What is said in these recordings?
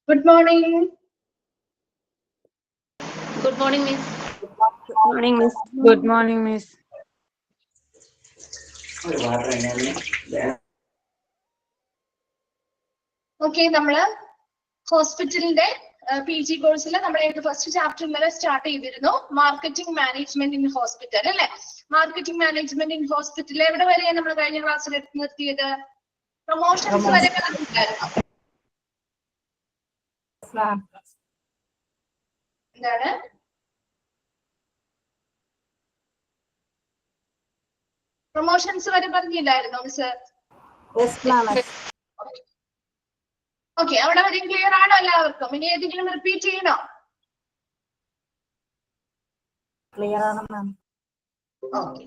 Good morning. Good morning, Miss. Good morning, Miss. Good morning, Miss. Okay, നമ്മള് ഹോസ്പിറ്റലിന്റെ PG കോഴ്സിൽ നമ്മൾ first chapter ഇന്നലെ സ്റ്റാർട്ട് ചെയ്തിരുന്നു. മാർക്കറ്റിംഗ് മാനേജ്മെന്റ് ഇൻ ഹോസ്പിറ്റൽ അല്ലെ? മാർക്കറ്റിംഗ് മാനേജ്മെന്റ് ഇൻ ഹോസ്പിറ്റൽ എവിടെ വരെയാണ് നമ്മൾ കഴിഞ്ഞ ക്ലാസ്സിൽ എടുത്തു നിർത്തിയത്? പ്രൊമോഷൻസ് വരെ പറഞ്ഞിട്ടുണ്ടായിരുന്നു. എന്താണ്? പ്രൊമോഷൻസ് വരെ പറഞ്ഞില്ലായിരുന്നോ മിസ്? ഓക്കെ, അവിടെ വരെ ക്ലിയർ ആണോ എല്ലാവർക്കും? ഇനി ഏതെങ്കിലും റിപ്പീറ്റ് ചെയ്യണോ? ക്ലിയർ ആണ് മാം. Okay,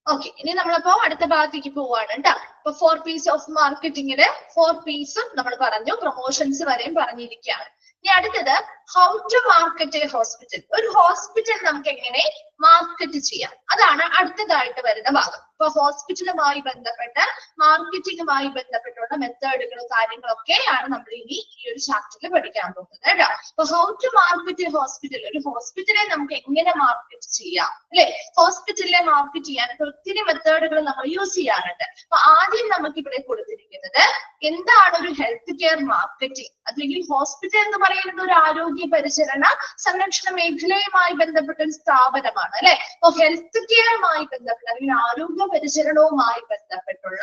okay. ഇനി നമ്മളപ്പോ അടുത്ത ഭാഗത്തേക്ക് പോവാണ് കേട്ടോ. ഇപ്പൊ 4 P's ഓഫ് മാർക്കറ്റിംഗില് 4 P's നമ്മൾ പറഞ്ഞു, പ്രൊമോഷൻസ് വരെയും പറഞ്ഞിരിക്കുകയാണ്. ഇനി അടുത്തത് how to market a hospital. ഒരു ഹോസ്പിറ്റൽ നമുക്ക് എങ്ങനെ മാർക്കറ്റ് ചെയ്യാം, അതാണ് അടുത്തതായിട്ട് വരുന്ന ഭാഗം. ഇപ്പൊ ഹോസ്പിറ്റലുമായി ബന്ധപ്പെട്ട് മാർക്കറ്റിംഗുമായി ബന്ധപ്പെട്ടുള്ള മെത്തേഡുകളും കാര്യങ്ങളൊക്കെയാണ് നമ്മൾ ഇനി ഈ ഒരു ചാപ്റ്ററിൽ പഠിക്കാൻ പോകുന്നത് കേട്ടോ. അപ്പൊ how to market a hospital, ഒരു ഹോസ്പിറ്റലെ നമുക്ക് എങ്ങനെ മാർക്കറ്റ് ചെയ്യാം അല്ലെ? ഹോസ്പിറ്റലിനെ മാർക്കറ്റ് ചെയ്യാനായിട്ട് ഒത്തിരി മെത്തേഡുകൾ നമ്മൾ യൂസ് ചെയ്യാറുണ്ട്. അപ്പൊ ആദ്യം നമുക്ക് ഇവിടെ കൊടുത്തിരിക്കുന്നത് എന്താണ് ഒരു ഹെൽത്ത് കെയർ മാർക്കറ്റിംഗ്, അല്ലെങ്കിൽ ഹോസ്പിറ്റൽ എന്ന് പറയുന്നത് ഒരു ആരോഗ്യ പരിചരണ സംരക്ഷണ മേഖലയുമായി ബന്ധപ്പെട്ട ഒരു സ്ഥാപനമാണ് അല്ലെ? അപ്പൊ ഹെൽത്ത് കെയറുമായി ബന്ധപ്പെട്ട അല്ലെങ്കിൽ ആരോഗ്യ പരിചരണവുമായി ബന്ധപ്പെട്ടുള്ള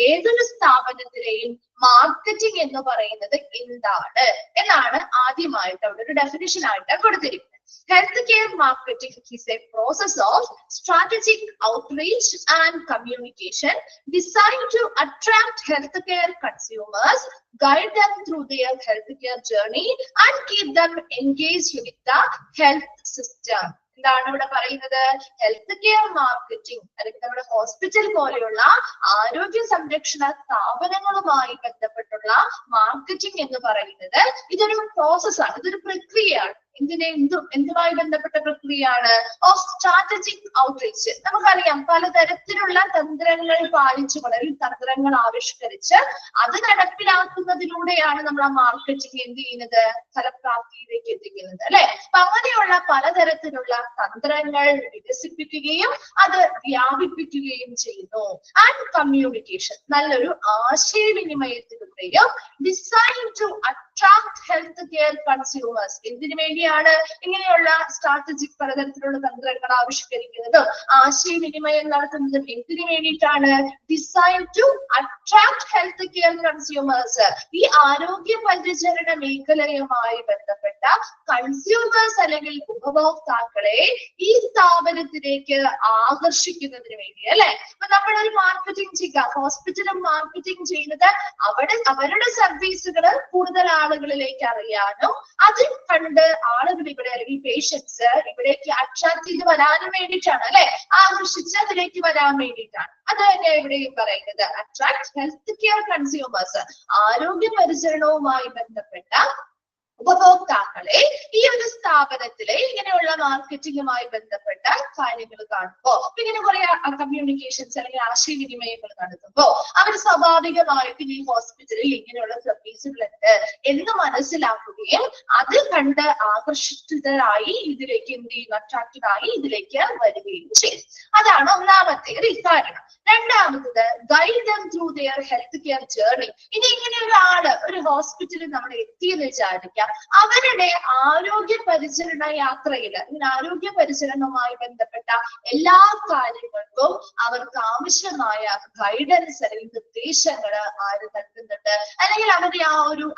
ഏതൊരു സ്ഥാപനത്തിലെയും മാർക്കറ്റിംഗ് എന്ന് പറയുന്നത് എന്താണ് എന്നാണ് ആദ്യമായിട്ട് അവിടെ ഒരു ഡെഫിനിഷൻ ആയിട്ട് കൊടുത്തിരിക്കുന്നത്. Healthcare marketing is a process of strategic outreach and communication designed to attract healthcare consumers, guide them through their healthcare journey, and keep them engaged with the health system. എന്താണ് ഇവിടെ പറയുന്നത്? ഹെൽത്ത് കെയർ മാർക്കറ്റിംഗ് അല്ലെങ്കിൽ നമ്മുടെ hospital പോലെയുള്ള ആരോഗ്യ സംരക്ഷണ സ്ഥാപനങ്ങളുമായി ബന്ധപ്പെട്ടുള്ള മാർക്കറ്റിംഗ് എന്ന് പറയുന്നത് ഇതൊരു പ്രോസസ്സാണ്, ഇതൊരു പ്രക്രിയയാണ്. എന്തുമായി ബന്ധപ്പെട്ട പ്രക്രിയയാണ്? Of strategic outreach. നമുക്കറിയാം പലതരത്തിലുള്ള തന്ത്രങ്ങൾ പാലിച്ചുകൊണ്ട് അല്ലെങ്കിൽ തന്ത്രങ്ങൾ ആവിഷ്കരിച്ച് അത് നടപ്പിലാക്കുന്നതിലൂടെയാണ് നമ്മൾ ആ മാർക്കറ്റിംഗ് എന്ത് ചെയ്യുന്നത്? ഫലപ്രാപ്തിയിലേക്ക് എത്തിക്കുന്നത് അല്ലെ? അപ്പൊ അങ്ങനെയുള്ള പലതരത്തിലുള്ള തന്ത്രങ്ങൾ വികസിപ്പിക്കുകയും അത് വ്യാപിപ്പിക്കുകയും ചെയ്യുന്നു. ആൻഡ് കമ്മ്യൂണിക്കേഷൻ, നല്ലൊരു ആശയവിനിമയത്തിലൂടെയും design to attract health care consumers. എന്തിനു വേണ്ടിയാണ് ഇങ്ങനെയുള്ള സ്ട്രാറ്റജിക് പലതരത്തിലുള്ള തന്ത്രങ്ങൾ ആവിഷ്കരിക്കുന്നതും ആശയവിനിമയം നടത്തുന്നതും? എന്തിനു വേണ്ടിയിട്ടാണ്? Design to attract health care consumers. ഈ ആരോഗ്യ പരിചരണ മേഖലയുമായി ബന്ധപ്പെട്ട കൺസ്യൂമേഴ്സ് അല്ലെങ്കിൽ ഉപഭോക്താക്കളെ ഈ സ്ഥാപനത്തിലേക്ക് ആകർഷിക്കുന്നതിന് വേണ്ടി അല്ലെ? അപ്പൊ നമ്മളൊരു മാർക്കറ്റിംഗ് ചെയ്യുക, ഹോസ്പിറ്റലും മാർക്കറ്റിംഗ് ചെയ്യുന്നത് അവരുടെ സർവീസുകൾ കൂടുതൽ ആളുകളിലേക്ക് അറിയാനും അത് കണ്ട് ആളുകൾ ഇവിടെ അല്ലെങ്കിൽ പേഷ്യൻസ് ഇവിടേക്ക് അട്രാക്ട് ചെയ്ത് വരാനും വേണ്ടിയിട്ടാണ് അല്ലെ? ആകർഷിച്ച് അതിലേക്ക് വരാൻ വേണ്ടിയിട്ടാണ്. അത് തന്നെ ഇവിടെയും പറയുന്നത് അട്രാക്ട് ഹെൽത്ത് കെയർ കൺസ്യൂമേഴ്സ്. ആരോഗ്യ പരിചരണവുമായി ബന്ധപ്പെട്ട ഉപഭോക്താക്കളെ ഈ ഒരു സ്ഥാപനത്തിലെ ഇങ്ങനെയുള്ള മാർക്കറ്റിംഗുമായി ബന്ധപ്പെട്ട കാര്യങ്ങൾ കാണുമ്പോ, ഇങ്ങനെ കുറെ കമ്മ്യൂണിക്കേഷൻസ് അല്ലെങ്കിൽ ആശയവിനിമയങ്ങൾ നടത്തുമ്പോ അവർ സ്വാഭാവികമായിട്ട് ഈ ഹോസ്പിറ്റലിൽ ഇങ്ങനെയുള്ള സർവീസുകൾ ഉണ്ട് എന്ന് മനസ്സിലാക്കുകയും അത് കണ്ട് ആകർഷിതരായി ഇതിലേക്ക് എന്ത് ചെയ്യുന്നു? അട്രാക്റ്റഡ് ആയി ഇതിലേക്ക് വരികയും ചെയ്യും. അതാണ് ഒന്നാമത്തെ കാരണം. രണ്ടാമത്തത് guide them through their health care journey. ഇനി ഇങ്ങനെ ഒരാള് ഒരു ഹോസ്പിറ്റലിൽ നമ്മൾ എത്തിയെന്ന് വിചാരിക്കാം, അവരുടെ ആരോഗ്യ പരിചരണ യാത്രയിൽ ഇങ്ങനെ ആരോഗ്യ പരിചരണവുമായി ബന്ധപ്പെട്ട എല്ലാ കാര്യങ്ങൾക്കും അവർക്ക് ആവശ്യമായ ഗൈഡൻസ് അല്ലെങ്കിൽ നിർദ്ദേശങ്ങൾ ആര് നൽകുന്നുണ്ട്? അല്ലെങ്കിൽ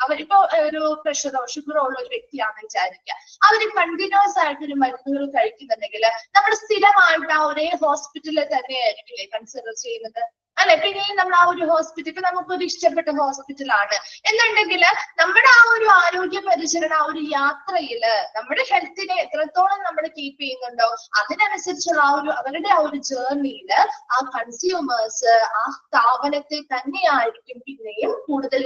അവരിപ്പോ ഒരു പ്രഷറോ ഷുഗറോ ഉള്ള ഒരു വ്യക്തിയാണെന്ന് വിചാരിക്കുക, അവര് കണ്ടിന്യൂസ് ആയിട്ട് ഒരു മരുന്നുകൾ കഴിക്കുന്നുണ്ടെങ്കിൽ നമ്മൾ സ്ഥിരമായിട്ട് ആ ഒരേ ഹോസ്പിറ്റലിൽ തന്നെ ആയിരിക്കില്ലേ കൺസിഡർ ചെയ്യുന്നത് അല്ലെ? പിന്നെയും നമ്മൾ ആ ഒരു ഹോസ്പിറ്റൽ, ഇപ്പൊ നമുക്കൊരു ഇഷ്ടപ്പെട്ട ഹോസ്പിറ്റലാണ് എന്നുണ്ടെങ്കിൽ നമ്മുടെ ആ ഒരു ആരോഗ്യ പരിചരണ ആ ഒരു യാത്രയില് നമ്മുടെ ഹെൽത്തിനെ എത്രത്തോളം നമ്മൾ കീപ്പ് ചെയ്യുന്നുണ്ടോ അതിനനുസരിച്ചുള്ള അവരുടെ ആ ഒരു ജേർണിയില് ആ കൺസ്യൂമേഴ്സ് ആ സ്ഥാപനത്തെ തന്നെയായിരിക്കും പിന്നെയും കൂടുതൽ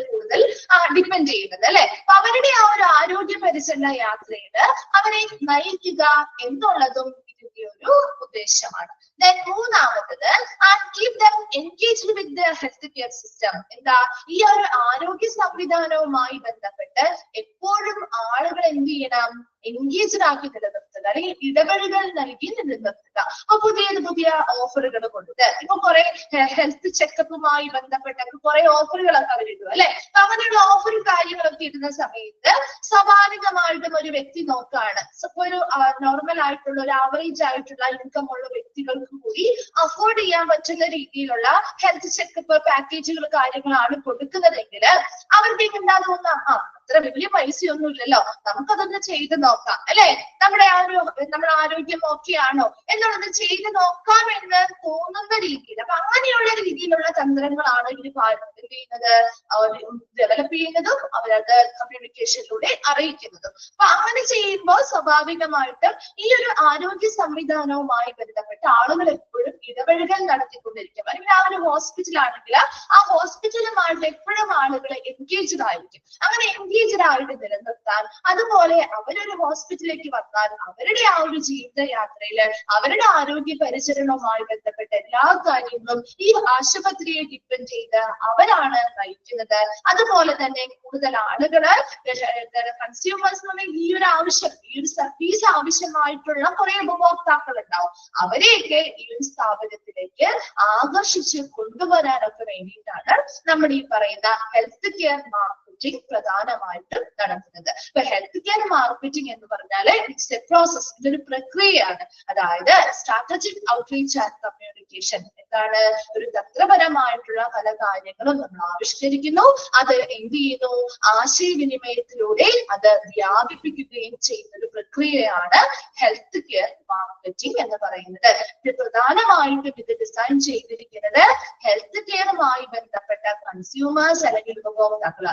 ഡിപ്പെൻഡ് ചെയ്യുന്നത് അല്ലെ? അപ്പൊ അവരുടെ ആ ഒരു ആരോഗ്യ പരിചരണ യാത്രയില് അവരെ നയിക്കുക എന്നുള്ളതും ഈ ഒരു ഉദ്ദേശമാണ്. Then മൂന്നാമത്തത് keep them engaged with the healthcare system. എന്താ ഈ ഒരു ആരോഗ്യ സംവിധാനവുമായി ബന്ധപ്പെട്ട് എപ്പോഴും ആളുകൾ എന്ത് ചെയ്യണം, എൻഗേജ്ഡ് ആക്കി നിലനിർത്തുക, അല്ലെങ്കിൽ ഇടപെടലുകൾ നൽകി നിലനിർത്തുക. അപ്പൊ പുതിയ ഓഫറുകൾ കൊടുത്ത് ഇപ്പൊ കുറെ ഹെൽത്ത് ചെക്കപ്പുമായി ബന്ധപ്പെട്ട കുറെ ഓഫറുകളൊക്കെ അവരിടും അല്ലെ. അങ്ങനെയുള്ള ഓഫറും കാര്യങ്ങളൊക്കെ ഇടുന്ന സമയത്ത് സ്വാഭാവികമായിട്ടും ഒരു വ്യക്തി നോക്കാണ്, ഒരു നോർമൽ ആയിട്ടുള്ള ഒരു ആവറേജ് ആയിട്ടുള്ള ഇൻകം ഉള്ള വ്യക്തികൾക്ക് കൂടി അഫോർഡ് ചെയ്യാൻ പറ്റുന്ന രീതിയിലുള്ള ഹെൽത്ത് ചെക്കപ്പ് പാക്കേജുകൾ കാര്യങ്ങളാണ് കൊടുക്കുന്നതെങ്കിൽ അവർക്ക് എന്താ തോന്നാം, അത്ര വലിയ പൈസയൊന്നും ഇല്ലല്ലോ, നമുക്കതൊന്ന് ചെയ്ത് നോക്കാം അല്ലെ, നമ്മുടെ ആരോഗ്യം ഓക്കെയാണോ എന്നുള്ളത് ചെയ്ത് നോക്കാം എന്ന് തോന്നുന്ന രീതിയിൽ. അപ്പൊ അങ്ങനെയുള്ള രീതിയിലുള്ള തന്ത്രങ്ങളാണ് ഇവര് എന്ത് ചെയ്യുന്നത്, ഡെവലപ്പ് ചെയ്യുന്നതും അവരത് കമ്മ്യൂണിക്കേഷനിലൂടെ അറിയിക്കുന്നതും. അപ്പൊ അങ്ങനെ ചെയ്യുമ്പോൾ സ്വാഭാവികമായിട്ടും ഈ ഒരു ആരോഗ്യ സംവിധാനവുമായി ബന്ധപ്പെട്ട് ആളുകൾ എപ്പോഴും ഇടപെടലുകൾ നടത്തിക്കൊണ്ടിരിക്കും. അല്ലെങ്കിൽ ആ ഒരു ഹോസ്പിറ്റലാണെങ്കിൽ ആ ഹോസ്പിറ്റലുമായിട്ട് എപ്പോഴും ആളുകൾ എൻഗേജ്ഡ് ആയിരിക്കും. അങ്ങനെ എൻഗേജ്ഡ് ആയിട്ട് നിലനിർത്താൻ, അതുപോലെ അവരൊരു ഹോസ്പിറ്റലിലേക്ക് വന്നാൽ അവരുടെ ആ ഒരു ജീവിതയാത്രയിൽ അവരുടെ ആരോഗ്യ പരിചരണവുമായി ബന്ധപ്പെട്ട എല്ലാ കാര്യങ്ങളും ഈ ആശുപത്രിയെ ഡിപ്പെൻഡ് ചെയ്ത് അവരാണ് നയിക്കുന്നത്. അതുപോലെ തന്നെ കൂടുതൽ ആളുകള് കൺസ്യൂമേഴ്സ് ഈ ഒരു ആവശ്യം, ഈ ഒരു സർവീസ് ആവശ്യമായിട്ടുള്ള കുറെ ഉപഭോക്താക്കൾ ഉണ്ടാവും. അവരെയൊക്കെ ഈ ഒരു സ്ഥാപനത്തിലേക്ക് ആകർഷിച്ച് കൊണ്ടുവരാനൊക്കെ വേണ്ടിയിട്ടാണ് നമ്മൾ ഈ പറയുന്ന ഹെൽത്ത് കെയർ മാർക്കറ്റിംഗ് പ്രധാനമായിട്ടും നടക്കുന്നത്. ഇപ്പൊ ഹെൽത്ത് കെയർ മാർക്കറ്റിംഗ് എന്ന് പറഞ്ഞാൽ ഇറ്റ്സ് എ പ്രോസസ്, ഇതൊരു പ്രക്രിയയാണ്. അതായത് സ്ട്രാറ്റജിക് ഔട്ട്റീച്ച് ആൻഡ് കമ്മ്യൂണിക്കേഷൻ. എന്താണ്, ഒരു തന്ത്രപരമായിട്ടുള്ള പല കാര്യങ്ങളും നമ്മൾ ആവിഷ്കരിക്കുന്നു, അത് എന്ത് ചെയ്യുന്നു, ആശയവിനിമയത്തിലൂടെ അത് വ്യാപിപ്പിക്കുകയും ചെയ്യുന്ന ഒരു പ്രക്രിയയാണ് ഹെൽത്ത് കെയർ മാർക്കറ്റിംഗ് എന്ന് പറയുന്നത്. ഇത് പ്രധാനമായിട്ടും ഇത് ഡിസൈൻ ചെയ്തിരിക്കുന്നത് ഹെൽത്ത് കെയറുമായി ബന്ധപ്പെട്ട കൺസ്യൂമേഴ്സ് അല്ലെങ്കിൽ ഉപഭോക്താക്കൾ,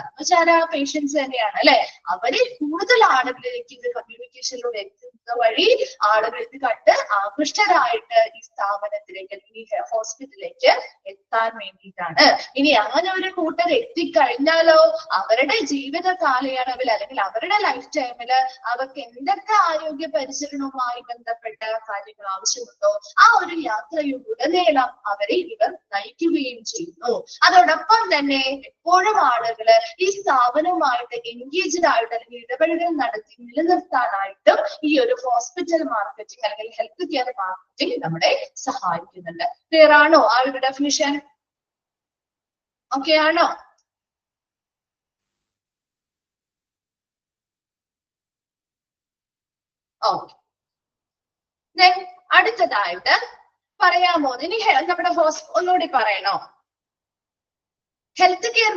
പേഷ്യൻസ് തന്നെയാണ് അല്ലെ. അവരെ കൂടുതൽ ആളുകളിലേക്ക് ഇത് കമ്മ്യൂണിക്കേഷനിലൂടെ എത്തുന്ന വഴി ആളുകൾ ഇത് കണ്ട് ആകൃഷ്ടരായിട്ട് ഈ സ്ഥാപനത്തിലേക്ക് അല്ലെങ്കിൽ ഈ ഹോസ്പിറ്റലിലേക്ക് എത്താൻ വേണ്ടിയിട്ടാണ്. ഇനി അങ്ങനെ ഒരു കൂട്ടർ എത്തിക്കഴിഞ്ഞാലോ അവരുടെ ജീവിത കാലയളവിൽ അല്ലെങ്കിൽ അവരുടെ ലൈഫ് ടൈമില് അവർക്ക് എന്തൊക്കെ ആരോഗ്യ പരിചരണവുമായി ബന്ധപ്പെട്ട കാര്യങ്ങൾ ആവശ്യമുണ്ടോ ആ ഒരു യാത്രയുടനീളം അവരെ ഇവർ നയിക്കുകയും ചെയ്യുന്നു. അതോടൊപ്പം തന്നെ എപ്പോഴും ആളുകള് ഈ സ്ഥാപനവുമായിട്ട് എൻഗേജ്ഡ് ആയിട്ട് അല്ലെങ്കിൽ ഇടപെടലുകൾ നടത്തി നിലനിർത്താനായിട്ടും ഈ ഒരു ഹോസ്പിറ്റൽ മാർക്കറ്റിംഗ് അല്ലെങ്കിൽ ഹെൽത്ത് കെയർ മാർക്കറ്റിംഗ് നമ്മളെ സഹായിക്കുന്നുണ്ട്. ക്ലിയർ ആണോ ആ ഒരു ഡെഫിനിഷൻ? ഓക്കെ ആണോ? ഓക്കെ. അടുത്തതായിട്ട് പറയാമോ, ഇനി നമ്മുടെ ഒന്നുകൂടി പറയണോ? ഹെൽത്ത് കെയർ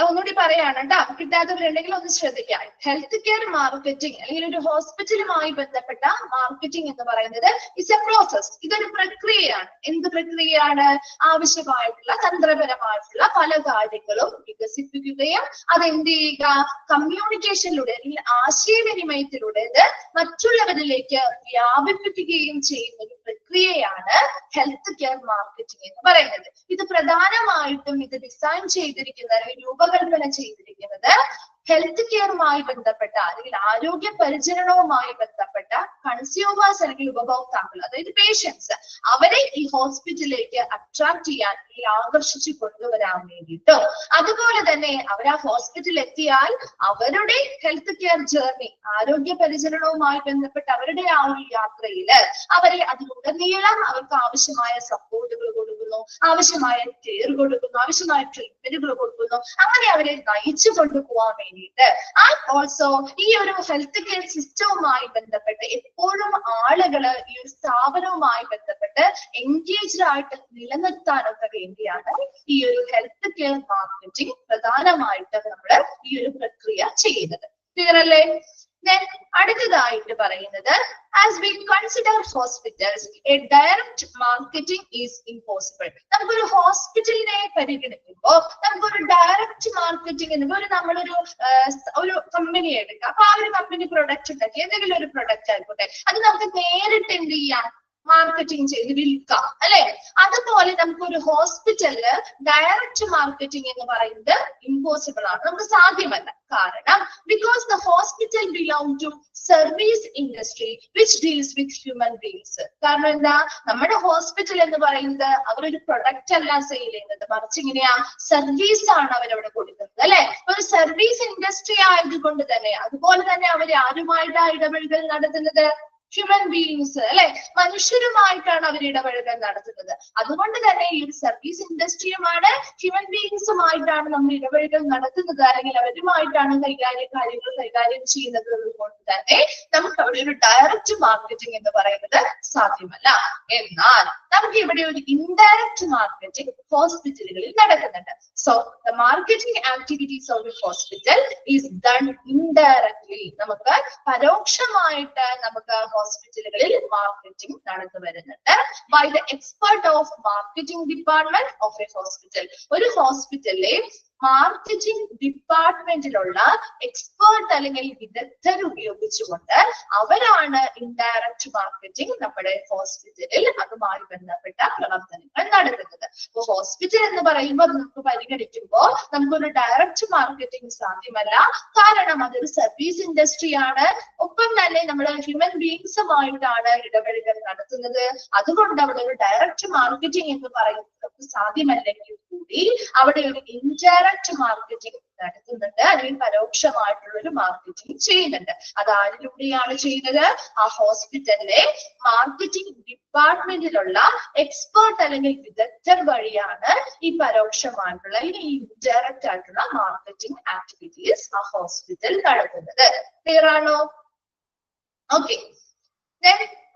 ഒന്നുകൂടി പറയാണ് കേട്ടോ, കിട്ടാത്തവരുണ്ടെങ്കിൽ ഒന്ന് ശ്രദ്ധിക്കാം. ഹെൽത്ത് കെയർ മാർക്കറ്റിംഗ് അല്ലെങ്കിൽ ഒരു ഹോസ്പിറ്റലുമായി ബന്ധപ്പെട്ട മാർക്കറ്റിംഗ് എന്ന് പറയുന്നത് ഇറ്റ്സ് എ പ്രോസസ്, ഇതൊരു പ്രക്രിയയാണ്. എന്ത് പ്രക്രിയയാണ്? ആവശ്യമായിട്ടുള്ള തന്ത്രപരമായിട്ടുള്ള പല കാര്യങ്ങളും വികസിപ്പിക്കുകയും അതെന്ത് ചെയ്യുക, കമ്മ്യൂണിക്കേഷനിലൂടെ അല്ലെങ്കിൽ ആശയവിനിമയത്തിലൂടെ ഇത് മറ്റുള്ളവരിലേക്ക് വ്യാപിപ്പിക്കുകയും ചെയ്യുന്ന ഒരു പ്രക്രിയയാണ് ഹെൽത്ത് കെയർ മാർക്കറ്റിംഗ് എന്ന് പറയുന്നത്. ഇത് പ്രധാനമായിട്ടും ഇത് ഡിസൈൻ ചെയ്തിരിക്കുന്ന അല്ലെങ്കിൽ രൂപകൽപ്പന ചെയ്തിരിക്കുന്നത് ഹെൽത്ത് കെയറുമായി ബന്ധപ്പെട്ട അല്ലെങ്കിൽ ആരോഗ്യ പരിചരണവുമായി ബന്ധപ്പെട്ട കൺസ്യൂമേഴ്സ് അല്ലെങ്കിൽ ഉപഭോക്താക്കൾ, അതായത് പേഷ്യൻസ്, അവരെ ഈ ഹോസ്പിറ്റലിലേക്ക് അട്രാക്ട് ചെയ്യാൻ അല്ലെങ്കിൽ ആകർഷിച്ചു കൊണ്ടുവരാൻ വേണ്ടിയിട്ട്, അതുപോലെ തന്നെ അവർ ആ ഹോസ്പിറ്റലിൽ എത്തിയാൽ അവരുടെ ഹെൽത്ത് കെയർ ജേർണി, ആരോഗ്യ പരിചരണവുമായി ബന്ധപ്പെട്ട അവരുടെ ആ ഒരു യാത്രയില് അവരെ അതിലുടനീളം അവർക്ക് ആവശ്യമായ സപ്പോർട്ടുകൾ കൊടുക്കുന്നു, ആവശ്യമായ കെയർ കൊടുക്കുന്നു, ആവശ്യമായ ട്രീറ്റ്മെന്റുകൾ കൊടുക്കുന്നു, അങ്ങനെ അവരെ നയിച്ചു കൊണ്ടുപോകാൻ വേണ്ടിയിട്ട്. ആൻഡ് ഓൾസോ ഈ ഒരു ഹെൽത്ത് കെയർ സിസ്റ്റവുമായി ബന്ധപ്പെട്ട് എപ്പോഴും ആളുകള് ഈ ഒരു സ്ഥാപനവുമായി ബന്ധപ്പെട്ട് എൻഗേജ്ഡ് ആയിട്ട് നിലനിർത്താനൊക്കെ വേണ്ടിയാണ് ഈ ഒരു ഹെൽത്ത് കെയർ മാർക്കറ്റിംഗ് പ്രധാനമായിട്ടും നമ്മൾ ഈ ഒരു പ്രക്രിയ ചെയ്യുന്നത്. ക്ലിയർ അല്ലേ? അടുത്തതായിട്ട് പറയുന്നത്, as we consider hospitals, a direct marketing is impossible. നമുക്കൊരു ഹോസ്പിറ്റലിനെ പരിഗണിക്കുമ്പോൾ നമുക്കൊരു ഡയറക്റ്റ് മാർക്കറ്റിംഗ് എന്ന് നമ്മളൊരു കമ്പനി എടുക്കാം. അപ്പൊ ആ ഒരു കമ്പനി പ്രൊഡക്റ്റ് ഉണ്ടാക്കി, എന്തെങ്കിലും ഒരു പ്രൊഡക്റ്റ് ആയിക്കോട്ടെ, അത് നമുക്ക് നേരിട്ട് എന്ത് ചെയ്യാം, മാർക്കറ്റിംഗ് ചെയ്ത് വിൽക്കാം അല്ലെ. അതുപോലെ നമുക്കൊരു ഹോസ്പിറ്റലില് ഡയറക്റ്റ് മാർക്കറ്റിംഗ് എന്ന് പറയുന്നത് ഇമ്പോസിബിൾ ആണ്, നമുക്ക് സാധ്യമല്ല. കാരണം because the hospital hospital belong to service industry which deals with human beings. കാരണം എന്താ, നമ്മുടെ ഹോസ്പിറ്റൽ എന്ന് പറയുന്നത് അവരൊരു പ്രൊഡക്റ്റ് അല്ല സെയിൽ ചെയ്യുന്നത്, മറിച്ച് ഇങ്ങനെയാ സർവീസ് ആണ് അവരവിടെ കൊടുക്കുന്നത് അല്ലെ. ഒരു സർവീസ് ഇൻഡസ്ട്രി ആയതുകൊണ്ട് തന്നെ അതുപോലെ തന്നെ അവർ ആരുമായിട്ടാണ് ഇടപെടൽ നടത്തുന്നത്? ഹ്യൂമൻ ബീയിങ്സ് അല്ലെ, മനുഷ്യരുമായിട്ടാണ് അവർ ഇടപെടൽ നടത്തുന്നത്. അതുകൊണ്ട് തന്നെ ഈ ഒരു സർവീസ് ഇൻഡസ്ട്രിയുമാണ് ഹ്യൂമൻ ബീയിങ്സുമായിട്ടാണ് നമ്മൾ ഇടപെടൽ നടത്തുന്നത്, അല്ലെങ്കിൽ അവരുമായിട്ടാണ് കാര്യങ്ങൾ കൈകാര്യം ചെയ്യുന്നത്. കൊണ്ട് തന്നെ നമുക്ക് അവിടെ ഒരു ഡയറക്റ്റ് മാർക്കറ്റിംഗ് എന്ന് പറയുന്നത് സാധ്യമല്ല. എന്നാൽ നമുക്ക് ഇവിടെ ഒരു ഇൻഡയറക്റ്റ് മാർക്കറ്റിംഗ് ഹോസ്പിറ്റലുകളിൽ നടക്കുന്നുണ്ട്. So the marketing activities of a hospital is done indirectly. നമുക്ക് പരോക്ഷമായിട്ട് നമുക്ക് ഹോസ്പിറ്റലുകളിൽ മാർക്കറ്റിംഗ് നടന്നു വരുന്നുണ്ട് by the expert of marketing department of a hospital. ഒരു ഹോസ്പിറ്റലിലെ മാർക്കറ്റിംഗ് ഡിപ്പാർട്ട്മെന്റിലുള്ള എക്സ്പേർട്ട് അല്ലെങ്കിൽ വിദഗ്ധർ ഉപയോഗിച്ചുകൊണ്ട് അവരാണ് ഇൻഡയറക്റ്റ് മാർക്കറ്റിംഗ് നമ്മുടെ ഹോസ്പിറ്റലിൽ അതുമായി ബന്ധപ്പെട്ട പ്രവർത്തനങ്ങൾ നടത്തുന്നത്. അപ്പൊ ഹോസ്പിറ്റൽ എന്ന് പറയുമ്പോൾ നമുക്ക് പരിഗണിക്കുമ്പോൾ നമുക്കൊരു ഡയറക്റ്റ് മാർക്കറ്റിംഗ് സാധ്യമല്ല, കാരണം അതൊരു സർവീസ് ഇൻഡസ്ട്രിയാണ്. ഒപ്പം തന്നെ നമ്മൾ ഹ്യൂമൻ ബീയിങ്സുമായിട്ടാണ് ഇടപെടലുകൾ നടത്തുന്നത്. അതുകൊണ്ട് അവിടെ ഒരു ഡയറക്റ്റ് മാർക്കറ്റിംഗ് എന്ന് പറയുന്നത് സാധ്യമല്ലെങ്കിൽ കൂടി അവിടെ ഒരു ഇൻഡയറക്റ്റ് മാർക്കറ്റിംഗ് നടത്തുന്നുണ്ട്, അല്ലെങ്കിൽ പരോക്ഷമായിട്ടുള്ള ഒരു മാർക്കറ്റിംഗ് ചെയ്യുന്നുണ്ട്. അത് ആരിലൂടെയാണ് ചെയ്യുന്നത്? ആ ഹോസ്പിറ്റലിലെ മാർക്കറ്റിംഗ് ഡിപ്പാർട്ട്മെന്റിലുള്ള എക്സ്പേർട്ട് അല്ലെങ്കിൽ വിദഗ്ധർ വഴിയാണ് ഈ പരോക്ഷമായിട്ടുള്ള അല്ലെങ്കിൽ ഇൻഡയറക്റ്റ് ആയിട്ടുള്ള മാർക്കറ്റിംഗ് ആക്ടിവിറ്റീസ് ആ ഹോസ്പിറ്റൽ നടത്തുന്നത്. ക്ലിയർ ആണോ? ഓക്കെ.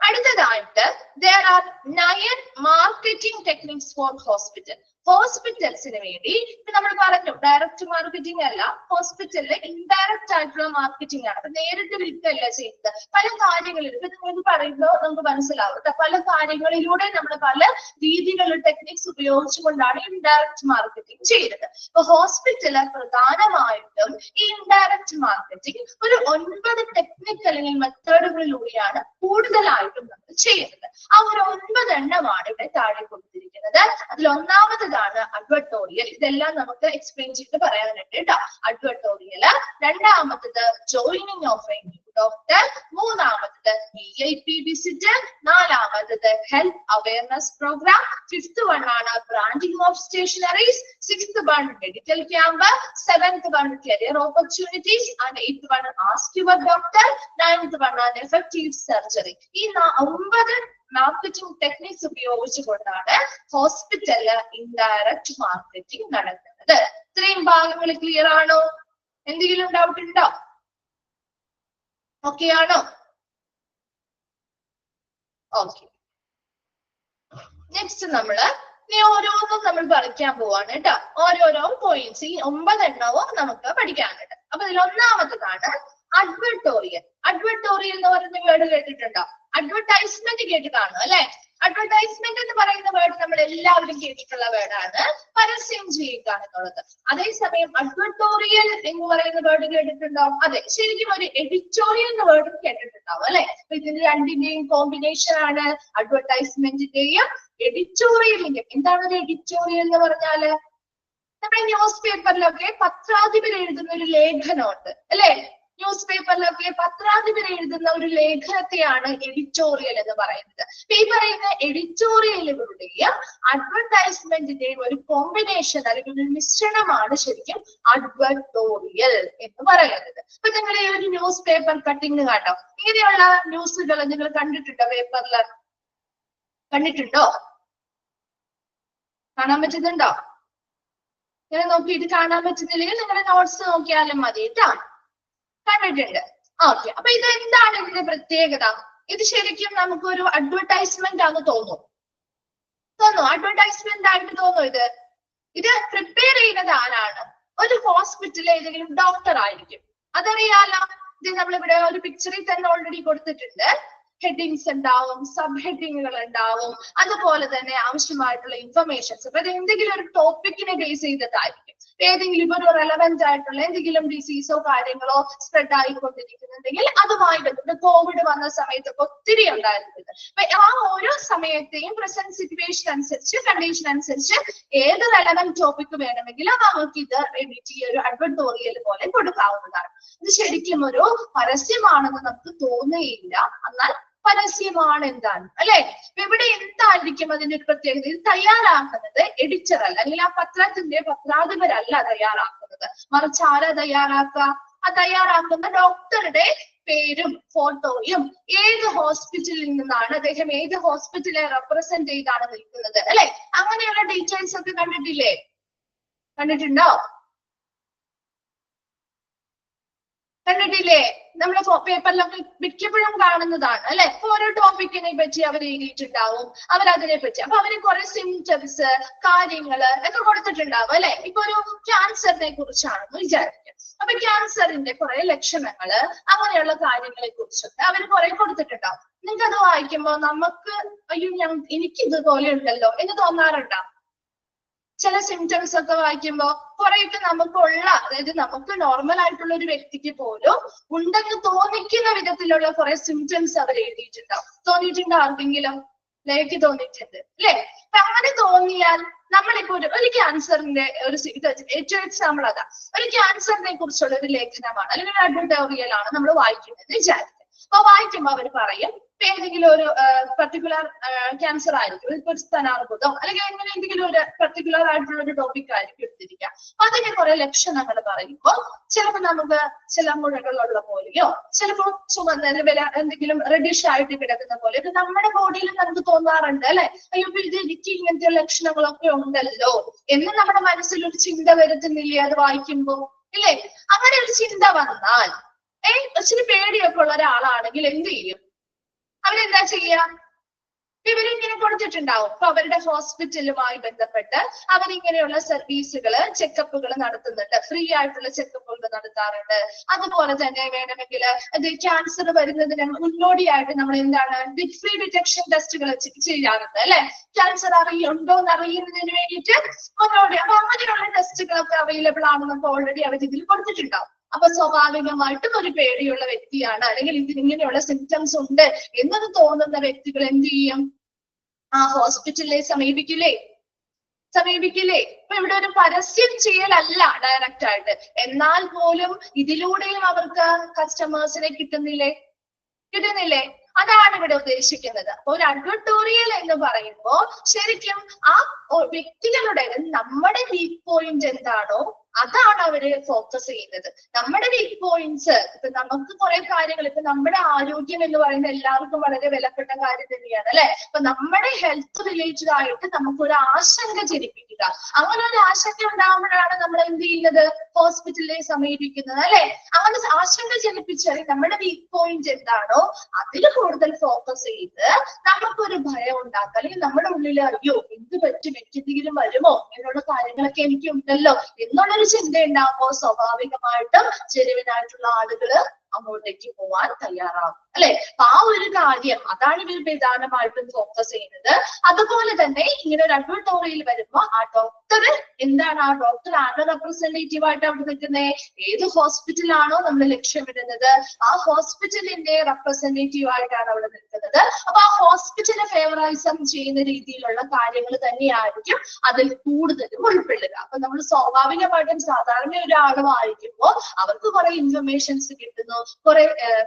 അടുത്തതായിട്ട് there are 9 marketing techniques for hospital. ഹോസ്പിറ്റൽസിന് വേണ്ടി ഇപ്പൊ നമ്മൾ പറഞ്ഞു ഡയറക്റ്റ് മാർക്കറ്റിംഗ് അല്ല, ഹോസ്പിറ്റലിലെ ഇൻഡയറക്റ്റ് ആയിട്ടുള്ള മാർക്കറ്റിംഗ് ആണ്. അപ്പൊ നേരിട്ട് വിൽക്കല്ല ചെയ്യുന്നത്, പല കാര്യങ്ങളിലും ഇപ്പൊ നിങ്ങൾക്ക് പറയുമ്പോൾ നമുക്ക് മനസ്സിലാവും. പല കാര്യങ്ങളിലൂടെ നമ്മൾ പല രീതികളുടെ ടെക്നിക്സ് ഉപയോഗിച്ചുകൊണ്ടാണ് ഇൻഡയറക്റ്റ് മാർക്കറ്റിംഗ് ചെയ്യുന്നത്. അപ്പൊ ഹോസ്പിറ്റല് പ്രധാനമായിട്ടും ഈ ഇൻഡയറക്റ്റ് മാർക്കറ്റിംഗ് ഒരു 9 ടെക്നിക് അല്ലെങ്കിൽ മെത്തേഡുകളിലൂടെയാണ് കൂടുതലായിട്ടും നമ്മൾ ചെയ്യുന്നത്. ആ ഒരു 9 എണ്ണമാണ് ഇവിടെ താഴെ കൊടുത്തിരിക്കുന്നത്. അതിൽ ഒന്നാമത് അഡ്വർട്ടോറിയൽ. ഇതെല്ലാം നമുക്ക് എക്സ്പ്ലെയിൻ ചെയ്ത് പറയാനുണ്ട് കേട്ടോ. അഡ്വർട്ടോറിയല്. രണ്ടാമത്തത് joining of a new doctor. മൂന്നാമത്തത് VIP വിസിറ്റ്. നാലാമത്തത് health awareness programme. Fifth one ആണ് branding of stationeries. Sixth one medical camp. Seventh one career opportunities. And eighth one ask your doctor. Ninth one ആണ് effective surgery. ഈ 9 marketing techniques ഉപയോഗിച്ചുകൊണ്ടാണ് ഹോസ്പിറ്റലില് indirect marketing നടക്കുന്നത്. ഇത്രയും ഭാഗങ്ങൾ clear ആണോ? എന്തെങ്കിലും ഡൗട്ട് ഉണ്ടോ? ഓക്കെ ആണോ? ഓക്കെ. നെക്സ്റ്റ് ഇനി ഓരോന്നും നമ്മൾ പഠിക്കാൻ പോവാണ് കേട്ടോ. ഓരോരോ പോയിന്റ്സ് ഈ 9 എണ്ണവും നമുക്ക് പഠിക്കാനുണ്ട്. അപ്പൊ ഇതിൽ ഒന്നാമത്തതാണ് അഡ്വർട്ടോറിയൽ. അഡ്വർട്ടോറിയൽ എന്ന് പറയുന്ന വേർഡ് കേട്ടിട്ടുണ്ടോ? അഡ്വർടൈസ്മെന്റ് കേട്ട് കാണും അല്ലെ. അഡ്വർടൈസ്മെന്റ് എന്ന് പറയുന്ന വേർഡ് നമ്മൾ എല്ലാവരും കേട്ടിട്ടുള്ള വേർഡാണ്, പരസ്യം ചെയ്യുക എന്നുള്ളത്. അതേസമയം അഡ്വർട്ടോറിയൽ എന്ന് പറയുന്ന വേർഡ് കേട്ടിട്ടുണ്ടോ? അതെ, ശരിക്കും ഒരു എഡിറ്റോറിയൽ എന്ന വേർഡ് കേട്ടിട്ടുണ്ടാവും അല്ലെ. അപ്പൊ ഇതിന്റെ രണ്ടിന്റെയും കോമ്പിനേഷൻ ആണ് അഡ്വർടൈസ്മെന്റിന്റെയും എഡിറ്റോറിയലിന്റെയും. എന്താണ് ഒരു എഡിറ്റോറിയൽ എന്ന് പറഞ്ഞാല്? നമ്മുടെ ന്യൂസ് പേപ്പറിലൊക്കെ പത്രാധിപർ എഴുതുന്ന ഒരു ലേഖനമുണ്ട് അല്ലെ. ന്യൂസ് പേപ്പറിലൊക്കെ പത്രാധിപർ എഴുതുന്ന ഒരു ലേഖനത്തെയാണ് എഡിറ്റോറിയൽ എന്ന് പറയുന്നത്. ഈ പറയുന്ന എഡിറ്റോറിയലുകളുടെയും അഡ്വർടൈസ്മെന്റിന്റെയും ഒരു കോമ്പിനേഷൻ അല്ലെങ്കിൽ ഒരു മിശ്രണമാണ് ശരിക്കും അഡ്വർട്ടോറിയൽ എന്ന് പറയുന്നത്. അപ്പൊ നിങ്ങൾ ഈ ഒരു ന്യൂസ് പേപ്പർ കട്ടിങ് കണ്ടോ? ഇങ്ങനെയുള്ള ന്യൂസുകൾ നിങ്ങൾ കണ്ടിട്ടുണ്ടോ? പേപ്പറിൽ കണ്ടിട്ടുണ്ടോ? കാണാൻ പറ്റുന്നുണ്ടോ? ഇങ്ങനെ നോക്കിയിട്ട് കാണാൻ പറ്റുന്നില്ലെങ്കിൽ നിങ്ങളുടെ നോട്ട്സ് നോക്കിയാലും മതി കേട്ടോ. കണ്ടിട്ടുണ്ട്. ഓക്കെ. അപ്പൊ ഇത് എന്താണ് ഇതിന്റെ പ്രത്യേകത? ഇത് ശരിക്കും നമുക്കൊരു അഡ്വർടൈസ്മെന്റ് ആണെന്ന് തോന്നുന്നു. അഡ്വർടൈസ്മെന്റ് ആയിട്ട് തോന്നുന്നു. ഇത് പ്രിപ്പയർ ചെയ്യുന്നത് ആരാണ്? ഒരു ഹോസ്പിറ്റലിലെ ഏതെങ്കിലും ഡോക്ടർ ആയിരിക്കും. അതറിയാലോ. ഇത് നമ്മളിവിടെ ഒരു പിക്ചറിൽ തന്നെ ഓൾറെഡി കൊടുത്തിട്ടുണ്ട്. ഹെഡിങ്സ് ഉണ്ടാവും, സബ് ഹെഡിങ്ങുകൾ ഉണ്ടാവും, അതുപോലെ തന്നെ ആവശ്യമായിട്ടുള്ള ഇൻഫർമേഷൻസ്. അപ്പൊ ഇത് എന്തെങ്കിലും ഒരു ടോപ്പിക്കിനെ ബേസ് ചെയ്തിട്ടായിരിക്കും. ഏതെങ്കിലും ഒരു റെലവെന്റ് ആയിട്ടുള്ള എന്തെങ്കിലും ഡിസീസോ കാര്യങ്ങളോ സ്പ്രെഡ് ആയിക്കൊണ്ടിരിക്കുന്നുണ്ടെങ്കിൽ അതുമായി ബന്ധപ്പെട്ട് കോവിഡ് വന്ന സമയത്തൊക്കെ ഒത്തിരി ഉണ്ടായിരുന്നത്. അപ്പൊ ആ ഓരോ സമയത്തെയും പ്രസന്റ് സിറ്റുവേഷൻ അനുസരിച്ച്, കണ്ടീഷൻ അനുസരിച്ച് ഏത് റെലവെന്റ് ടോപ്പിക് വേണമെങ്കിലും നമുക്ക് ഇത് എഡിറ്റ് ഒരു അഡ്വർട്ടോറിയൽ പോലെ കൊടുക്കാവുന്നതാണ്. ഇത് ശരിക്കും ഒരു പരസ്യമാണെന്ന് നമുക്ക് തോന്നുകയില്ല. എന്നാൽ പരസ്യമാണ് എന്താണ് അല്ലെ? ഇവിടെ എന്തായിരിക്കും അതിന്റെ ഒരു പ്രത്യേകത? ഇത് തയ്യാറാക്കുന്നത് എഡിറ്റർ അല്ല, അല്ലെങ്കിൽ ആ പത്രത്തിന്റെ പത്രാധിപരല്ല തയ്യാറാക്കുന്നത്, മറിച്ച് ആരാ തയ്യാറാക്കുക? ആ തയ്യാറാക്കുന്ന ഡോക്ടറുടെ പേരും ഫോട്ടോയും ഏത് ഹോസ്പിറ്റലിൽ നിന്നാണ്, അദ്ദേഹം ഏത് ഹോസ്പിറ്റലെ റെപ്രസെന്റ് ചെയ്താണ് നിൽക്കുന്നത് അല്ലെ? അങ്ങനെയുള്ള ഡീറ്റെയിൽസ് ഒക്കെ കണ്ടിട്ടില്ലേ? കണ്ടിട്ടുണ്ടോ? കണ്ടിട്ടില്ലേ? നമ്മുടെ പേപ്പറിലൊക്കെ മിക്കപ്പോഴും കാണുന്നതാണ് അല്ലെ? ഓരോ ടോപ്പിക്കിനെ പറ്റി അവർ എഴുതിയിട്ടുണ്ടാവും, അവരതിനെ പറ്റി. അപ്പൊ അവര് കുറെ സിംറ്റംസ്, കാര്യങ്ങള് ഒക്കെ കൊടുത്തിട്ടുണ്ടാവും അല്ലെ? ഇപ്പൊ ഒരു ക്യാൻസറിനെ കുറിച്ചാണെന്ന് വിചാരിക്കുക. അപ്പൊ ക്യാൻസറിന്റെ കുറെ ലക്ഷണങ്ങള്, അങ്ങനെയുള്ള കാര്യങ്ങളെ കുറിച്ചൊക്കെ അവർ കുറെ കൊടുത്തിട്ടുണ്ടാവും. നിങ്ങൾക്ക് അത് വായിക്കുമ്പോ നമുക്ക് അയ്യോ എനിക്ക് ഇതുപോലെ ഉണ്ടല്ലോ എന്ന് തോന്നാറുണ്ടോ? ചില സിംറ്റംസ് ഒക്കെ വായിക്കുമ്പോ കുറെയൊക്കെ നമുക്കുള്ള, അതായത് നമുക്ക് നോർമൽ ആയിട്ടുള്ള ഒരു വ്യക്തിക്ക് പോലും ഉണ്ടെന്ന് തോന്നിക്കുന്ന വിധത്തിലുള്ള കുറെ സിംറ്റംസ് അവർ എഴുതിയിട്ടുണ്ടാവും. തോന്നിയിട്ടുണ്ടോ ആർക്കെങ്കിലും? എനിക്ക് തോന്നിയിട്ടുണ്ട് അല്ലെ? അപ്പൊ അങ്ങനെ തോന്നിയാൽ നമ്മളിപ്പോ ഒരു ക്യാൻസറിന്റെ ഒരു ഏറ്റവും എക്സാമ്പിൾ അതാ, ഒരു ക്യാൻസറിനെ കുറിച്ചുള്ള ഒരു ലേഖനമാണ് അല്ലെങ്കിൽ ഒരു അഡ്വർട്ടോറിയൽ ആണ് നമ്മൾ വായിക്കുന്നത് വിചാരിക്കുക. അപ്പൊ വായിക്കുമ്പോ അവർ പറയും ഏതെങ്കിലും ഒരു പർട്ടിക്കുലർ ക്യാൻസർ ആയിരിക്കും, ഇപ്പൊ സ്തനാർബുദം അല്ലെങ്കിൽ അങ്ങനെ എന്തെങ്കിലും ഒരു പർട്ടിക്കുലർ ആയിട്ടുള്ള ഒരു ടോപ്പിക് ആയിരിക്കും എടുത്തിരിക്കുക. അതിന്റെ കുറെ ലക്ഷണങ്ങൾ പറയുമ്പോൾ ചിലപ്പോൾ നമുക്ക് ചില മുഴകളുള്ള പോലെയോ, ചിലപ്പോൾ ചുമന്ന എന്തെങ്കിലും റെഡിഷ് ആയിട്ട് കിടക്കുന്ന പോലെ ഇത് നമ്മുടെ ബോഡിയിൽ നമുക്ക് തോന്നാറുണ്ട് അല്ലെ? അയ്യോ ഇത് എനിക്ക് ഇങ്ങനത്തെ ലക്ഷണങ്ങളൊക്കെ ഉണ്ടല്ലോ എന്ന് നമ്മുടെ മനസ്സിൽ ഒരു ചിന്ത വരുത്തുന്നില്ലേ അത് വായിക്കുമ്പോ? ഇല്ലേ? അങ്ങനെ ഒരു ചിന്ത വന്നാൽ ഇച്ചിരി പേടിയൊക്കെ ഉള്ള ഒരാളാണെങ്കിൽ എന്ത് ചെയ്യും? അവരെന്താ ചെയ്യാ? ഇവരിങ്ങനെ കൊടുത്തിട്ടുണ്ടാവും. അപ്പൊ അവരുടെ ഹോസ്പിറ്റലുമായി ബന്ധപ്പെട്ട് അവരിങ്ങനെയുള്ള സർവീസുകള്, ചെക്കപ്പുകൾ നടത്തുന്നുണ്ട്, ഫ്രീ ആയിട്ടുള്ള ചെക്കപ്പുകൾ നടത്താറുണ്ട്. അതുപോലെ തന്നെ വേണമെങ്കിൽ അത് ക്യാൻസർ വരുന്നതിന് മുന്നോടിയായിട്ട് നമ്മൾ എന്താണ് ഫ്രീ ഡിറ്റക്ഷൻ ടെസ്റ്റുകൾ ചെയ്യാറുണ്ട് അല്ലെ? ക്യാൻസർ ഉണ്ടോ എന്ന് അറിയുന്നതിന് വേണ്ടിയിട്ട് മുന്നോടി. അപ്പൊ അങ്ങനെയുള്ള ടെസ്റ്റുകളൊക്കെ അവൈലബിൾ ആണെന്നൊക്കെ ഓൾറെഡി അവർ ഇതിൽ കൊടുത്തിട്ടുണ്ടാവും. അപ്പൊ സ്വാഭാവികമായിട്ടും ഒരു പേടിയുള്ള വ്യക്തിയാണ് അല്ലെങ്കിൽ ഇങ്ങനെയുള്ള സിംറ്റംസ് ഉണ്ട് എന്നത് തോന്നുന്ന വ്യക്തികൾ എന്ത് ചെയ്യും? ആ ഹോസ്പിറ്റലിനെ സമീപിക്കില്ലേ? ഇപ്പൊ ഇവിടെ ഒരു പരസ്യം ചെയ്യലല്ല ഡയറക്റ്റ് ആയിട്ട്, എന്നാൽ പോലും ഇതിലൂടെയും അവർക്ക് കസ്റ്റമേഴ്സിനെ കിട്ടുന്നില്ലേ? അതാണ് ഇവിടെ ഉദ്ദേശിക്കുന്നത്. അപ്പൊ ഒരു അഡ്വർട്ടോറിയൽ എന്ന് പറയുമ്പോ ശരിക്കും ആ വ്യക്തികളുടെ നമ്മുടെ വീക്ക് പോയിന്റ് എന്താണോ അതാണ് അവര് ഫോക്കസ് ചെയ്യുന്നത്. നമ്മുടെ വീക്ക് പോയിന്റ്സ്, ഇപ്പൊ നമുക്ക് കുറെ കാര്യങ്ങൾ, ഇപ്പൊ നമ്മുടെ ആരോഗ്യം എന്ന് പറയുന്നത് എല്ലാവർക്കും വളരെ വിലപ്പെട്ട കാര്യം തന്നെയാണ് അല്ലെ? അപ്പൊ നമ്മുടെ ഹെൽത്ത് റിലേറ്റഡ് ആയിട്ട് നമുക്കൊരു ആശങ്ക ജനിപ്പിക്കുക. അങ്ങനെ ഒരു ആശങ്ക ഉണ്ടാകുമ്പോഴാണ് നമ്മൾ എന്ത് ചെയ്യുന്നത്? ഹോസ്പിറ്റലിനെ സമീപിക്കുന്നത് അല്ലെ? അങ്ങനെ ആശങ്ക ജനിപ്പിച്ചാൽ നമ്മുടെ വീക്ക് പോയിന്റ് എന്താണോ അതിൽ കൂടുതൽ ഫോക്കസ് ചെയ്ത് നമുക്കൊരു ഭയം ഉണ്ടാക്കുക, അല്ലെങ്കിൽ നമ്മുടെ ഉള്ളിൽ അയ്യോ എന്ത് പറ്റും, എനിക്ക് എന്തെങ്കിലും വരുമോ, ഇങ്ങനെയുള്ള കാര്യങ്ങളൊക്കെ എനിക്ക് ഉണ്ടല്ലോ എന്നുള്ളൊരു ചിന്ത ഉണ്ടാകുമ്പോൾ സ്വാഭാവികമായിട്ടും ജെനുവിനായിട്ടുള്ള ആളുകള് അങ്ങോട്ടേക്ക് പോവാൻ തയ്യാറാവും അല്ലെ? അപ്പൊ ആ ഒരു കാര്യം അതാണ് ഇവർ പ്രധാനമായിട്ടും ഫോക്കസ് ചെയ്യുന്നത്. അതുപോലെ തന്നെ ഇങ്ങനെ ഒരു അഡ്വർട്ടോറിയൽ വരുമ്പോ ആ ഡോക്ടർ എന്താണ്, ആ ഡോക്ടർ ആരുടെ റെപ്രസെന്റേറ്റീവ് ആയിട്ട് അവിടെ നിൽക്കുന്നത്? ഏത് ഹോസ്പിറ്റലാണോ നമ്മൾ ലക്ഷ്യമിടുന്നത് ആ ഹോസ്പിറ്റലിന്റെ റെപ്രസെന്റേറ്റീവ് ആയിട്ടാണ് അവിടെ നിൽക്കുന്നത്. അപ്പൊ ആ ഹോസ്പിറ്റലിനെ ഫേവറൈസം ചെയ്യുന്ന രീതിയിലുള്ള കാര്യങ്ങൾ തന്നെയായിരിക്കും അതിൽ കൂടുതലും ഉൾപ്പെടുക. അപ്പൊ നമ്മൾ സ്വാഭാവികമായിട്ടും സാധാരണ ഒരാൾ വായിക്കുമ്പോൾ അവർക്ക് കുറെ ഇൻഫർമേഷൻസ് കിട്ടുന്നു, കുറെ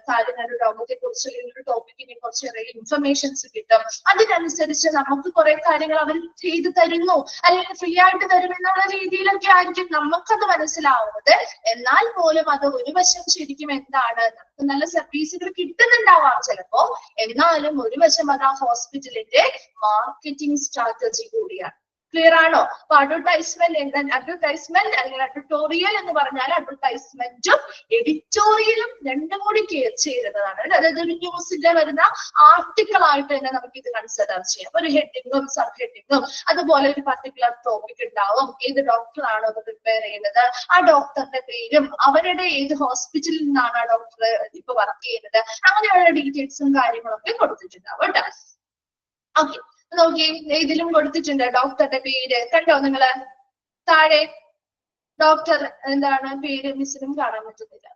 കാര്യങ്ങൾ രോഗത്തെ കുറിച്ച് ഒരു ടോപ്പിക്കിനെ കുറിച്ച് ഇൻഫർമേഷൻസ് കിട്ടും. അതിനനുസരിച്ച് നമുക്ക് കുറെ കാര്യങ്ങൾ അവർ ചെയ്തു തരുന്നു അല്ലെങ്കിൽ ഫ്രീ ആയിട്ട് തരും എന്നുള്ള രീതിയിലൊക്കെ ആയിരിക്കും നമുക്കത് മനസ്സിലാവുന്നത്. എന്നാൽ പോലും അത് ഒരു വശം ശരിക്കും എന്താണ്, നമുക്ക് നല്ല സർവീസുകൾ കിട്ടുന്നുണ്ടാവാം ചിലപ്പോ, എന്നാലും ഒരു വശം അത് ആ ഹോസ്പിറ്റലിന്റെ മാർക്കറ്റിംഗ് സ്ട്രാറ്റജി കൂടിയാണ്. ക്ലിയർ ആണോ? അപ്പൊ അഡ്വർടൈസ്മെന്റ് അല്ലെങ്കിൽ അഡ്വർട്ടോറിയൽ എന്ന് പറഞ്ഞാൽ അഡ്വർടൈസ്മെന്റും എഡിറ്റോറിയലും രണ്ടും കൂടി കെയർ ചെയ്യുന്നതാണ്. അതായത് ഒരു ന്യൂസിന്റെ വരുന്ന ആർട്ടിക്കിൾ ആയിട്ട് തന്നെ നമുക്ക് ഇത് കൺസിഡർ ചെയ്യാം. ഒരു ഹെഡിങ്ങും സബ് ഹെഡിങ്ങും, അതുപോലെ ഒരു പർട്ടിക്കുലർ ടോപ്പിക് ഉണ്ടാവും, ഏത് ഡോക്ടറാണോ അത് പ്രിപ്പയർ ചെയ്യുന്നത്, ആ ഡോക്ടറുടെ പേരും അവരുടെ ഏത് ഹോസ്പിറ്റലിൽ നിന്നാണ് ആ ഡോക്ടർ ഇപ്പൊ വർക്ക് ചെയ്യുന്നത്, അങ്ങനെയുള്ള ഡീറ്റെയിൽസും കാര്യങ്ങളൊക്കെ കൊടുത്തിട്ടുണ്ടാവും കേട്ടോ. ഓക്കെ, നോക്കി ഇതിലും കൊടുത്തിട്ടുണ്ട് ഡോക്ടറുടെ പേര്, കണ്ടോ നിങ്ങള് താഴെ? ഡോക്ടർ എന്താണ് പേര് മിസ്സിനും കാണാൻ പറ്റുന്നില്ല.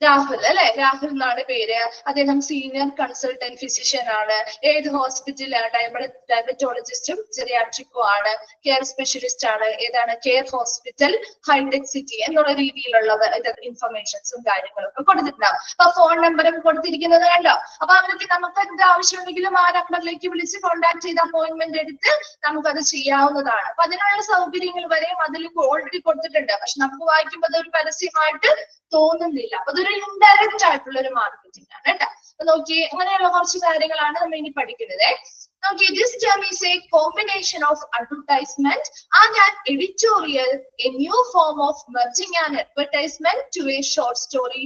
രാഹുൽ അല്ലെ, രാഹുൽ എന്നാണ് പേര്. അദ്ദേഹം സീനിയർ കൺസൾട്ടന്റ് ഫിസിഷ്യൻ ആണ്. ഏത് ഹോസ്പിറ്റലാണ്? ഡയബറ്റോളജിസ്റ്റും ജെറിയാട്രിക്കും ആണ്. കെയർ സ്പെഷ്യലിസ്റ്റ് ആണ്. ഏതാണ്? കെയർ ഹോസ്പിറ്റൽ ഹൈടെക് സിറ്റി എന്നുള്ള രീതിയിലുള്ള ഇൻഫർമേഷൻസും കാര്യങ്ങളും ഒക്കെ കൊടുത്തിട്ടുണ്ടാവും. അപ്പൊ ഫോൺ നമ്പറും കൊടുത്തിരിക്കുന്നത് കണ്ടോ. അപ്പൊ അവർക്ക് നമുക്ക് എന്ത് ആവശ്യമുണ്ടെങ്കിലും ആ നമ്പറിലേക്ക് വിളിച്ച് കോൺടാക്ട് ചെയ്ത് അപ്പോയിന്റ്മെന്റ് എടുത്ത് നമുക്കത് ചെയ്യാവുന്നതാണ്. അപ്പൊ അതിനുള്ള സൗകര്യങ്ങൾ വരെയും അതിൽ ഓൾറെഡി കൊടുത്തിട്ടുണ്ട്. പക്ഷെ നമുക്ക് വായിക്കുമ്പോൾ അതൊരു പരസ്യമായിട്ട് തോന്നുന്നില്ല. അപ്പൊ അതൊരു ഇൻഡയറക്റ്റ് ആയിട്ടുള്ള ഒരു മാർക്കറ്റിംഗ് ആണ് കേട്ടോ. അപ്പൊ നോക്കിയേ, അങ്ങനെയുള്ള കുറച്ച് കാര്യങ്ങളാണ് നമ്മൾ ഇനി പഠിക്കുന്നത്. Okay, this term is a combination of advertisement and an editorial, a new form of merging an advertisement to a short story,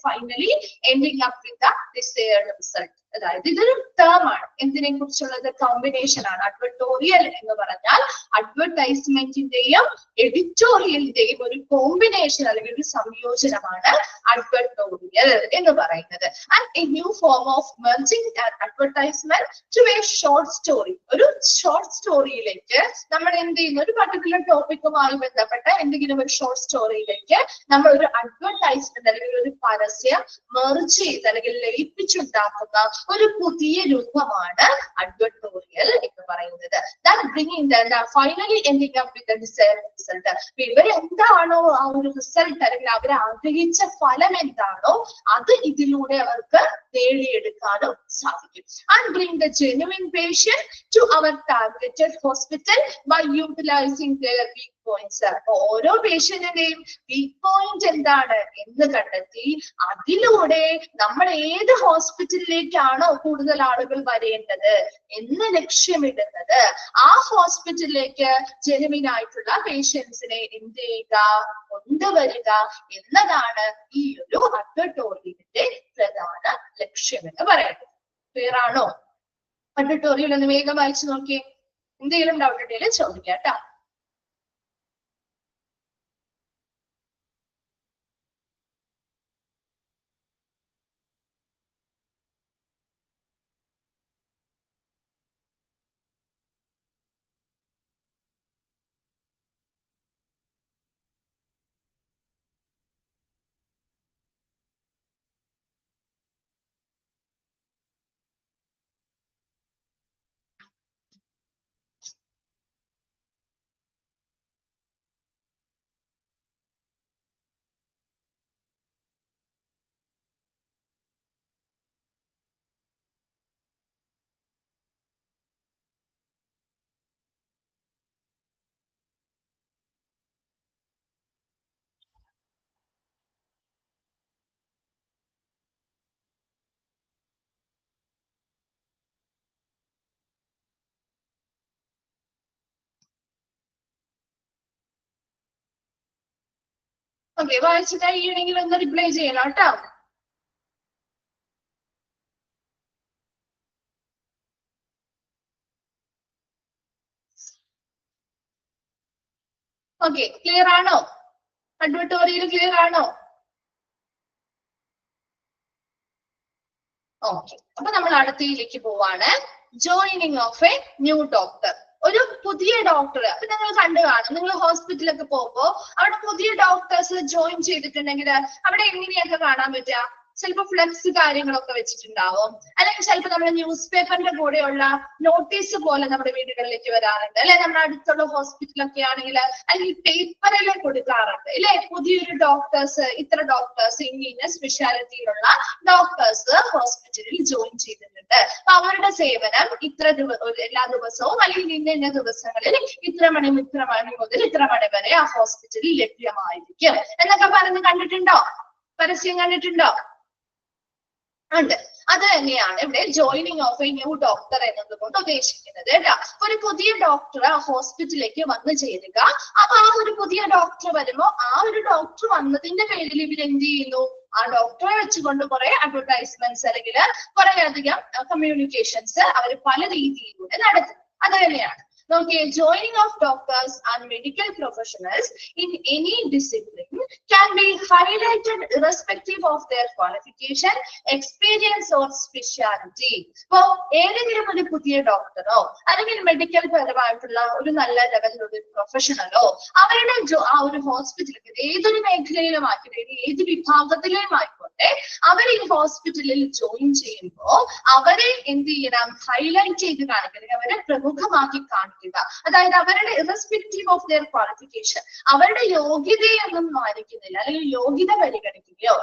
finally ending up with the desired result. അതായത് ഇതൊരു ടേം ആണ്. എന്തിനെ കുറിച്ചുള്ളത്? കോമ്പിനേഷൻ ആണ്. അഡ്വർട്ടോറിയൽ എന്ന് പറഞ്ഞാൽ അഡ്വർടൈസ്മെന്റിന്റെയും എഡിറ്റോറിയലിന്റെയും ഒരു combination അല്ലെങ്കിൽ ഒരു സംയോജനമാണ് അഡ്വർട്ടോറിയൽ എന്ന് പറയുന്നത്. And a new form of merging advertisement to a short story. ഒരു ഷോർട്ട് സ്റ്റോറിയിലേക്ക് നമ്മൾ എന്ത് ചെയ്യുന്നു? ഒരു പർട്ടിക്കുലർ ടോപ്പിക്കുമായി ബന്ധപ്പെട്ട എന്തെങ്കിലും ഒരു ഷോർട്ട് സ്റ്റോറിയിലേക്ക് നമ്മൾ ഒരു അഡ്വർടൈസ്മെന്റ് അല്ലെങ്കിൽ ഒരു പരസ്യം മെർജ് ചെയ്ത് അല്ലെങ്കിൽ ലയിപ്പിച്ചുണ്ടാക്കുന്ന ഒരു പുതിയ രൂപമാണ് അഡ്വർട്ടോറിയൽ എന്ന് പറയുന്നത്. Finally ending up with desired result. ഇവർ എന്താണോ ആ ഒരു റിസൾട്ട് അല്ലെങ്കിൽ അവർ ആഗ്രഹിച്ച ഫലം എന്താണോ അത് ഇതിലൂടെ അവർക്ക് നേടിയെടുക്കാനും സാധിക്കും. And bring the genuine patient to our targeted hospital by utilising their weak points. അപ്പൊ ഓരോ പേഷ്യന്റിന്റെയും വീക്ക് പോയിന്റ് എന്താണ് എന്ന് കണ്ടെത്തി അതിലൂടെ നമ്മൾ ഏത് ഹോസ്പിറ്റലിലേക്കാണോ കൂടുതൽ ആളുകൾ വരേണ്ടത് എന്ന് ലക്ഷ്യമിടുന്നത് ആ ഹോസ്പിറ്റലിലേക്ക് ജെനുവിൻ ആയിട്ടുള്ള പേഷ്യൻസിനെ എന്ത് ചെയ്യുക, കൊണ്ടുവരിക എന്നതാണ് ഈ ഒരു അഡ്വർട്ടോറിയലിന്റെ പ്രധാന ലക്ഷ്യം എന്ന് പറയുന്നത്. ക്ലിയർ ആണോ? അഡ്വർട്ടോറിയൽ ഒന്ന് വേഗം വായിച്ചു നോക്കിയേ. എന്തെങ്കിലും ഡൗട്ട് ഉണ്ടെങ്കിൽ ചോദിക്കാം കേട്ടോ. ഓക്കെ, വായിച്ചിട്ട് ഈവനിങ്ങിൽ ഒന്ന് റിപ്ലൈ ചെയ്യണം കേട്ടോ. ഓക്കെ, ക്ലിയർ ആണോ? അഡ്വർട്ടോറിയൽ ക്ലിയർ ആണോ? ഓക്കെ, അപ്പൊ നമ്മൾ അടുത്തയിലേക്ക് പോവാണ്. Joining of a new doctor. ഒരു പുതിയ ഡോക്ടർ അപ്പൊ നിങ്ങൾ കണ്ടു കാണും. നിങ്ങൾ ഹോസ്പിറ്റലൊക്കെ പോകുമ്പോ അവിടെ പുതിയ ഡോക്ടേഴ്സ് ജോയിൻ ചെയ്തിട്ടുണ്ടെങ്കിൽ അവിടെ എങ്ങനെയൊക്കെ കാണാൻ പറ്റുക? ചിലപ്പോൾ ഫ്ലെക്സ് കാര്യങ്ങളൊക്കെ വെച്ചിട്ടുണ്ടാവും. അല്ലെങ്കിൽ ചിലപ്പോൾ നമ്മുടെ ന്യൂസ് പേപ്പറിന്റെ കൂടെയുള്ള നോട്ടീസ് പോലെ നമ്മുടെ വീടുകളിലേക്ക് വരാറുണ്ട് അല്ലെ. നമ്മുടെ അടുത്തുള്ള ഹോസ്പിറ്റലൊക്കെ ആണെങ്കിൽ അല്ലെങ്കിൽ പേപ്പറിലെ കൊടുക്കാറുണ്ട് അല്ലെ. പുതിയൊരു ഡോക്ടേഴ്സ്, ഇത്ര ഡോക്ടേഴ്സ്, ഇന്ന സ്പെഷ്യാലിറ്റിയിലുള്ള ഡോക്ടേഴ്സ് ഹോസ്പിറ്റലിൽ ജോയിൻ ചെയ്തിട്ടുണ്ട്. അപ്പൊ അവരുടെ സേവനം ഇത്ര എല്ലാ ദിവസവും അല്ലെങ്കിൽ ഇന്ന ദിവസങ്ങളിൽ ഇത്ര മണി മുതൽ ഇത്ര മണി വരെ ആ ഹോസ്പിറ്റലിൽ ലഭ്യമായിരിക്കും എന്നൊക്കെ പറഞ്ഞ് കണ്ടിട്ടുണ്ടോ? പരസ്യം കണ്ടിട്ടുണ്ടോ? ഉണ്ട്. അത് തന്നെയാണ് ഇവിടെ joining of a new doctor എന്നതുകൊണ്ട് ഉദ്ദേശിക്കുന്നത് കേട്ടോ. ഒരു പുതിയ ഡോക്ടർ ആ ഹോസ്പിറ്റലിലേക്ക് വന്നു ചേരുക. അപ്പൊ ആ ഒരു പുതിയ ഡോക്ടർ വരുമ്പോ ആ ഒരു ഡോക്ടർ വന്നതിന്റെ പേരിൽ ഇവർ എന്ത് ചെയ്യുന്നു? ആ ഡോക്ടറെ വെച്ചുകൊണ്ട് കുറെ അഡ്വർടൈസ്മെന്റ്സ് അല്ലെങ്കിൽ കുറെ അധികം കമ്മ്യൂണിക്കേഷൻസ് അവർ പല രീതിയിലൂടെ നടത്തും. അത് തന്നെയാണ്. Okay, joining of doctors and medical professionals in any discipline can be highlighted irrespective of their qualification, experience or specialty. So, ഏതെങ്കിലും ഒരു പുതിയ ഡോക്ടറോ അല്ലെങ്കിൽ മെഡിക്കൽ പരമായിട്ടുള്ള ഒരു നല്ല ലെവലിലുള്ള ഒരു പ്രൊഫഷണലോ അവരുടെ ആ ഒരു ഹോസ്പിറ്റലിൽ ഏതൊരു മേഖലയിലും ആയിക്കോട്ടെ, ഏത് വിഭാഗത്തിലും ആയിക്കോട്ടെ, ആയിക്കോട്ടെ, അവർ ഈ ഹോസ്പിറ്റലിൽ ജോയിൻ ചെയ്യുമ്പോൾ അവരെ എന്ത് ചെയ്യണം, ഹൈലൈറ്റ് ചെയ്ത് കാണിക്കുക, അവരെ പ്രമുഖമാക്കി കാണിക്കുക. അതായത് അവരുടെ ഇറസ്പെക്റ്റീവ് ഓഫ് ദെയർ ക്വാളിഫിക്കേഷൻ, അവരുടെ യോഗ്യതയൊന്നും മാനിക്കുന്നില്ല, അല്ലെങ്കിൽ യോഗ്യത പരിഗണിക്കുകയോ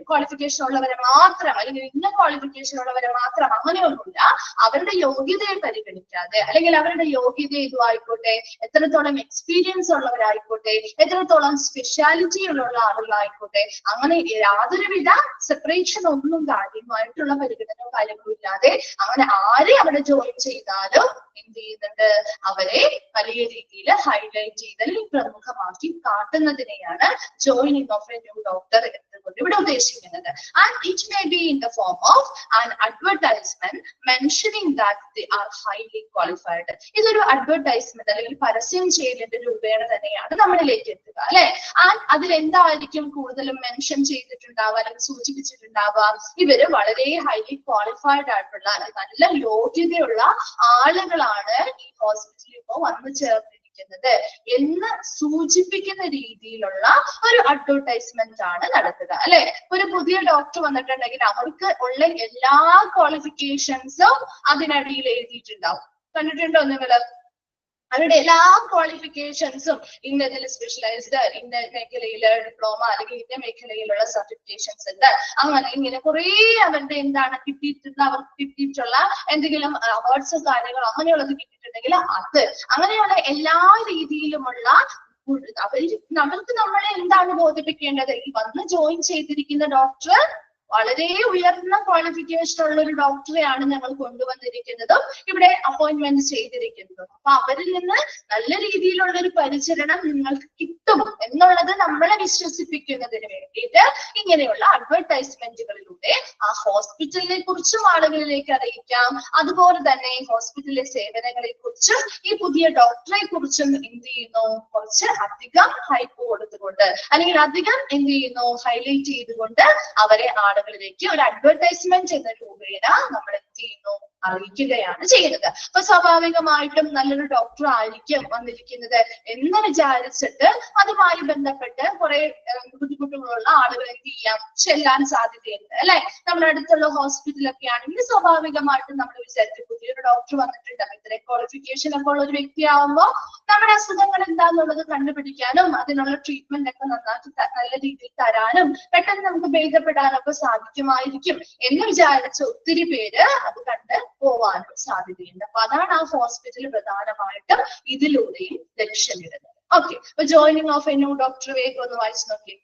ക്വാളിഫിക്കേഷൻ ഉള്ളവരെ മാത്രം അല്ലെങ്കിൽ ഇന്ന ക്വാളിഫിക്കേഷൻ ഉള്ളവരെ മാത്രം അങ്ങനെയൊന്നുമില്ല. അവരുടെ യോഗ്യതയെ പരിഗണിക്കാതെ, അല്ലെങ്കിൽ അവരുടെ യോഗ്യത ഇതുമായിക്കോട്ടെ, എത്രത്തോളം എക്സ്പീരിയൻസ് ഉള്ളവരായിക്കോട്ടെ, എത്രത്തോളം സ്പെഷ്യാലിറ്റി ഉള്ള ആളുകളായിക്കോട്ടെ, അങ്ങനെ യാതൊരുവിധ സെപ്പറേഷൻ ഒന്നും കാര്യമായിട്ടുള്ള പരിഗണനയോ കാര്യങ്ങളോ ഇല്ലാതെ അങ്ങനെ ആരെ അവിടെ ജോയിൻ ചെയ്താലും എന്ത് ചെയ്യുന്നുണ്ട്, അവരെ വലിയ രീതിയിൽ ഹൈലൈറ്റ് ചെയ്ത് അല്ലെങ്കിൽ പ്രമുഖമാക്കി കാട്ടുന്നതിനെയാണ് joining of a new doctor എന്നുകൊണ്ട് ഇവിടെ ഉദ്ദേശിക്കുന്നത്. And it may be in the form of an advertisement mentioning that they are highly qualified. ഇതൊരു അഡ്വർടൈസ്മെന്റ് അല്ലെങ്കിൽ പരസ്യം ചെയ്യലിന്റെ രൂപേണ തന്നെയാണ് നമ്മളിലേക്ക് എത്തുക, അല്ലെ? ആൻഡ് അതിൽ എന്തായിരിക്കും കൂടുതലും മെൻഷൻ ചെയ്തിട്ടുണ്ടാവുക അല്ലെങ്കിൽ സൂചിപ്പിച്ചിട്ടുണ്ടാവുക, ഇവര് വളരെ ഹൈലി ക്വാളിഫൈഡ് ആയിട്ടുള്ള നല്ല യോഗ്യതയുള്ള ആളുകളാണ് ഈ ഹോസ്പിറ്റലിൽ ഇപ്പോൾ വന്നു ചേർന്നിരിക്കുന്നത് എന്ന് സൂചിപ്പിക്കുന്ന രീതിയിലുള്ള ഒരു അഡ്വർടൈസ്മെന്റ് ആണ് നടത്തുക, അല്ലെ? ഒരു പുതിയ ഡോക്ടർ വന്നിട്ടുണ്ടെങ്കിൽ അവർക്ക് ഉള്ള എല്ലാ ക്വാളിഫിക്കേഷൻസും അതിനടിയിൽ എഴുതിയിട്ടുണ്ടാവും. കണ്ടിട്ടുണ്ടോ നിങ്ങള്? അവരുടെ എല്ലാ ക്വാളിഫിക്കേഷൻസും ഇന്നതിൽ സ്പെഷ്യലൈസ്ഡ്, ഇന്ന മേഖലയില് ഡിപ്ലോമ അല്ലെങ്കിൽ ഇന്ന മേഖലയിലുള്ള സർട്ടിഫിക്കേഷൻസ് ഉണ്ട്, അങ്ങനെ ഇങ്ങനെ കുറെ അവരുടെ എന്താണ് കിട്ടിയിട്ടുള്ള, അവർക്ക് കിട്ടിയിട്ടുള്ള എന്തെങ്കിലും അവാർഡ്സോ കാര്യങ്ങളോ അങ്ങനെയുള്ളത് കിട്ടിയിട്ടുണ്ടെങ്കിൽ അത് അങ്ങനെയുള്ള എല്ലാ രീതിയിലുമുള്ള അവർക്ക് നമ്മളെ എന്താണ് ബോധിപ്പിക്കേണ്ടത്, ഈ വന്ന് ജോയിൻ ചെയ്തിരിക്കുന്ന ഡോക്ടർ വളരെ ഉയർന്ന ക്വാളിഫിക്കേഷൻ ഉള്ള ഒരു ഡോക്ടറെയാണ് ഞങ്ങൾ കൊണ്ടുവന്നിരിക്കുന്നതും ഇവിടെ അപ്പോയിന്റ്മെന്റ് ചെയ്തിരിക്കുന്നതും. അപ്പൊ അവരിൽ നിന്ന് നല്ല രീതിയിലുള്ള ഒരു പരിചരണം നിങ്ങൾക്ക് കിട്ടും എന്നുള്ളത് നമ്മളെ വിശ്വസിപ്പിക്കുന്നതിന് വേണ്ടിയിട്ട് ഇങ്ങനെയുള്ള അഡ്വർടൈസ്മെന്റുകളിലൂടെ ആ ഹോസ്പിറ്റലിനെ കുറിച്ചും ആളുകളിലേക്ക് അറിയിക്കാം. അതുപോലെ തന്നെ ഹോസ്പിറ്റലിലെ സേവനങ്ങളെ കുറിച്ചും ഈ പുതിയ ഡോക്ടറെ കുറിച്ചും എന്ത് ചെയ്യുന്നു, കുറച്ച് അധികം ഹൈപ്പ് കൊടുത്തുകൊണ്ട് അല്ലെങ്കിൽ അധികം എന്ത് ചെയ്യുന്നു, ഹൈലൈറ്റ് ചെയ്തുകൊണ്ട് അവരെ ആളുകളിലേക്ക് ഒരു അഡ്വർടൈസ്മെന്റ് എന്ന രൂപേണ നമ്മൾ എന്ത് ചെയ്യുന്നു, അറിയിക്കുകയാണ് ചെയ്യുന്നത്. അപ്പൊ സ്വാഭാവികമായിട്ടും നല്ലൊരു ഡോക്ടർ ആയിരിക്കും വന്നിരിക്കുന്നത് എന്ന് വിചാരിച്ചിട്ട് അതുമായി ബന്ധപ്പെട്ട് കുറെ ബുദ്ധിമുട്ടുകളുള്ള ആളുകൾ എന്ത് ചെയ്യാം, ചെല്ലാൻ സാധ്യതയുണ്ട്, അല്ലെ? നമ്മുടെ അടുത്തുള്ള ഹോസ്പിറ്റലൊക്കെ ആണെങ്കിൽ സ്വാഭാവികമായിട്ടും നമ്മൾ വിചാരിക്കും പുതിയൊരു ഡോക്ടർ വന്നിട്ടുണ്ട്, ഇത്രയും ക്വാളിഫിക്കേഷൻ ഒക്കെ ഉള്ള ഒരു വ്യക്തിയാവുമ്പോൾ നമ്മുടെ അസുഖങ്ങൾ എന്താന്നുള്ളത് കണ്ടുപിടിക്കാനും അതിനുള്ള ട്രീറ്റ്മെന്റ് ഒക്കെ നന്നാക്കി നല്ല രീതിയിൽ തരാനും പെട്ടെന്ന് നമുക്ക് ഭേദപ്പെടാനൊക്കെ സാധിക്കുമായിരിക്കും എന്ന് വിചാരിച്ച ഒത്തിരി പേര് അത് കണ്ട് പോവാനും സാധ്യതയുണ്ട്. അപ്പൊ അതാണ് ആ ഹോസ്പിറ്റൽ പ്രധാനമായിട്ടും ഇതിലൂടെയും ലക്ഷ്യമിടുന്നത്. ഓക്കെ, അപ്പൊ joining of a new doctor വേഗം ഒന്ന് വായിച്ചു നോക്കി.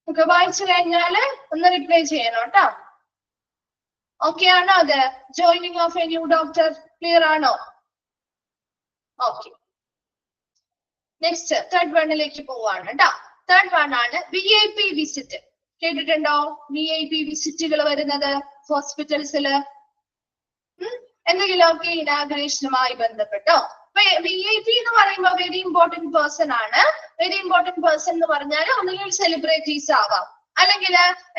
ഒക്കെ വായിച്ചു കഴിഞ്ഞാല് ഒന്ന് റിപ്ലൈ ചെയ്യണം കേട്ടോ. ഓക്കെ ആണോ? അത് joining of a new doctor clear ആണോ? ഓക്കെ, നെക്സ്റ്റ് തേർഡ് വണ്ണിലേക്ക് പോവാണ് കേട്ടോ. തേർഡ് വൺ ആണ് VIP വിസിറ്റ്. കേട്ടിട്ടുണ്ടോ? VIP വിസിറ്റുകൾ വരുന്നത് ഹോസ്പിറ്റൽസില് എന്തെങ്കിലുമൊക്കെ ഇനാഗ്രേഷനുമായി ബന്ധപ്പെട്ടോ. VIP എന്ന് പറയുമ്പോൾ വെരി ഇമ്പോർട്ടന്റ് പേഴ്സൺ ആണ്. വെരി ഇമ്പോർട്ടന്റ് പേഴ്സൺ എന്ന് പറഞ്ഞാൽ ഒന്നുകിൽ സെലിബ്രിറ്റീസ് ആവാം, അല്ലെങ്കിൽ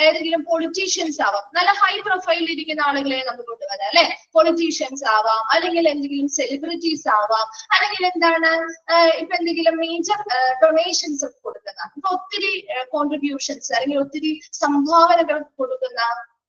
ഏതെങ്കിലും പൊളിറ്റീഷ്യൻസ് ആവാം. നല്ല ഹൈ പ്രൊഫൈലിൽ ഇരിക്കുന്ന ആളുകളെ നമുക്ക് കൊണ്ടുവരാം, അല്ലെ? പൊളിറ്റീഷ്യൻസ് ആവാം, അല്ലെങ്കിൽ എന്തെങ്കിലും സെലിബ്രിറ്റീസ് ആവാം, അല്ലെങ്കിൽ എന്താണ് ഇപ്പൊ എന്തെങ്കിലും മേജർ ഡൊണേഷൻസ് കൊടുക്കുന്ന, ഇപ്പൊ ഒത്തിരി കോൺട്രിബ്യൂഷൻസ് അല്ലെങ്കിൽ ഒത്തിരി സംഭാവനകൾ കൊടുക്കുന്ന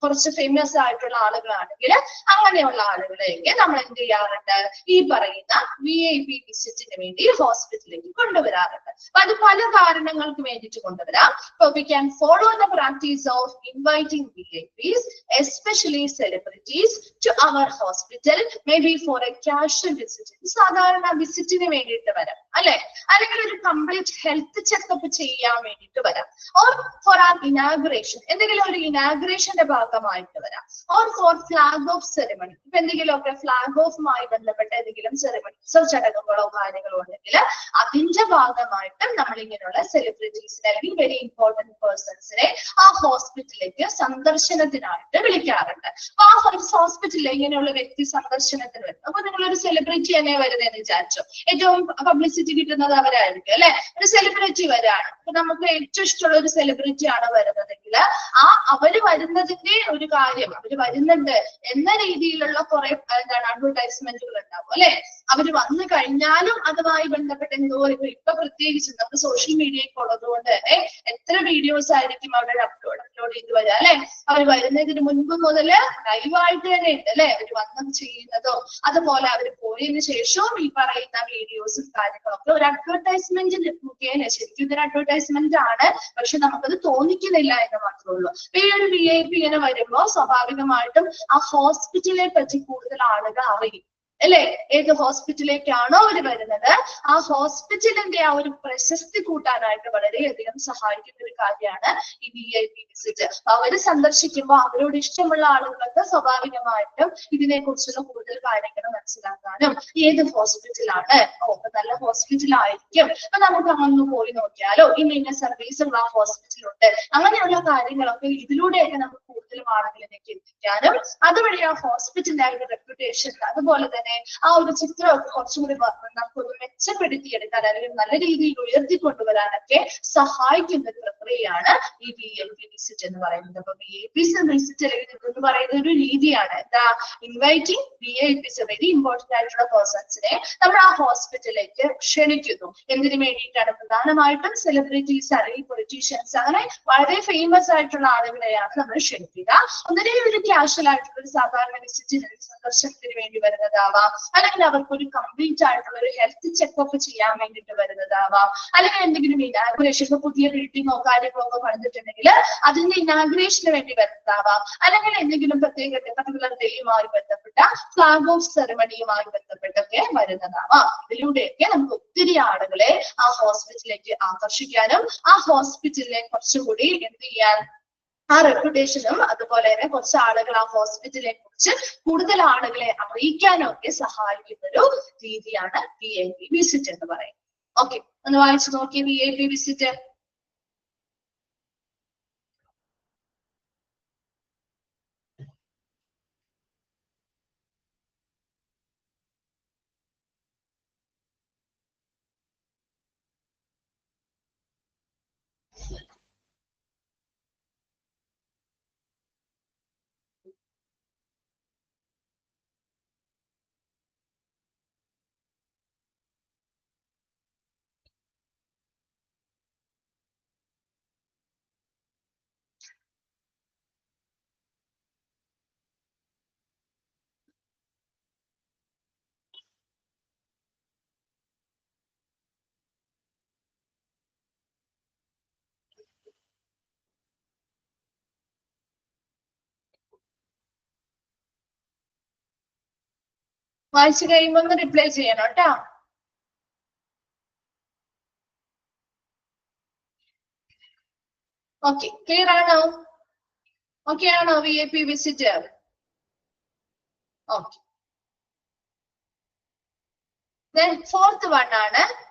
കുറച്ച് ഫേമസ് ആയിട്ടുള്ള ആളുകളാണെങ്കിൽ അങ്ങനെയുള്ള ആളുകളെയൊക്കെ നമ്മൾ എന്ത് ചെയ്യാറുണ്ട്, ഈ പറയുന്ന VIP വിസിറ്റിന് വേണ്ടി ഹോസ്പിറ്റലിലേക്ക് കൊണ്ടുവരാറുണ്ട്. അപ്പൊ അത് പല കാരണങ്ങൾക്ക് വേണ്ടിയിട്ട് കൊണ്ടുവരാം. So we can follow the practice of inviting VIPs, especially celebrities, to our hospital, maybe for a casual visit. സാധാരണ വിസിറ്റിന് വേണ്ടിയിട്ട് വരാം അല്ലെ, അല്ലെങ്കിൽ ഒരു കംപ്ലീറ്റ് ഹെൽത്ത് ചെക്കപ്പ് ചെയ്യാൻ വേണ്ടിയിട്ട് വരാം, ഓർ ഫോർ ആർ ഇനാഗുറേഷൻ, എന്തെങ്കിലും ഒരു ഇനാഗുറേഷന്റെ ഭാഗമായിട്ട് വരാം, or for flag off ceremony, ഇപ്പൊ എന്തെങ്കിലുമൊക്കെ ഫ്ലാഗ് ഓഫുമായി ബന്ധപ്പെട്ട എന്തെങ്കിലും സെറിമണീസോ ചടങ്ങുകളോ കാര്യങ്ങളോ ഉണ്ടെങ്കിൽ അതിന്റെ ഭാഗമായിട്ട് നമ്മൾ ഇങ്ങനെയുള്ള സെലിബ്രിറ്റീസിനെ അല്ലെങ്കിൽ വെരി ഇമ്പോർട്ടന്റ് പേഴ്സൺസിനെ ആ ഹോസ്പിറ്റലിലേക്ക് സന്ദർശനത്തിനായിട്ട് വിളിക്കാറുണ്ട്. അപ്പൊ ആ ഹോസ്പിറ്റലിൽ ഇങ്ങനെയുള്ള വ്യക്തി സന്ദർശനത്തിന് വരുന്നു. അപ്പൊ നിങ്ങളൊരു സെലിബ്രിറ്റി തന്നെ വരുന്നതെന്ന് വിചാരിച്ചു, ഏറ്റവും പബ്ലിസിറ്റി കിട്ടുന്നത് അവരായിരിക്കും അല്ലെ. ഒരു സെലിബ്രിറ്റി വരാണ്, അപ്പൊ നമുക്ക് ഏറ്റവും ഇഷ്ടമുള്ള ഒരു സെലിബ്രിറ്റി ആണ് വരുന്നതെങ്കിൽ അവര് വരുന്നതിന്റെ ഒരു കാര്യം, അവര് വരുന്നുണ്ട് എന്ന രീതിയിലുള്ള കുറെ എന്താണ് അഡ്വർടൈസ്മെന്റുകൾ ഉണ്ടാവും അല്ലെ. അവര് വന്നു കഴിഞ്ഞാലും അതുമായി ബന്ധപ്പെട്ട എന്തോ ഇപ്പൊ പ്രത്യേകിച്ച് നമുക്ക് സോഷ്യൽ മീഡിയയൊക്കെ ഉള്ളതുകൊണ്ട് തന്നെ എത്ര വീഡിയോസ് ആയിരിക്കും അവിടെ അപ്ലോഡ് ചെയ്ത് വരിക അല്ലെ. അവർ വരുന്നതിന് മുൻപ് മുതല് ലൈവായിട്ട് തന്നെ ഉണ്ട് അല്ലെ, അവർ വന്ന് ചെയ്യുന്നതോ അതുപോലെ അവർ പോയതിനു ശേഷവും ഈ പറയുന്ന വീഡിയോസും കാര്യങ്ങളൊക്കെ ഒരു അഡ്വർടൈസ്മെന്റ് മുഖേന, ശരിക്കും ഇതൊരു അഡ്വർടൈസ്മെന്റ് ആണ്, പക്ഷെ നമുക്കത് തോന്നിക്കുന്നില്ല എന്ന് മാത്രമേ ഉള്ളൂ. ഈ ഒരു VIP ഇങ്ങനെ വരുമ്പോ സ്വാഭാവികമായിട്ടും ആ ഹോസ്പിറ്റലിനെ പറ്റി കൂടുതൽ ആളുകൾ അറിയും അല്ലെ. ഏത് ഹോസ്പിറ്റലിലേക്കാണോ അവർ വരുന്നത് ആ ഹോസ്പിറ്റലിന്റെ ആ ഒരു പ്രശസ്തി കൂട്ടാനായിട്ട് വളരെയധികം സഹായിക്കുന്ന ഒരു കാര്യമാണ് ഈ VIP വിസിറ്റ്. അവര് സന്ദർശിക്കുമ്പോൾ അവരോട് ഇഷ്ടമുള്ള ആളുകൾക്ക് സ്വാഭാവികമായിട്ടും ഇതിനെ കുറിച്ചുള്ള കൂടുതൽ കാര്യങ്ങൾ മനസ്സിലാക്കാനും, ഏത് ഹോസ്പിറ്റലാണ്, നല്ല ഹോസ്പിറ്റലായിരിക്കും, അപ്പൊ നമുക്ക് അങ്ങനെ പോയി നോക്കിയാലോ, ഇന്ന സർവീസുകൾ ആ ഹോസ്പിറ്റലുണ്ട്, അങ്ങനെയുള്ള കാര്യങ്ങളൊക്കെ ഇതിലൂടെയൊക്കെ നമുക്ക് കൂടുതലും ആളുകളിലേക്ക് എത്തിക്കാനും അതുവഴി ആ ഹോസ്പിറ്റലിന്റെ റെപ്യൂട്ടേഷൻ അതുപോലെ തന്നെ ആ ഒരു ചിത്രമൊക്കെ കുറച്ചും കൂടി നമുക്കൊന്ന് മെച്ചപ്പെടുത്തിയെടുക്കാൻ അല്ലെങ്കിൽ നല്ല രീതിയിൽ ഉയർത്തിക്കൊണ്ടുവരാനൊക്കെ സഹായിക്കുന്ന ഒരു പ്രക്രിയയാണ് ഈ VIP വിസിറ്റ് എന്ന് പറയുന്നത്. അപ്പൊ VIP വിസിറ്റ് എന്ന് പറയുന്ന ഒരു രീതിയാണ് എന്താ, ഇൻവൈറ്റിംഗ് VIPs, വെരി ഇമ്പോർട്ടന്റ് ആയിട്ടുള്ള പേഴ്സൺസിനെ നമ്മൾ ആ ഹോസ്പിറ്റലിലേക്ക് ക്ഷണിക്കുന്നു. എന്തിനു വേണ്ടിയിട്ടാണ്? പ്രധാനമായിട്ടും സെലിബ്രിറ്റീസ് അല്ലെങ്കിൽ പൊളിറ്റീഷ്യൻസ്, അങ്ങനെ വളരെ ഫേമസ് ആയിട്ടുള്ള ആളുകളെയാണ് നമ്മൾ ക്ഷണിക്കുക. ഒന്നിനെ ഒരു കാഷ്വൽ ആയിട്ടുള്ള ഒരു സാധാരണ വിസിറ്റിന് സന്ദർശനത്തിന് വേണ്ടി വരുന്നതാവാം, അല്ലെങ്കിൽ അവർക്ക് ഒരു കംപ്ലീറ്റ് ആയിട്ടുള്ള ഒരു ഹെൽത്ത് ചെക്കപ്പ് ചെയ്യാൻ വേണ്ടിയിട്ട് വരുന്നതാവാം, അല്ലെങ്കിൽ എന്തെങ്കിലും ഇനാഗുറേഷൻ, പുതിയ ബിൽഡിങ്ങോ കാര്യങ്ങളോ ഒക്കെ പണിതിട്ടുണ്ടെങ്കിൽ അതിന്റെ ഇനാഗുറേഷന് വേണ്ടി വരുന്നതാവാം, അല്ലെങ്കിൽ എന്തെങ്കിലും പർട്ടിക്കുലർ ഡേയുമായി ബന്ധപ്പെട്ട ഫ്ലാഗ് ഓഫ് സെറിമണിയുമായി ബന്ധപ്പെട്ടൊക്കെ വരുന്നതാവാം. ഇതിലൂടെയൊക്കെ നമുക്ക് ഒത്തിരി ആളുകളെ ആ ഹോസ്പിറ്റലിലേക്ക് ആകർഷിക്കാനും ആ ഹോസ്പിറ്റലിനെ കുറച്ചുകൂടി എന്ത് ചെയ്യാൻ, ആ റെപ്യൂട്ടേഷനും അതുപോലെ തന്നെ കുറച്ച് ആളുകൾ ആ ഹോസ്പിറ്റലിനെ കുറിച്ച് കൂടുതൽ ആളുകളെ അറിയിക്കാനും ഒക്കെ സഹായിക്കുന്ന ഒരു രീതിയാണ് VIP വിസിറ്റ് എന്ന് പറയുന്നത്. ഓക്കെ, ഒന്ന് വായിച്ചു നോക്കിയ VIP വിസിറ്റ്. വായിച്ചു കഴിയുമ്പോൾ ഒന്ന് റിപ്ലൈ ചെയ്യണം കേട്ടോ. ഓക്കെ, ക്ലിയർ ആണോ? ഓക്കെ ആണോ VIP visit? Okay. Fourth one ആണ്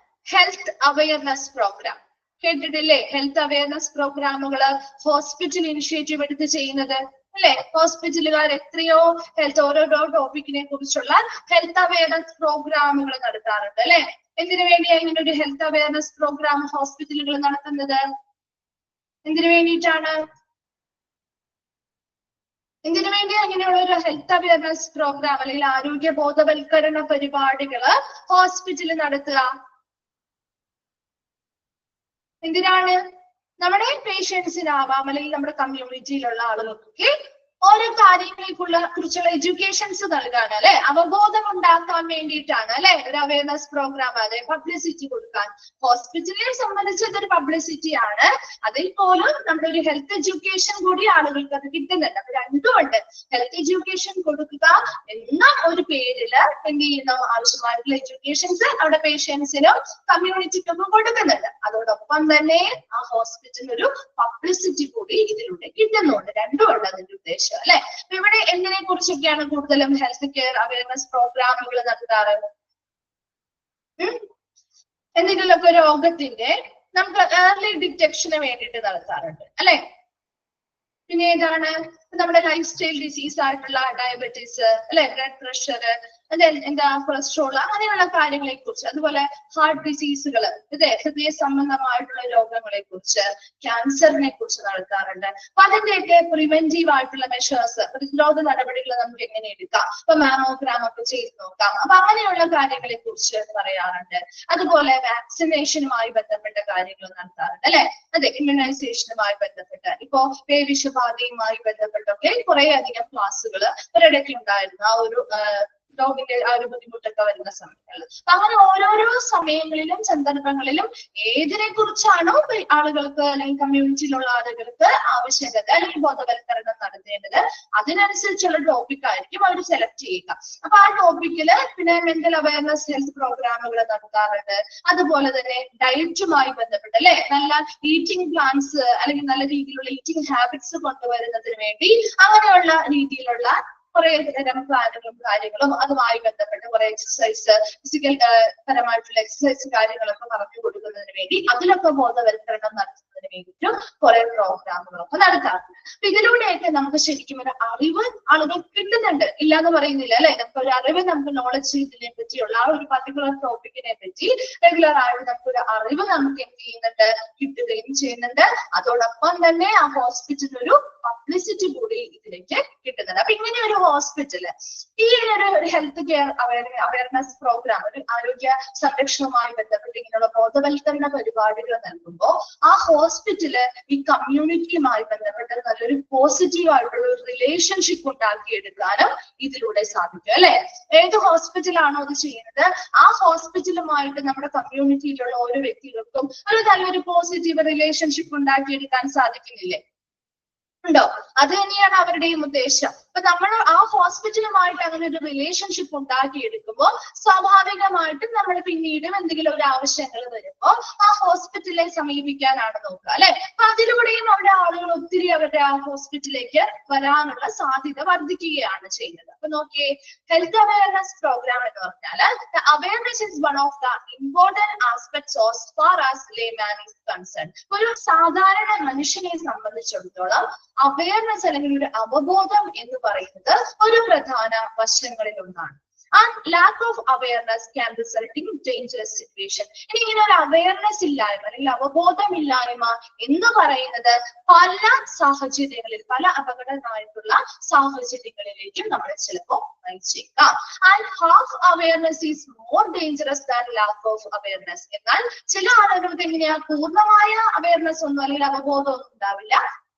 ഹെൽത്ത് അവയർനെസ് പ്രോഗ്രാം. കേട്ടിട്ടില്ലേ? ഹെൽത്ത് അവയർനെസ് പ്രോഗ്രാമുകള് ഹോസ്പിറ്റൽ ഇനിഷ്യേറ്റീവ് എടുത്ത് ചെയ്യുന്നത് അല്ലെ. ഹോസ്പിറ്റലുകാർ എത്രയോ ഓരോരോ ടോപ്പിക്കിനെ കുറിച്ചുള്ള ഹെൽത്ത് അവയർനെസ് പ്രോഗ്രാമുകൾ നടത്താറുണ്ട് അല്ലെ. എന്തിനു വേണ്ടിയാണ് ഇങ്ങനെ ഒരു ഹെൽത്ത് അവയർനെസ് പ്രോഗ്രാം ഹോസ്പിറ്റലുകൾ നടത്തുന്നത്? എന്തിനു വേണ്ടിയിട്ടാണ്? എന്തിനു വേണ്ടിയാണ് ഇങ്ങനെയുള്ള ഒരു ഹെൽത്ത് അവയർനെസ് പ്രോഗ്രാം അല്ലെങ്കിൽ ആരോഗ്യ ബോധവൽക്കരണ പരിപാടികള് ഹോസ്പിറ്റലിൽ നടത്തുക? എന്തിനാണ്? നമ്മുടെ പേഷ്യൻസിനാവാം അല്ലെങ്കിൽ നമ്മുടെ കമ്മ്യൂണിറ്റിയിലുള്ള ആളുകൾക്ക് ഓരോ കാര്യങ്ങളെക്കുള്ള കുറിച്ചുള്ള എഡ്യൂക്കേഷൻസ് നൽകാണ് അല്ലെ, അവബോധം ഉണ്ടാക്കാൻ വേണ്ടിയിട്ടാണ് അല്ലെ, ഒരു അവയർനെസ് പ്രോഗ്രാം, അതെ പബ്ലിസിറ്റി കൊടുക്കാൻ. ഹോസ്പിറ്റലിനെ സംബന്ധിച്ച് ഇതൊരു പബ്ലിസിറ്റി ആണ്, അതിൽ പോലും നമ്മുടെ ഒരു ഹെൽത്ത് എഡ്യൂക്കേഷൻ കൂടി ആളുകൾക്ക് അത് കിട്ടുന്നുണ്ട്. അപ്പൊ രണ്ടുമുണ്ട്, ഹെൽത്ത് എഡ്യൂക്കേഷൻ കൊടുക്കുക എന്ന ഒരു പേരില് എന്ത് ചെയ്യുന്നു, ആവശ്യമായിട്ടുള്ള എഡ്യൂക്കേഷൻസ് അവിടെ പേഷ്യൻസിനും കമ്മ്യൂണിറ്റിക്കും കൊടുക്കുന്നുണ്ട്. അതോടൊപ്പം തന്നെ ആ ഹോസ്പിറ്റലിന് ഒരു പബ്ലിസിറ്റി കൂടി ഇതിലൂടെ കിട്ടുന്നുണ്ട്. രണ്ടുമുണ്ട് അതിന്റെ ഉദ്ദേശം അല്ലെ. ഇവിടെ എന്തിനെ കുറിച്ചൊക്കെയാണ് കൂടുതലും ഹെൽത്ത് കെയർ അവയർനെസ് പ്രോഗ്രാമുകൾ നടത്താറ്? എന്തെങ്കിലുമൊക്കെ രോഗത്തിന്റെ നമുക്ക് ഏർലി ഡിറ്റക്ഷന് വേണ്ടിയിട്ട് നടത്താറുണ്ട് അല്ലെ. പിന്നെ ഏതാണ് നമ്മുടെ ലൈഫ് സ്റ്റൈൽ ഡിസീസ് ആയിട്ടുള്ള ഡയബറ്റീസ് അല്ലെ, ബ്ലഡ് പ്രഷർ, എന്താ കൊളസ്ട്രോൾ, അങ്ങനെയുള്ള കാര്യങ്ങളെ കുറിച്ച്, അതുപോലെ ഹാർട്ട് ഡിസീസുകൾ, ഹൃദയ സംബന്ധമായിട്ടുള്ള രോഗങ്ങളെ കുറിച്ച്, ക്യാൻസറിനെ കുറിച്ച് നടത്താറുണ്ട്. അപ്പൊ അതിന്റെയൊക്കെ പ്രിവെന്റീവ് ആയിട്ടുള്ള മെഷേഴ്സ്, പ്രതിരോധ നടപടികൾ നമുക്ക് എങ്ങനെ എടുക്കാം, ഇപ്പൊ മാമോഗ്രാം ഒക്കെ ചെയ്ത് നോക്കാം. അപ്പൊ അങ്ങനെയുള്ള കാര്യങ്ങളെ കുറിച്ച് പറയാറുണ്ട്. അതുപോലെ വാക്സിനേഷനുമായി ബന്ധപ്പെട്ട കാര്യങ്ങൾ നടത്താറുണ്ട് അല്ലെ, അതെ ഇമ്മ്യൂണൈസേഷനുമായി ബന്ധപ്പെട്ട്, ഇപ്പോ പേവിഷബാധയുമായി ബന്ധപ്പെട്ടൊക്കെ കുറെ അധികം ക്ലാസ്സുകൾ ഒരിടയ്ക്ക് ഉണ്ടായിരുന്നു, ആ ഒരു രോഗിന്റെ ആ ഒരു ബുദ്ധിമുട്ടൊക്കെ വരുന്ന സമയങ്ങളിൽ. അങ്ങനെ ഓരോരോ സമയങ്ങളിലും സന്ദർഭങ്ങളിലും ഏതിനെ കുറിച്ചാണോ ആളുകൾക്ക് അല്ലെങ്കിൽ കമ്മ്യൂണിറ്റിയിലുള്ള ആളുകൾക്ക് ആവശ്യകത അല്ലെങ്കിൽ ബോധവൽക്കരണം നടത്തേണ്ടത്, അതിനനുസരിച്ചുള്ള ടോപ്പിക് ആയിരിക്കും അവർ സെലക്ട് ചെയ്യുക. അപ്പൊ ആ ടോപ്പിക്കില് പിന്നെ മെന്റൽ അവയർനെസ് ഹെൽത്ത് പ്രോഗ്രാമുകൾ നടത്താറുണ്ട്. അതുപോലെ തന്നെ ഡയറ്റുമായി ബന്ധപ്പെട്ട് അല്ലെ, നല്ല ഈറ്റിംഗ് പ്ലാൻസ് അല്ലെങ്കിൽ നല്ല രീതിയിലുള്ള ഈറ്റിംഗ് ഹാബിറ്റ്സ് കൊണ്ടുവരുന്നതിന് വേണ്ടി അങ്ങനെയുള്ള രീതിയിലുള്ള കുറെ തരം പ്ലാനുകളും കാര്യങ്ങളും അതുമായി ബന്ധപ്പെട്ട് കുറെ എക്സസൈസ്, ഫിസിക്കൽ പരമായിട്ടുള്ള എക്സസൈസ് കാര്യങ്ങളൊക്കെ പറഞ്ഞു കൊടുക്കുന്നതിന് വേണ്ടി അതിലൊക്കെ ബോധവൽക്കരണം നടത്തുന്നതിന് വേണ്ടിയിട്ടും കുറെ പ്രോഗ്രാമുകളൊക്കെ നടത്താറുണ്ട്. അപ്പൊ ഇതിലൂടെയൊക്കെ നമുക്ക് ശരിക്കും ഒരു അറിവ് ആളുകൾ കിട്ടുന്നുണ്ട്, ഇല്ലാന്ന് പറയുന്നില്ല അല്ലെ. നമുക്ക് ഒരു അറിവ്, നമുക്ക് നോളജ് ഇതിനെ പറ്റിയുള്ള ആ ഒരു പർട്ടിക്കുലർ ടോപ്പിക്കിനെ പറ്റി റെഗുലർ ആയിട്ട് നമുക്കൊരു അറിവ് നമുക്ക് എന്ത് ചെയ്യുന്നുണ്ട്, കിട്ടുകയും ചെയ്യുന്നുണ്ട്. അതോടൊപ്പം തന്നെ ആ ഹോസ്പിറ്റലിൽ ഒരു പബ്ലിസിറ്റി കൂടി ഇതിലേക്ക് കിട്ടുന്നുണ്ട്. അപ്പൊ ഇങ്ങനെ ഒരു ഹോസ്പിറ്റല് ഈ ഒരു ഹെൽത്ത് കെയർ അവയർനെസ് പ്രോഗ്രാം, ഒരു ആരോഗ്യ സംരക്ഷണവുമായി ബന്ധപ്പെട്ട് ഇങ്ങനെയുള്ള ബോധവൽക്കരണ പരിപാടികൾ നൽകുമ്പോൾ ആ ഹോസ്പിറ്റല് ഈ കമ്മ്യൂണിറ്റിയുമായി ബന്ധപ്പെട്ട് നല്ലൊരു പോസിറ്റീവ് ആയിട്ടുള്ള ഒരു റിലേഷൻഷിപ്പ് ഉണ്ടാക്കിയെടുക്കാനും ഇതിലൂടെ സാധിക്കും അല്ലെ. ഏത് ഹോസ്പിറ്റലാണോ അത് ചെയ്യുന്നത്, ആ ഹോസ്പിറ്റലുമായിട്ട് നമ്മുടെ കമ്മ്യൂണിറ്റിയിലുള്ള ഓരോ വ്യക്തികൾക്കും ഒരു നല്ലൊരു പോസിറ്റീവ് റിലേഷൻഷിപ്പ് ഉണ്ടാക്കിയെടുക്കാൻ സാധിക്കുന്നില്ലേ? ഉണ്ടോ? അത് തന്നെയാണ് അവരുടെയും ഉദ്ദേശം. അപ്പൊ നമ്മൾ ആ ഹോസ്പിറ്റലുമായിട്ട് അങ്ങനെ ഒരു റിലേഷൻഷിപ്പ് ഉണ്ടാക്കിയെടുക്കുമ്പോൾ സ്വാഭാവികമായിട്ടും നമ്മൾ പിന്നീടും എന്തെങ്കിലും ഒരു ആവശ്യങ്ങൾ വരുമ്പോൾ ആ ഹോസ്പിറ്റലിനെ സമീപിക്കാനാണ് നോക്കുക അല്ലെ. അപ്പൊ അതിലൂടെയും അവിടെ ആളുകൾ ഒത്തിരി അവരുടെ ആ ഹോസ്പിറ്റലിലേക്ക് വരാനുള്ള സാധ്യത വർദ്ധിക്കുകയാണ് ചെയ്യുന്നത്. അപ്പൊ നോക്കിയേ, ഹെൽത്ത് അവയർനെസ് പ്രോഗ്രാം എന്ന് പറഞ്ഞാല് awareness is one of the important aspects as far as layman is concerned. ഒരു സാധാരണ മനുഷ്യനെ സംബന്ധിച്ചിടത്തോളം അവയർനെസ് അല്ലെങ്കിൽ ഒരു അവബോധം എന്ന് പറയുന്നത് ഒരു പ്രധാന വശങ്ങളിൽ ഒന്നാണ്. And lack of awareness can result in dangerous situation. ഇങ്ങനെ ഒരു അവയർനെസ് ഇല്ലായ്മ അല്ലെങ്കിൽ അവബോധമില്ലായ്മ എന്ന് പറയുന്നത് പല സാഹചര്യങ്ങളിൽ, പല അപകടമായിട്ടുള്ള സാഹചര്യങ്ങളിലേക്കും നമ്മൾ ചിലപ്പോൾ നയിച്ചേക്കാം. And half awareness is more dangerous than lack of awareness. എന്നാൽ ചില ആളുകൾക്ക് എങ്ങനെയാ, പൂർണ്ണമായ അവയർനെസ് ഒന്നും അല്ലെങ്കിൽ അവബോധം ഒന്നും ഉണ്ടാവില്ല,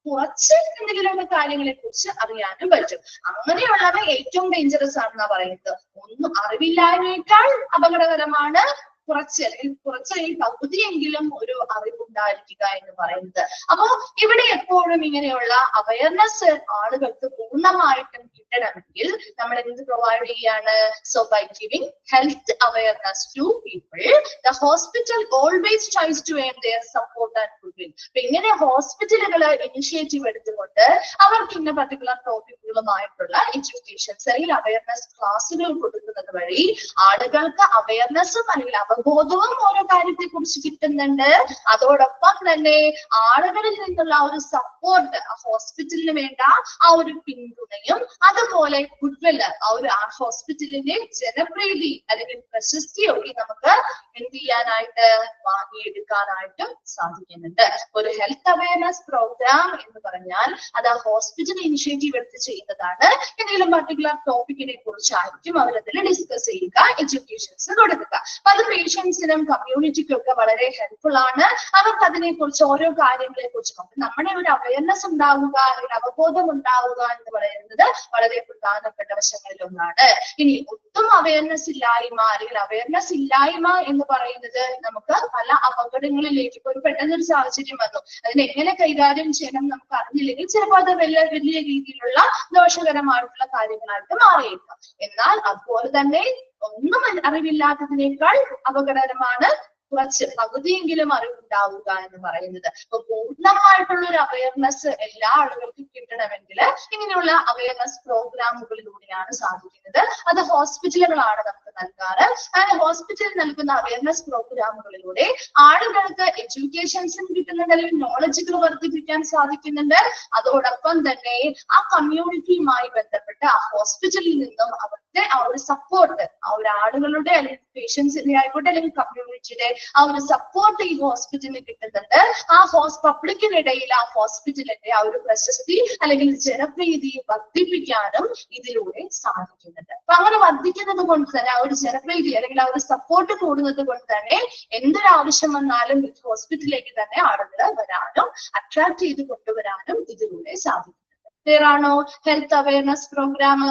കുറച്ച് എന്തെങ്കിലും കാര്യങ്ങളെ കുറിച്ച് അറിയാനും പറ്റും. അങ്ങനെയുള്ളവ ഏറ്റവും ഡേഞ്ചറസ് ആണെന്നാ പറയുന്നത്. ഒന്നും അറിവില്ലായ്മയേക്കാൾ അപകടകരമാണ് കുറച്ച് പകുതിയെങ്കിലും ഒരു അറിവുണ്ടായിരിക്കുക എന്ന് പറയുന്നത്. അപ്പോ ഇവിടെ എപ്പോഴും ഇങ്ങനെയുള്ള അവയർനെസ് ആളുകൾക്ക് പൂർണ്ണമായിട്ടും കിട്ടണമെങ്കിൽ നമ്മൾ എന്ത് പ്രൊവൈഡ് ചെയ്യാണ്? So by giving health awareness to people, the hospital always tries to aim their support and goodwill. അപ്പൊ ഇങ്ങനെ ഹോസ്പിറ്റലുകൾ ഇനിഷ്യേറ്റീവ് എടുത്തുകൊണ്ട് അവർക്ക് ഇന്ന പർട്ടിക്കുലർ ടോപ്പിക്കുകളുമായിട്ടുള്ള എഡ്യൂക്കേഷൻസ് അല്ലെങ്കിൽ അവയർനെസ് ക്ലാസ്സുകൾ കൊടുക്കുന്നത് വഴി ആളുകൾക്ക് അവയർനെസ്സും അല്ലെങ്കിൽ അവബോധവും ഓരോ കാര്യത്തെ കുറിച്ച് കിട്ടുന്നുണ്ട്. അതോടൊപ്പം തന്നെ ആളുകളിൽ നിന്നുള്ള ഒരു സപ്പോർട്ട്, ഹോസ്പിറ്റലിന് വേണ്ട ആ ഒരു പിന്തുണയും അത് അതുപോലെ ഗുഡ്വില്ല്, ആ ഒരു ഹോസ്പിറ്റലിന്റെ ജനപ്രീതി അല്ലെങ്കിൽ പ്രശസ്തിയൊക്കെ നമുക്ക് എന്ത് ചെയ്യാനായിട്ട് വാങ്ങിയെടുക്കാനായിട്ടും സാധിക്കുന്നുണ്ട്. ഒരു ഹെൽത്ത് അവയർനെസ് പ്രോഗ്രാം എന്ന് പറഞ്ഞാൽ അത് ആ ഹോസ്പിറ്റൽ ഇനിഷ്യേറ്റീവ് എടുത്ത് ചെയ്യുന്നതാണ്. എന്തെങ്കിലും പർട്ടിക്കുലർ ടോപ്പിക്കിനെ കുറിച്ചായിരിക്കും അവരതിൽ ഡിസ്കസ് ചെയ്യുക, എഡ്യൂക്കേഷൻസ് കൊടുക്കുക. അപ്പൊ അത് പേഷ്യൻസിനും കമ്മ്യൂണിറ്റിക്കും ഒക്കെ വളരെ ഹെൽപ്ഫുൾ ആണ്. അവർക്ക് അതിനെ കുറിച്ച് ഓരോ കാര്യങ്ങളെ കുറിച്ച് നമ്മുടെ ഒരു അവയർനെസ് ഉണ്ടാവുക, അല്ലെങ്കിൽ അവബോധം ഉണ്ടാവുക എന്ന് പറയുന്നത് വളരെ പ്രധാനപ്പെട്ട വശങ്ങളിലൊന്നാണ്. ഇനി ഒട്ടും അവയർനെസ് ഇല്ലായ്മ അല്ലെങ്കിൽ അവയർനെസ് ഇല്ലായ്മ എന്ന് പറയുന്നത് നമുക്ക് പല അപകടങ്ങളിലേക്ക്, ഇപ്പൊ ഒരു പെട്ടെന്നൊരു സാഹചര്യം വന്നു, അതിനെ എങ്ങനെ കൈകാര്യം ചെയ്യണം നമുക്ക് അറിഞ്ഞില്ലെങ്കിൽ ചിലപ്പോൾ അത് വലിയ വലിയ രീതിയിലുള്ള ദോഷകരമായിട്ടുള്ള കാര്യങ്ങളായിട്ട് മാറിയേക്കാം. എന്നാൽ അതുപോലെ തന്നെ ഒന്നും അറിവില്ലാത്തതിനേക്കാൾ അപകടകരമാണ് കുറച്ച് പകുതിയെങ്കിലും അറിവുണ്ടാവുക എന്ന് പറയുന്നത്. അപ്പൊ പൂർണ്ണമായിട്ടുള്ള ഒരു അവയർനെസ് എല്ലാ ആളുകൾക്കും കിട്ടണമെങ്കിൽ ഇങ്ങനെയുള്ള അവയർനെസ് പ്രോഗ്രാമുകളിലൂടെയാണ് സാധിക്കുന്നത്. അത് ഹോസ്പിറ്റലുകളാണ് നമുക്ക് നൽകാറ്. അങ്ങനെ ഹോസ്പിറ്റൽ നൽകുന്ന അവയർനെസ് പ്രോഗ്രാമുകളിലൂടെ ആളുകൾക്ക് എഡ്യൂക്കേഷൻസും കിട്ടുന്നുണ്ട്, അല്ലെങ്കിൽ നോളജുകൾ വർദ്ധിപ്പിക്കാൻ സാധിക്കുന്നുണ്ട്. അതോടൊപ്പം തന്നെ ആ കമ്മ്യൂണിറ്റിയുമായി ബന്ധപ്പെട്ട് ആ ഹോസ്പിറ്റലിൽ നിന്നും അവരുടെ ആ ഒരു സപ്പോർട്ട്, ആ ഒരു ആളുകളുടെ അല്ലെങ്കിൽ പേഷ്യൻസിന്റെ ആയിക്കോട്ടെ അല്ലെങ്കിൽ കമ്മ്യൂണിറ്റിയുടെ ആ ഒരു സപ്പോർട്ട് ഈ ഹോസ്പിറ്റലിന് കിട്ടുന്നുണ്ട്. ആ പബ്ലിക്കിനിടയിൽ ആ ഹോസ്പിറ്റലിന്റെ ആ ഒരു പ്രശസ്തി അല്ലെങ്കിൽ ജനപ്രീതി വർദ്ധിപ്പിക്കാനും ഇതിലൂടെ സാധിക്കുന്നുണ്ട്. അപ്പൊ അങ്ങനെ വർദ്ധിക്കുന്നത് കൊണ്ട് തന്നെ ആ ഒരു ജനപ്രീതി അല്ലെങ്കിൽ ആ ഒരു സപ്പോർട്ട് കൂടുന്നത് കൊണ്ട് തന്നെ എന്തൊരു ആവശ്യം വന്നാലും ഹോസ്പിറ്റലിലേക്ക് തന്നെ ആളുകൾ വരാനും അട്രാക്ട് ചെയ്ത് കൊണ്ടുവരാനും ഇതിലൂടെ സാധിക്കുന്നുണ്ട്. ക്ലിയർ ആണോ? ഹെൽത്ത് അവയർനെസ് പ്രോഗ്രാം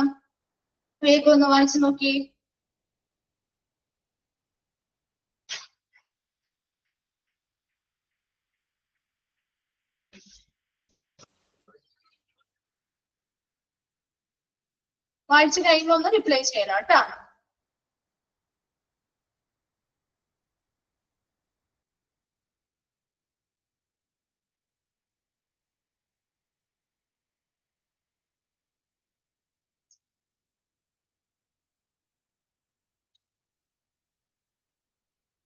വേഗം ഒന്ന് വായിച്ചു നോക്കി. വായിച്ചു കഴിയുമ്പോൾ ഒന്ന് റിപ്ലൈ ചെയ്യണം കേട്ടോ.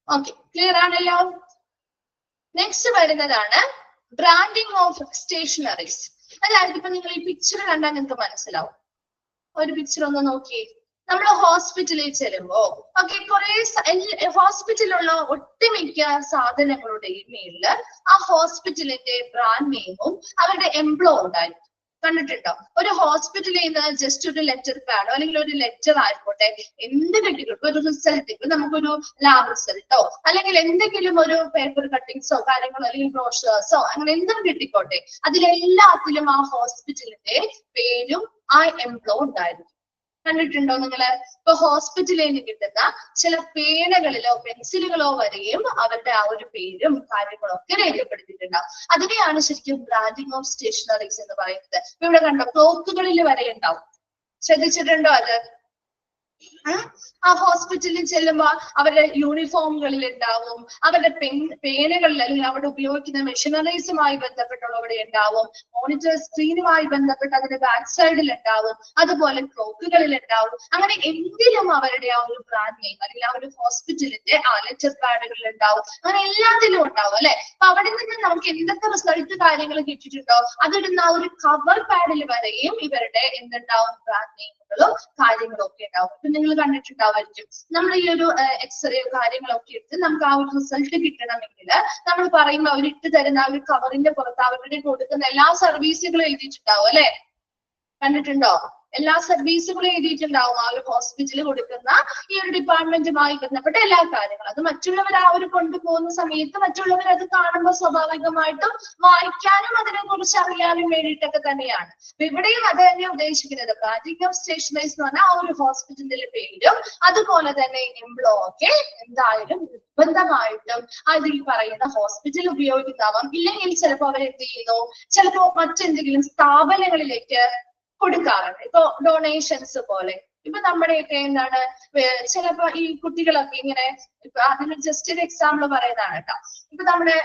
ഓക്കെ, ക്ലിയർ ആണല്ലോ. നെക്സ്റ്റ് വരുന്നതാണ് ബ്രാൻഡിങ് ഓഫ് സ്റ്റേഷനറീസ്. അതായത് ഇപ്പൊ നിങ്ങൾ ഈ പിക്ചർ കണ്ടാൽ നിങ്ങൾക്ക് മനസ്സിലാവും. ഒരു പിക്ചർ ഒന്ന് നോക്കിയേ. നമ്മൾ ഹോസ്പിറ്റലിൽ ചെല്ലുമ്പോ കുറെ ഹോസ്പിറ്റലിലുള്ള ഒട്ടുമിക്ക സാധനങ്ങളുടെയും മേളില് ആ ഹോസ്പിറ്റലിന്റെ ബ്രാൻഡ് നെയിമും അവരുടെ എംപ്ലോ ഉണ്ടായിരിക്കും. കണ്ടിട്ടുണ്ടോ? ഒരു ഹോസ്പിറ്റലിൽ നിന്ന് ജസ്റ്റ് ഒരു ലെറ്റർ പാഡോ അല്ലെങ്കിൽ ഒരു ലെറ്റർ ആയിക്കോട്ടെ, എന്ത് കിട്ടിക്കോട്ടെ, ഒരു റിസൾട്ട്, ഇപ്പൊ നമുക്കൊരു ലാബ് റിസൾട്ടോ അല്ലെങ്കിൽ എന്തെങ്കിലും ഒരു പേപ്പർ കട്ടിങ്സോ കാര്യങ്ങളോ അല്ലെങ്കിൽ ബ്രോഷേഴ്സോ അങ്ങനെ എന്തും കിട്ടിക്കോട്ടെ, അതിലെല്ലാത്തിലും ആ ഹോസ്പിറ്റലിന്റെ പേരും ആ എംപ്ലോ ഉണ്ടായിരുന്നു. കണ്ടിട്ടുണ്ടോ നിങ്ങള്? ഇപ്പൊ ഹോസ്പിറ്റലിൽ നിന്ന് കിട്ടുന്ന ചില പേനകളിലോ പെൻസിലുകളോ വരെയും അവരുടെ ആ ഒരു പേരും കാര്യങ്ങളും ഒക്കെ രേഖപ്പെടുത്തിയിട്ടുണ്ടാവും. അതിനെയാണ് ശരിക്കും ബ്രാൻഡിങ് ഓഫ് സ്റ്റേഷനറീസ് എന്ന് പറയുന്നത്. ഇവിടെ കണ്ടോ, ക്ലോക്കുകളിൽ വരെ ഉണ്ടാവും. ശ്രദ്ധിച്ചിട്ടുണ്ടോ അത്? ആ ഹോസ്പിറ്റലിൽ ചെല്ലുമ്പോ അവരുടെ യൂണിഫോമുകളിൽ ഉണ്ടാവും, അവരുടെ പേനകളിൽ അല്ലെങ്കിൽ അവിടെ ഉപയോഗിക്കുന്ന മെഷീനറീസുമായി ബന്ധപ്പെട്ടുള്ളവിടെ ഉണ്ടാവും, മോണിറ്റർ സ്ക്രീനുമായി ബന്ധപ്പെട്ട് അതിന്റെ ബാക്ക് സൈഡിൽ ഉണ്ടാവും, അതുപോലെ ക്ലോക്കുകളിൽ ഉണ്ടാവും. അങ്ങനെ എന്തിലും അവരുടെ ആ ഒരു ബ്രാൻഡ് നെയിം അല്ലെങ്കിൽ ആ ഒരു ഹോസ്പിറ്റലിന്റെ ആ ലെറ്റർ പാഡുകളിൽ ഉണ്ടാവും. അങ്ങനെ എല്ലാത്തിലും ഉണ്ടാവും അല്ലെ. അപ്പൊ അവിടെ നിന്ന് നമുക്ക് എന്തൊക്കെ റിസൾട്ട് കാര്യങ്ങൾ കിട്ടിയിട്ടുണ്ടോ അതിടുന്ന ആ ഒരു കവർ പാഡിൽ വരെയും ഇവരുടെ എന്തുണ്ടാവും, ബ്രാൻഡ് നെയിമുകളും കാര്യങ്ങളും ഒക്കെ ഉണ്ടാവും. ഇപ്പൊ നിങ്ങൾ കണ്ടിട്ടുണ്ടാവായിരിക്കും, നമ്മൾ ഈ ഒരു എക്സ്റേ കാര്യങ്ങളൊക്കെ എടുത്ത് നമുക്ക് ആ ഒരു റിസൾട്ട് കിട്ടണമെങ്കിൽ നമ്മൾ പറയുമ്പോൾ അവരിട്ട് തരുന്ന ആ ഒരു കവറിന്റെ പുറത്ത് അവരുടെ കൊടുക്കുന്ന എല്ലാ സർവീസുകളും എഴുതിയിട്ടുണ്ടാവും അല്ലെ. കണ്ടിട്ടുണ്ടോ? എല്ലാ സർവീസുകളും എഴുതിയിട്ടുണ്ടാവും ആ ഒരു ഹോസ്പിറ്റലിൽ കൊടുക്കുന്ന ഈ ഒരു ഡിപ്പാർട്ട്മെന്റുമായി ബന്ധപ്പെട്ട എല്ലാ കാര്യങ്ങളും. അത് മറ്റുള്ളവർ ആ ഒരു കൊണ്ടുപോകുന്ന സമയത്ത് മറ്റുള്ളവർ അത് കാണുമ്പോൾ സ്വാഭാവികമായിട്ടും വായിക്കാനും അതിനെ കുറിച്ച് അറിയാനും വേണ്ടിയിട്ടൊക്കെ തന്നെയാണ്. അപ്പൊ ഇവിടെയും അത് തന്നെ ഉദ്ദേശിക്കുന്നത്. ബ്രാൻഡിങ് ഓഫ് സ്റ്റേഷനറീസ് എന്ന് പറഞ്ഞാൽ ആ ഒരു ഹോസ്പിറ്റലിന്റെ പേരും അതുപോലെ തന്നെ എംപ്ലോ ഒക്കെ എന്തായാലും നിർബന്ധമായിട്ടും അത് ഈ പറയുന്ന ഹോസ്പിറ്റൽ ഉപയോഗിക്കുന്നതാവാം. ഇല്ലെങ്കിൽ ചിലപ്പോൾ അവരെന്ത് ചെയ്യുന്നു, ചിലപ്പോ മറ്റെന്തെങ്കിലും സ്ഥാപനങ്ങളിലേക്ക് കൊടുക്കാറുണ്ട്. ഇപ്പൊ ഡൊണേഷൻസ് പോലെ. ഇപ്പൊ നമ്മുടെയൊക്കെ എന്താണ്, ചിലപ്പോ ഈ കുട്ടികളൊക്കെ ഇങ്ങനെ, ഇപ്പൊ അതിന് ജസ്റ്റ് ഒരു എക്സാമ്പിൾ പറയുന്നതാണ് കേട്ടോ. ഇപ്പൊ നമ്മുടെ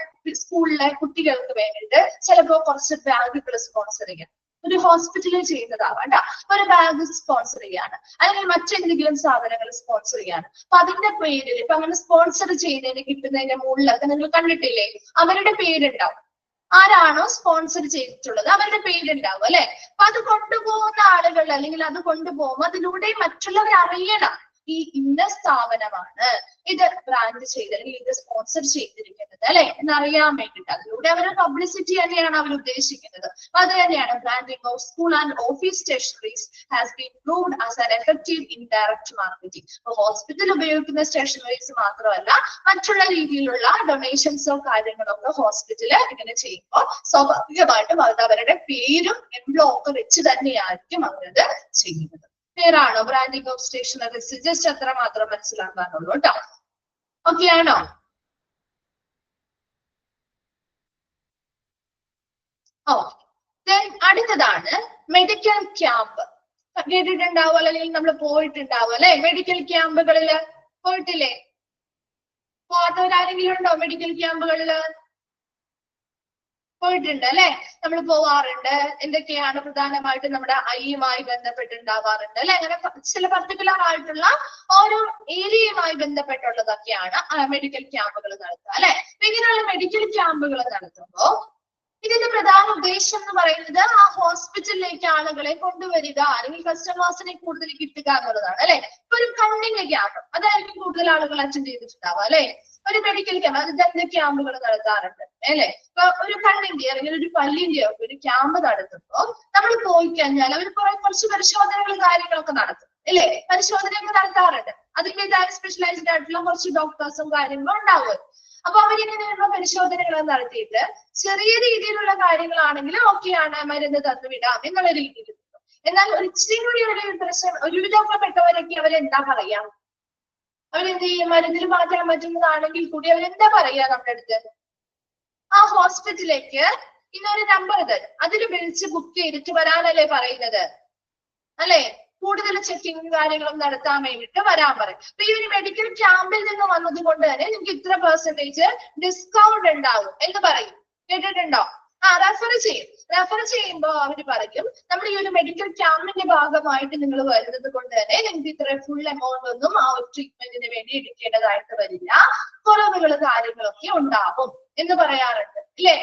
സ്കൂളിലെ കുട്ടികൾക്ക് വേണ്ടിയിട്ട് ചിലപ്പോ കുറച്ച് ബാഗുകൾ സ്പോൺസർ ചെയ്യാം. ഒരു ഹോസ്പിറ്റലിൽ ചെയ്യുന്നതാവാം കേട്ടോ. ഒരു ബാഗ് സ്പോൺസർ ചെയ്യാണ്, അല്ലെങ്കിൽ മറ്റെന്തെങ്കിലും സാധനങ്ങൾ സ്പോൺസർ ചെയ്യാണ്. അപ്പൊ അതിന്റെ പേരിൽ ഇപ്പൊ അങ്ങനെ സ്പോൺസർ ചെയ്യുന്നതിന് കിട്ടുന്നതിന്റെ മുകളിലൊക്കെ നിങ്ങൾ കണ്ടിട്ടില്ലേ, അവരുടെ പേരുണ്ടാവും. ആരാണോ സ്പോൺസർ ചെയ്തിട്ടുള്ളത് അവരുടെ പേരുണ്ടാവും അല്ലെ. അപ്പൊ അത് കൊണ്ടുപോകുന്ന ആളുകൾ അല്ലെങ്കിൽ അത് കൊണ്ടുപോകുമ്പോൾ അതിലൂടെ മറ്റുള്ളവർ അറിയണം ഈ ഇന്ന സ്ഥാപനമാണ് ഇത് ബ്രാൻഡ് ചെയ്ത് അല്ലെങ്കിൽ ഇത് സ്പോൺസർ ചെയ്തിരിക്കുന്നത് അല്ലെ എന്നറിയാൻ വേണ്ടിയിട്ട്. അതിലൂടെ അവരുടെ പബ്ലിസിറ്റി തന്നെയാണ് അവർ ഉദ്ദേശിക്കുന്നത്. അത് തന്നെയാണ് branding of school and office stationeries has been proved as an effective indirect marketing. അപ്പൊ ഹോസ്പിറ്റൽ ഉപയോഗിക്കുന്ന സ്റ്റേഷനറീസ് മാത്രമല്ല മറ്റുള്ള രീതിയിലുള്ള ഡൊണേഷൻസോ കാര്യങ്ങളോ ഒക്കെ ഹോസ്പിറ്റല് ഇങ്ങനെ ചെയ്യുമ്പോൾ സ്വാഭാവികമായിട്ടും അത് അവരുടെ പേരും എംബ്ലോ ഒക്കെ വെച്ച് തന്നെയായിരിക്കും അവരത് ചെയ്യുന്നത്. ക്ലിയർ ആണോ? ബ്രാൻഡിംഗ് ഓഫ് സ്റ്റേഷനറീസ് ജസ്റ്റ് അത്ര മാത്രം മനസ്സിലാക്കാനുള്ളൂ കേട്ടോ. ഓക്കെ ആണോ? അടുത്തതാണ് മെഡിക്കൽ ക്യാമ്പ്. കേട്ടിട്ടുണ്ടാവും അല്ലെങ്കിൽ നമ്മൾ പോയിട്ടുണ്ടാവും അല്ലെ? മെഡിക്കൽ ക്യാമ്പുകളില് പോയിട്ടില്ലേ? പോകാത്തവരാരെങ്കിലും ഉണ്ടോ മെഡിക്കൽ ക്യാമ്പുകളില്? പോയിട്ടുണ്ട് അല്ലെ? നമ്മൾ പോവാറുണ്ട്. എന്തൊക്കെയാണ് പ്രധാനമായിട്ടും നമ്മുടെ ഐയുമായി ബന്ധപ്പെട്ടുണ്ടാവാറുണ്ട് അല്ലെ? അങ്ങനെ ചില പർട്ടിക്കുലർ ആയിട്ടുള്ള ഓരോ ഏരിയയുമായി ബന്ധപ്പെട്ടുള്ളതൊക്കെയാണ് മെഡിക്കൽ ക്യാമ്പുകൾ നടത്തുക അല്ലെ. ഇങ്ങനെയുള്ള മെഡിക്കൽ ക്യാമ്പുകൾ നടത്തുമ്പോ ഇതിന്റെ പ്രധാന ഉദ്ദേശം എന്ന് പറയുന്നത് ആ ഹോസ്പിറ്റലിലേക്ക് ആളുകളെ കൊണ്ടുവരിക അല്ലെങ്കിൽ കസ്റ്റമേഴ്സിനെ കൂടുതൽ കിട്ടുക എന്നുള്ളതാണ് അല്ലെ. ഇപ്പൊ ഒരു കണ്ണിന്റെ ക്യാമ്പ് അതായിരിക്കും കൂടുതൽ ആളുകൾ അറ്റൻഡ് ചെയ്തിട്ടുണ്ടാവുക അല്ലെ. ഒരു മെഡിക്കൽ ക്യാമ്പ് അത് ദന്ത ക്യാമ്പുകൾ നടത്താറുണ്ട് അല്ലെ. ഇപ്പൊ ഒരു കണ്ണിന്റെ അല്ലെങ്കിൽ ഒരു പല്ലിന്റെയോ ഒരു ക്യാമ്പ് നടത്തുമ്പോ നമ്മൾ പോയി കഴിഞ്ഞാൽ അവർ കുറച്ച് പരിശോധനകളും കാര്യങ്ങളൊക്കെ നടത്തും അല്ലെ. പരിശോധനയൊക്കെ നടത്താറുണ്ട്. അതിൻ്റെതായ സ്പെഷ്യലൈസ്ഡ് ആയിട്ടുള്ള കുറച്ച് ഡോക്ടേഴ്സും കാര്യങ്ങളും ഉണ്ടാവും. അപ്പൊ അവരിങ്ങനെയുള്ള പരിശോധനകൾ നടത്തിയിട്ട് ചെറിയ രീതിയിലുള്ള കാര്യങ്ങളാണെങ്കിൽ ഓക്കെയാണ് മരുന്ന് തന്നു വിടാം എന്നുള്ള രീതിയിൽ. എന്നാൽ ഇച്ചിരി കൂടി ഒരു പ്രശ്നം ഒരുവിധമൊക്കെ പെട്ടവരൊക്കെ അവരെന്താ പറയാ, അവരെന്ത് ചെയ്യും? മരുന്നിൽ മാറ്റാൻ പറ്റുന്നതാണെങ്കിൽ കൂടി അവരെന്താ പറയാ നമ്മുടെ അടുത്ത്? ആ ഹോസ്പിറ്റലിലേക്ക് ഇന്നൊരു നമ്പർ തരും, അതിൽ വിളിച്ച് ബുക്ക് ചെയ്തിട്ട് വരാനല്ലേ പറയുന്നത് അല്ലെ. കൂടുതൽ ചെക്കിങ്ങും കാര്യങ്ങളും നടത്താൻ വേണ്ടിയിട്ട് വരാൻ പറയും. അപ്പൊ ഈ ഒരു മെഡിക്കൽ ക്യാമ്പിൽ നിന്ന് വന്നത് കൊണ്ട് തന്നെ നിങ്ങൾക്ക് ഇത്ര പെർസെന്റേജ് ഡിസ്കൗണ്ട് ഉണ്ടാവും എന്ന് പറയും. കേട്ടിട്ടുണ്ടോ? റെഫർ ചെയ്യും. റെഫർ ചെയ്യുമ്പോ അവര് പറയും നമ്മൾ ഈ ഒരു മെഡിക്കൽ ക്യാമ്പിന്റെ ഭാഗമായിട്ട് നിങ്ങൾ വരുന്നത് കൊണ്ട് തന്നെ നിങ്ങൾക്ക് ഇത്ര ഫുൾ എമൗണ്ട് ഒന്നും ആ ഒരു ട്രീറ്റ്മെന്റിന് വേണ്ടി എടുക്കേണ്ടതായിട്ട് വരില്ല, കുറവുകൾ കാര്യങ്ങളൊക്കെ ഉണ്ടാവും എന്ന് പറയാറുണ്ട് അല്ലേ?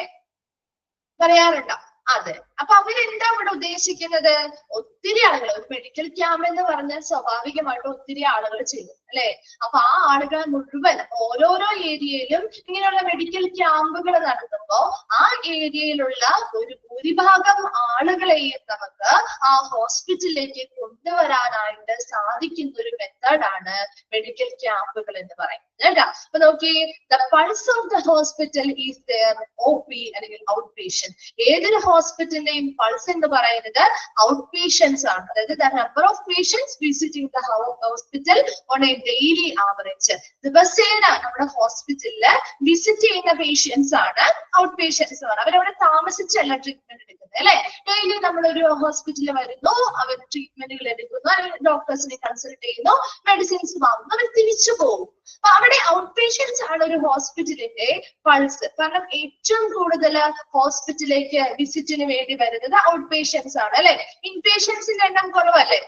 പറയാറുണ്ടോ? അതെ. അപ്പൊ അവരെന്താ ഇവിടെ ഉദ്ദേശിക്കുന്നത്? ഒത്തിരി ആളുകൾ, ഒരു മെഡിക്കൽ ക്യാമ്പ് എന്ന് പറഞ്ഞാൽ സ്വാഭാവികമായിട്ടും ഒത്തിരി ആളുകൾ ചെയ്യും അല്ലെ. അപ്പൊ ആ ആളുകൾ മുഴുവൻ ഓരോരോ ഏരിയയിലും ഇങ്ങനെയുള്ള മെഡിക്കൽ ക്യാമ്പുകൾ നടത്തുമ്പോ ആ ഏരിയയിലുള്ള ഒരു ഭൂരിഭാഗം ആളുകളെയും നമുക്ക് ആ ഹോസ്പിറ്റലിലേക്ക് കൊണ്ടുവരാനായിട്ട് സാധിക്കുന്ന ഒരു മെത്തേഡാണ് മെഡിക്കൽ ക്യാമ്പുകൾ എന്ന് പറയുന്നത് കേട്ടോ. അപ്പൊ നോക്കി, the pulse of the hospital is their OP അല്ലെങ്കിൽ ഔട്ട് പേഷ്യന്റ്. ഏതൊരു ഹോസ്പിറ്റലിന്റെയും പൾസ് എന്ന് പറയുന്നത് ഔട്ട് പേഷ്യൻസ് ആണ്. അതായത് the number of patients visiting the hospital on a daily average. ദിവസേന നമ്മുടെ ഹോസ്പിറ്റലില് വിസിറ്റ് ചെയ്യുന്ന പേഷ്യൻസ് ആണ് ഔട്ട് പേഷ്യൻസ് ആണ്. അവരവിടെ താമസിച്ചല്ല ട്രീറ്റ്മെന്റ് എടുക്കുന്നത് അല്ലെ. ഡെയിലി നമ്മളൊരു ഹോസ്പിറ്റലിൽ വരുന്നു, അവർ ട്രീറ്റ്മെന്റുകൾ എടുക്കുന്നു, ഡോക്ടേഴ്സിനെ കൺസൾട്ട് ചെയ്യുന്നു, മെഡിസിൻസ് വാങ്ങുന്നു, അവർ തിരിച്ചു പോകും. അപ്പൊ അവിടെ ഔട്ട് പേഷ്യൻസ് ആണ് ഒരു ഹോസ്പിറ്റലിന്റെ പൾസ്. കാരണം ഏറ്റവും കൂടുതൽ ഹോസ്പിറ്റലിലേക്ക് വിസിറ്റിന് വേണ്ടി വരുന്നത് ഔട്ട് പേഷ്യൻസ് ആണ് അല്ലെ. ഇൻ പേഷ്യൻസിന്റെ എണ്ണം കുറവല്ലേ?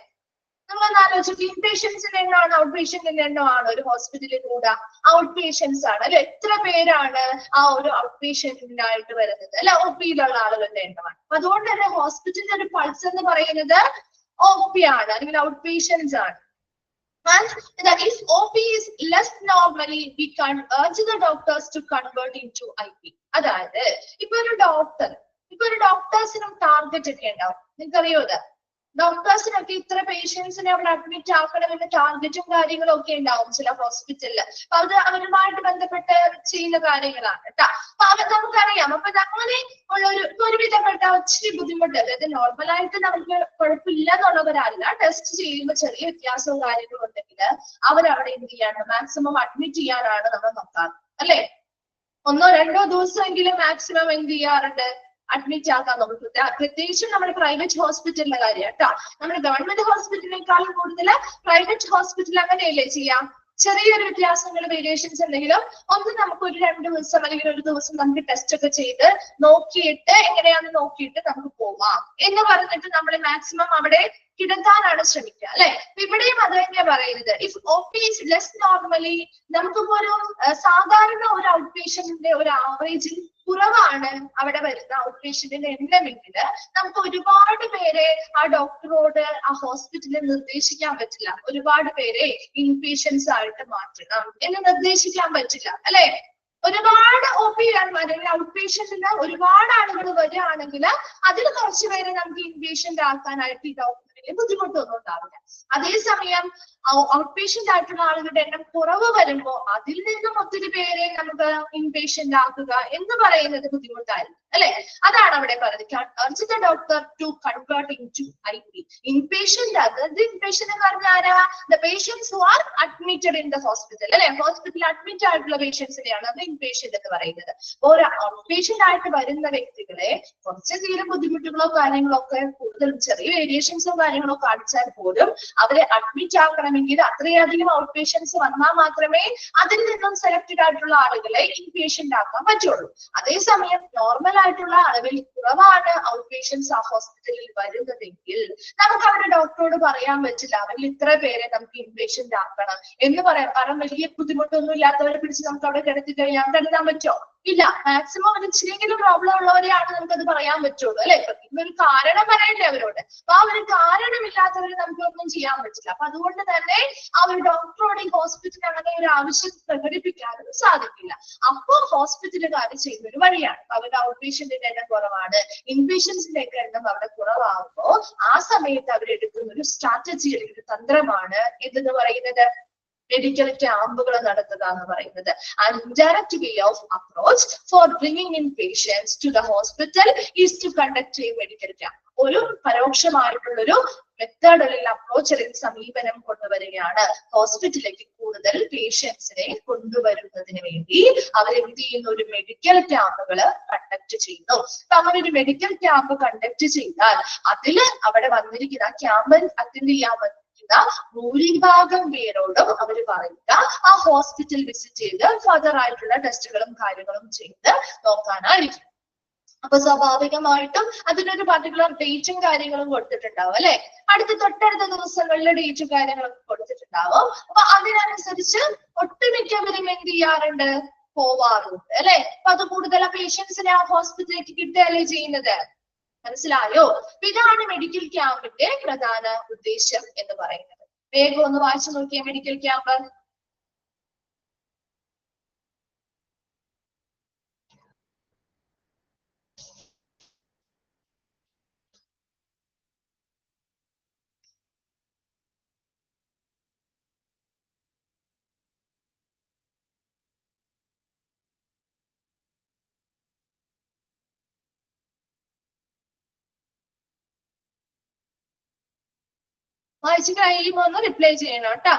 നമ്മളൊന്ന് ആലോചിച്ചു, ഇൻ പേഷ്യൻസിന്റെ എണ്ണമാണ് ഔട്ട് പേഷ്യന്റിന്റെ എണ്ണമാണ് ഒരു ഹോസ്പിറ്റലിൽ കൂടാ? ഔട്ട് പേഷ്യൻസ് ആണ് അല്ലെ. എത്ര പേരാണ് ആ ഒരു ഔട്ട് പേഷ്യന്റിനായിട്ട് വരുന്നത് അല്ലെ? OP-യിലുള്ള ആളുകളുടെ എണ്ണമാണ്. അപ്പൊ അതുകൊണ്ട് തന്നെ ഹോസ്പിറ്റലിന്റെ ഒരു പൾസ് എന്ന് പറയുന്നത് OP ആണ് അല്ലെങ്കിൽ ഔട്ട് പേഷ്യൻസ് ആണ്. And that if OP is less normally, we can urge the doctors to convert into IP. അതായത് ഇപ്പൊ ഒരു ഡോക്ടേഴ്സിനും ടാർഗറ്റ് ഒക്കെ ഉണ്ടാവും. നിങ്ങൾക്കറിയോ അത്? ഡോക്ടേഴ്സിനൊക്കെ ഇത്ര പേഷ്യൻസിനെ അവിടെ അഡ്മിറ്റ് ആക്കണമെന്ന് ടാർഗറ്റും കാര്യങ്ങളും ഒക്കെ ഉണ്ടാവും ചില ഹോസ്പിറ്റലില്. അപ്പൊ അത് അവരുമായിട്ട് ബന്ധപ്പെട്ട് ചെയ്യുന്ന കാര്യങ്ങളാണ് കേട്ടോ. അപ്പൊ അത് നമുക്കറിയാം. അപ്പൊ അങ്ങനെ ഉള്ള ഒരുവിധപ്പെട്ട ഒത്തിരി ബുദ്ധിമുട്ട്, അതായത് നോർമലായിട്ട് നമുക്ക് കുഴപ്പമില്ല എന്നുള്ളവരല്ല, ടെസ്റ്റ് ചെയ്യുമ്പോൾ ചെറിയ വ്യത്യാസവും കാര്യങ്ങളും ഉണ്ടെങ്കിൽ അവരവിടെ എന്ത് ചെയ്യാണ്? മാക്സിമം അഡ്മിറ്റ് ചെയ്യാനാണ് നമ്മൾ നോക്കാറ് അല്ലെ. 1-2 ദിവസമെങ്കിലും മാക്സിമം എന്ത് ചെയ്യാറുണ്ട്? അഡ്മിറ്റ് ആക്കാൻ നോക്കും. പ്രത്യേകിച്ചും നമ്മുടെ പ്രൈവറ്റ് ഹോസ്പിറ്റലിന്റെ കാര്യം കേട്ടോ. നമ്മുടെ ഗവൺമെന്റ് ഹോസ്പിറ്റലിനേക്കാളും കൂടുതൽ പ്രൈവറ്റ് ഹോസ്പിറ്റൽ അങ്ങനെയല്ലേ ചെയ്യാം. ചെറിയൊരു വ്യത്യാസങ്ങൾ വേരിയേഷൻസ് ഉണ്ടെങ്കിലും ഒന്ന് നമുക്ക് ഒരു 2 ദിവസം അല്ലെങ്കിൽ ഒരു ദിവസം നമുക്ക് ടെസ്റ്റ് ഒക്കെ ചെയ്ത് നോക്കിയിട്ട് എങ്ങനെയാണെന്ന് നോക്കിയിട്ട് നമുക്ക് പോവാം എന്ന് പറഞ്ഞിട്ട് നമ്മൾ മാക്സിമം അവിടെ കിടത്താനാണ് ശ്രമിക്കുക അല്ലെ. ഇവിടെയും അത് തന്നെയാ പറയുന്നത്. If OP is less normally, നമുക്കിപ്പോ ഒരു സാധാരണ ഒരു ഔട്ട് പേഷ്യന്റിന്റെ ഒരു ആവറേജിൽ കുറവാണ് അവിടെ വരുന്ന ഔട്ട് പേഷ്യന്റിന്റെ എണ്ണമെങ്കിൽ നമുക്ക് ഒരുപാട് പേരെ ആ ഡോക്ടറോട് ആ ഹോസ്പിറ്റലിൽ നിർദ്ദേശിക്കാൻ പറ്റില്ല. ഒരുപാട് പേരെ ഇൻപേഷ്യൻസ് ആയിട്ട് മാറ്റണം എന്ന് നിർദ്ദേശിക്കാൻ പറ്റില്ല അല്ലെ. ഒരുപാട് OP അല്ലെങ്കിൽ ഔട്ട് പേഷ്യന്റിന് ഒരുപാട് ആളുകൾ വരികയാണെങ്കിൽ അതിൽ കുറച്ച് പേരെ നമുക്ക് ഇൻപേഷ്യന്റ് ആക്കാനായിട്ട് ഈ ഡോക്ടറിന് ബുദ്ധിമുട്ടൊന്നും ഉണ്ടാവില്ല. അതേസമയം ഔട്ട് പേഷ്യന്റ് ആയിട്ടുള്ള ആളുകളുടെ എണ്ണം കുറവ് വരുമ്പോൾ അതിൽ നിന്നും ഒത്തിരി പേരെ നമുക്ക് ഇൻപേഷ്യന്റ് ആക്കുക എന്ന് പറയുന്നത് ബുദ്ധിമുട്ടായിരുന്നു അല്ലെ. അതാണ് അവിടെ പറയുന്നത് doctor to convert in to IP. Inpatient അത് ഇൻപേഷ്യന്റ് എന്ന് പറഞ്ഞാൽ the patients who are admitted in the hospital അല്ലെ. ഹോസ്പിറ്റലിൽ അഡ്മിറ്റ് ആയിട്ടുള്ള പേഷ്യൻസിനെയാണ് അത് ഇൻപേഷ്യന്റ് എന്ന് പറയുന്നത്. ഒരു ഔട്ട് പേഷ്യന്റ് ആയിട്ട് വരുന്ന വ്യക്തികളെ കുറച്ചധികം ബുദ്ധിമുട്ടുകളോ കാര്യങ്ങളോ ഒക്കെ കൂടുതലും ചെറിയ വേരിയേഷൻസോ കാര്യങ്ങളോ കാണിച്ചാൽ പോലും അവരെ അഡ്മിറ്റ് ആക്കണമെങ്കിൽ അത്രയധികം ഔട്ട് പേഷ്യൻസ് വന്നാൽ മാത്രമേ അതിൽ നിന്നും സെലക്റ്റഡ് ആയിട്ടുള്ള ആളുകളെ ഇൻപേഷ്യന്റ് ആക്കാൻ പറ്റുള്ളൂ. അതേസമയം നോർമൽ ആയിട്ടുള്ള അളവിൽ കുറവാണ് ഔട്ട് പേഷ്യൻസ് ആ ഹോസ്പിറ്റലിൽ വരുന്നതെങ്കിൽ നമുക്ക് അവരുടെ ഡോക്ടറോട് പറയാൻ പറ്റില്ല അവരിൽ ഇത്ര പേരെ നമുക്ക് ഇൻപേഷ്യന്റ് ആക്കണം എന്ന് പറയാം. കാരണം വലിയ ബുദ്ധിമുട്ടൊന്നും ഇല്ലാത്തവരെ പിടിച്ച് നമുക്ക് അവിടെ കിടത്തി കഴിയാൻ കരുതാൻ പറ്റുമോ? ഇല്ല. മാക്സിമം ഒരു ഇച്ചിരിയെങ്കിലും പ്രോബ്ലം ഉള്ളവരെയാണ് നമുക്കത് പറയാൻ പറ്റുള്ളൂ അല്ലെ. ഒരു കാരണം പറയണ്ടേ അവരോട്. അപ്പൊ ആ ഒരു കാരണമില്ലാത്തവരെ നമുക്കൊന്നും ചെയ്യാൻ പറ്റില്ല. അപ്പൊ അതുകൊണ്ട് തന്നെ ആ ഒരു ഡോക്ടറോട് ഈ ഹോസ്പിറ്റലിൽ അങ്ങനെ ഒരു ആവശ്യം പ്രകടിപ്പിക്കാനും സാധിക്കില്ല. അപ്പോൾ ഹോസ്പിറ്റലുകാർ ചെയ്യുന്ന ഒരു വഴിയാണ്. അവരുടെ ഔട്ട് പേഷ്യന്റിന്റെ എണ്ണം കുറവാണ്, ഇൻപേഷ്യൻസിന്റെ എണ്ണം അവിടെ കുറവാകുമ്പോ ആ സമയത്ത് അവരെടുക്കുന്ന ഒരു സ്ട്രാറ്റജി അല്ലെങ്കിൽ ഒരു തന്ത്രമാണ് എന്തെന്ന് പറയുന്നത് മെഡിക്കൽ ക്യാമ്പുകൾ നടത്തുക എന്ന് പറയുന്നത്. An indirect way of approach for bringing in patients to the hospital is to conduct a medical camp. ഒരു പരോക്ഷമായിട്ടുള്ളൊരു മെത്തേഡ് അല്ലെങ്കിൽ അപ്രോച്ച് അല്ലെങ്കിൽ സമീപനം കൊണ്ടുവരികയാണ്. ഹോസ്പിറ്റലിലേക്ക് കൂടുതൽ പേഷ്യൻസിനെ കൊണ്ടുവരുന്നതിന് വേണ്ടി അവരെന്ത് ചെയ്യുന്ന ഒരു മെഡിക്കൽ ക്യാമ്പുകൾ കണ്ടക്ട് ചെയ്യുന്നു. അപ്പൊ അങ്ങനെ ഒരു മെഡിക്കൽ ക്യാമ്പ് കണ്ടക്ട് ചെയ്താൽ അതില് അവിടെ വന്നിരിക്കുന്ന ക്യാമ്പ് അറ്റൻഡ് ചെയ്യാൻ ഭൂരിഭാഗം പേരോടും അവർ പറയുക ആ ഹോസ്പിറ്റൽ വിസിറ്റ് ചെയ്ത് ഫർദർ ആയിട്ടുള്ള ടെസ്റ്റുകളും കാര്യങ്ങളും ചെയ്ത് നോക്കാനായിരിക്കും. അപ്പൊ സ്വാഭാവികമായിട്ടും അതിനൊരു പർട്ടിക്കുലർ ഡേറ്റും കാര്യങ്ങളും കൊടുത്തിട്ടുണ്ടാവും അല്ലെ. തൊട്ടടുത്ത ദിവസങ്ങളിലെ ഡേറ്റും കാര്യങ്ങളും കൊടുത്തിട്ടുണ്ടാവും. അപ്പൊ അതിനനുസരിച്ച് ഒട്ടുമിക്കവരും എന്ത് ചെയ്യാറുണ്ട്? പോവാറുണ്ട് അല്ലെ. അപ്പൊ അത് കൂടുതൽ പേഷ്യൻസിനെ ആ ഹോസ്പിറ്റലിലേക്ക് കിട്ടുകയല്ലേ ചെയ്യുന്നത്. മനസ്സിലായോ? ഇതാണ് മെഡിക്കൽ ക്യാമ്പിന്റെ പ്രധാന ഉദ്ദേശം എന്ന് പറയുന്നത്. വേഗം ഒന്ന് വായിച്ചു നോക്കിയേ മെഡിക്കൽ ക്യാമ്പ്. വായിച്ചു കഴിയുമ്പോ ഒന്ന് റിപ്ലൈ ചെയ്യണം കേട്ടോ.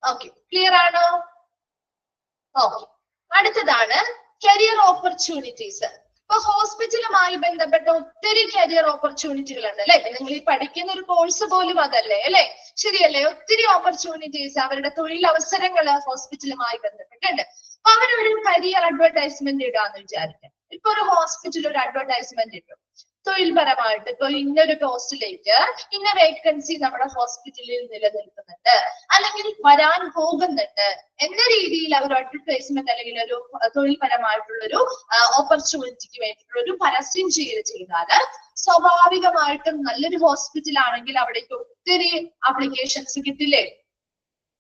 ഓക്കെ, ക്ലിയർ ആണോ? ഓക്കെ, അടുത്തതാണ് കരിയർ ഓപ്പർച്യൂണിറ്റീസ്. ഇപ്പൊ ഹോസ്പിറ്റലുമായി ബന്ധപ്പെട്ട ഒത്തിരി കരിയർ ഓപ്പർച്യൂണിറ്റികൾ ഉണ്ട് അല്ലെ. നിങ്ങൾ ഈ പഠിക്കുന്ന ഒരു കോഴ്സ് പോലും അതല്ലേ അല്ലെ. ശരിയല്ലേ? ഒത്തിരി ഓപ്പർച്യൂണിറ്റീസ്, അവരുടെ തൊഴിലവസരങ്ങൾ ഹോസ്പിറ്റലുമായി ബന്ധപ്പെട്ടുണ്ട്. അപ്പൊ അവരൊരു കരിയർ അഡ്വർടൈസ്മെന്റ് ഇടാന്ന് വിചാരിക്കാം. ഇപ്പൊ ഒരു ഹോസ്പിറ്റൽ ഒരു അഡ്വർടൈസ്മെന്റ് ഇട്ടു തൊഴിൽപരമായിട്ട്. ഇപ്പൊ ഇന്നൊരു പോസ്റ്റിലേക്ക് ഇന്ന വേക്കൻസി നമ്മുടെ ഹോസ്പിറ്റലിൽ നിലനിൽക്കുന്നുണ്ട് അല്ലെങ്കിൽ വരാൻ പോകുന്നുണ്ട് എന്ന രീതിയിൽ അവർ അഡ്വർടൈസ്മെന്റ് അല്ലെങ്കിൽ ഒരു തൊഴിൽപരമായിട്ടുള്ളൊരു ഓപ്പർച്യൂണിറ്റിക്ക് വേണ്ടിയിട്ടുള്ള ഒരു പരസ്യം ചെയ്താൽ സ്വാഭാവികമായിട്ടും നല്ലൊരു ഹോസ്പിറ്റൽ ആണെങ്കിൽ അവിടേക്ക് ഒത്തിരി ആപ്ലിക്കേഷൻസ് കിട്ടില്ലേ?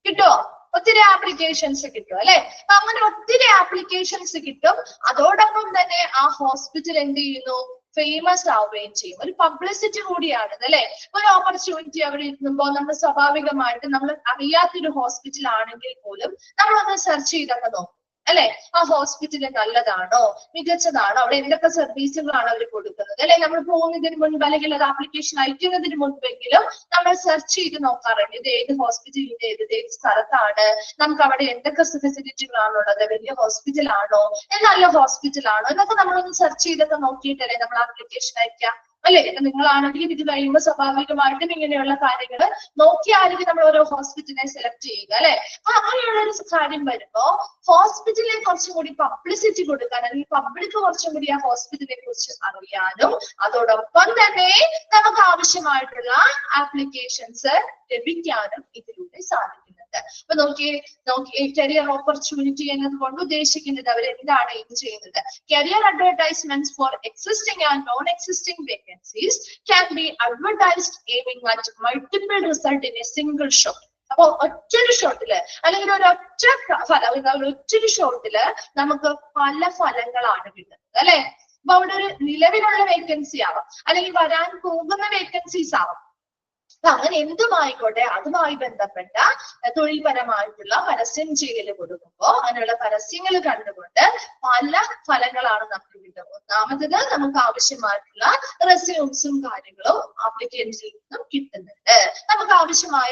കിട്ടുമോ? ഒത്തിരി ആപ്ലിക്കേഷൻസ് കിട്ടും അല്ലെ. അപ്പൊ അങ്ങനെ ഒത്തിരി ആപ്ലിക്കേഷൻസ് കിട്ടും. അതോടൊപ്പം തന്നെ ആ ഹോസ്പിറ്റൽ എന്ത് ചെയ്യുന്നു? ഫേമസ് ആവുകയും ചെയ്യും. ഒരു പബ്ലിസിറ്റി കൂടിയാണ് അല്ലെ. ഒരു ഓപ്പർച്യൂണിറ്റി അവിടെ ഇരുന്നുമ്പോൾ നമ്മൾ സ്വാഭാവികമായിട്ട് നമ്മൾ അറിയാത്തൊരു ഹോസ്പിറ്റൽ ആണെങ്കിൽ പോലും നമ്മളൊന്ന് സെർച്ച് ചെയ്തൊക്കെ നോക്കും അല്ലെ. ആ ഹോസ്പിറ്റൽ നല്ലതാണോ, മികച്ചതാണോ, അവിടെ എന്തൊക്കെ സർവീസുകളാണ് അവർ കൊടുക്കുന്നത് അല്ലെ. നമ്മൾ പോകുന്നതിന് മുൻപ് അല്ലെങ്കിൽ അത് ആപ്ലിക്കേഷൻ അയക്കുന്നതിന് മുൻപെങ്കിലും നമ്മൾ സെർച്ച് ചെയ്ത് നോക്കാറുണ്ട്. ഇത് ഏത് ഹോസ്പിറ്റലിന്റെ ഏത് സ്ഥലത്താണ്, നമുക്ക് അവിടെ എന്തൊക്കെ ഫെസിലിറ്റികളാണുള്ളത്, വലിയ ഹോസ്പിറ്റൽ ആണോ, നല്ല ഹോസ്പിറ്റൽ ആണോ എന്നൊക്കെ നമ്മളൊന്ന് സെർച്ച് ചെയ്തൊക്കെ നോക്കിയിട്ടല്ലേ നമ്മൾ ആപ്ലിക്കേഷൻ അയക്കാം. അല്ലെ? നിങ്ങളാണെങ്കിലും ഇത് കഴിയുമ്പോൾ സ്വാഭാവികമായിട്ടും ഇങ്ങനെയുള്ള കാര്യങ്ങൾ നോക്കിയായിരിക്കും നമ്മൾ ഓരോ ഹോസ്പിറ്റലിനെ സെലക്ട് ചെയ്യുക, അല്ലെ? അപ്പൊ അങ്ങനെയുള്ള ഒരു കാര്യം വരുമ്പോ ഹോസ്പിറ്റലിനെ കുറച്ചും കൂടി പബ്ലിസിറ്റി കൊടുക്കാൻ, അല്ലെങ്കിൽ പബ്ലിക് കുറച്ചും കൂടി ആ ഹോസ്പിറ്റലിനെ കുറിച്ച് അറിയാനും അതോടൊപ്പം തന്നെ നമുക്ക് ആവശ്യമായിട്ടുള്ള ആപ്ലിക്കേഷൻസ് ലഭിക്കാനും ഇതിലൂടെ സാധിക്കുന്നുണ്ട്. അപ്പൊ നോക്കിയേ കരിയർ ഓപ്പർച്യൂണിറ്റി എന്നതുകൊണ്ട് ഉദ്ദേശിക്കുന്നത് അവർ എന്താണ് ഇത് ചെയ്യുന്നത്? Career advertisements for existing and non existing vacancies can be advertised aiming at multiple result in a single shot. അപ്പൊ ഒറ്റൊരു ഷോട്ടില് അല്ലെങ്കിൽ ഒറ്റൊരു ഷോട്ടില് നമുക്ക് പല ഫലങ്ങളാണ് കിട്ടുന്നത്, അല്ലെ? അപ്പൊ അവിടെ ഒരു നിലവിലുള്ള വേക്കൻസി ആവാം, അല്ലെങ്കിൽ വരാൻ പോകുന്ന വേക്കൻസീസ് ആവാം. അപ്പൊ അങ്ങനെ എന്തുമായിക്കോട്ടെ അതുമായി ബന്ധപ്പെട്ട തൊഴിൽപരമായിട്ടുള്ള പരസ്യം ചെയ്യൽ കൊടുക്കുമ്പോൾ അങ്ങനെയുള്ള പരസ്യങ്ങൾ കണ്ടുകൊണ്ട് പല ഫലങ്ങളാണ് നമുക്ക് കിട്ടുന്നത്. ഒന്നാമത് നമുക്ക് ആവശ്യമായിട്ടുള്ള റെസ്യൂംസും കാര്യങ്ങളും ആപ്ലിക്കൻസിൽ നിന്നും കിട്ടുന്നുണ്ട്. നമുക്ക് ആവശ്യമായ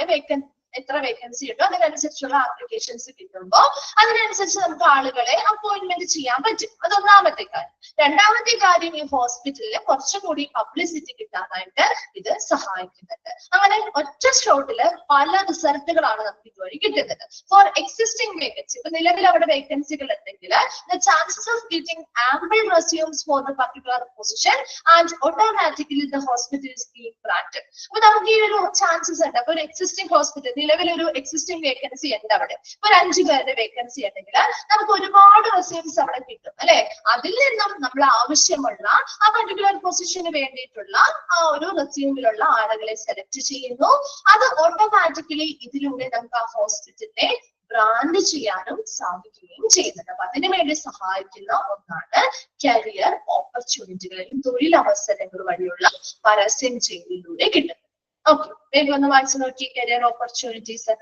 എത്ര വേക്കൻസി ഉണ്ടോ അതിനനുസരിച്ചുള്ള ആപ്ലിക്കേഷൻസ് കിട്ടുമ്പോൾ അതിനനുസരിച്ച് നമുക്ക് ആളുകളെ അപ്പോയിന്റ്മെന്റ് ചെയ്യാൻ പറ്റും. അതൊന്നാമത്തെ കാര്യം. രണ്ടാമത്തെ കാര്യം, ഈ ഹോസ്പിറ്റലിൽ കുറച്ചുകൂടി പബ്ലിസിറ്റി കിട്ടാനായിട്ട് ഇത് സഹായിക്കുന്നുണ്ട്. അങ്ങനെ ഒറ്റ ഷോട്ടില് പല റിസൾട്ടുകളാണ് നമുക്ക് ഇതുവഴി കിട്ടുന്നത്. ഫോർ എക്സിസ്റ്റിംഗ് വേക്കൻസി, ഇപ്പൊ നിലവിൽ അവിടെ വേക്കൻസികൾ ഉണ്ടെങ്കിൽ the chances of getting ample resumes for the particular position and automatically the hospital is being granted. അപ്പൊ നമുക്ക് ഈ ഒരു ചാൻസസ് ഉണ്ട്. അപ്പൊ ഒരു എക്സിസ്റ്റിംഗ് ഹോസ്പിറ്റൽ, നിലവിലൊരു എക്സിസ്റ്റിംഗ് വേക്കൻസി ഉണ്ട് അവിടെ, ഒരു 5 പേരുടെ വേക്കൻസി ഉണ്ടെങ്കിൽ നമുക്ക് ഒരുപാട് റെസ്യൂംസ് അവിടെ കിട്ടും, അല്ലെ? അതിൽ നിന്നും നമ്മൾ ആവശ്യമുള്ള ആ പർട്ടിക്കുലർ പൊസിഷന് വേണ്ടിയിട്ടുള്ള ആ ഒരു റെസ്യൂമിലുള്ള ആളുകളെ സെലക്ട് ചെയ്യുന്നു. അത് ഓട്ടോമാറ്റിക്കലി ഇതിലൂടെ നമുക്ക് ആ ഹോസ്പിറ്റലിനെ ബ്രാൻഡ് ചെയ്യാനും സാധിക്കുകയും ചെയ്യുന്നുണ്ട്. അപ്പൊ അതിനു വേണ്ടി സഹായിക്കുന്ന ഒന്നാണ് കരിയർ ഓപ്പർച്യൂണിറ്റികൾ, തൊഴിലവസരങ്ങൾ വഴിയുള്ള പരസ്യം ചെയ്യലിലൂടെ കിട്ടുന്നത്. ഓക്കെ, വേഗം ഒന്ന് വായിച്ചു നോക്കി കരിയർ ഓപ്പർച്യൂണിറ്റീസ്.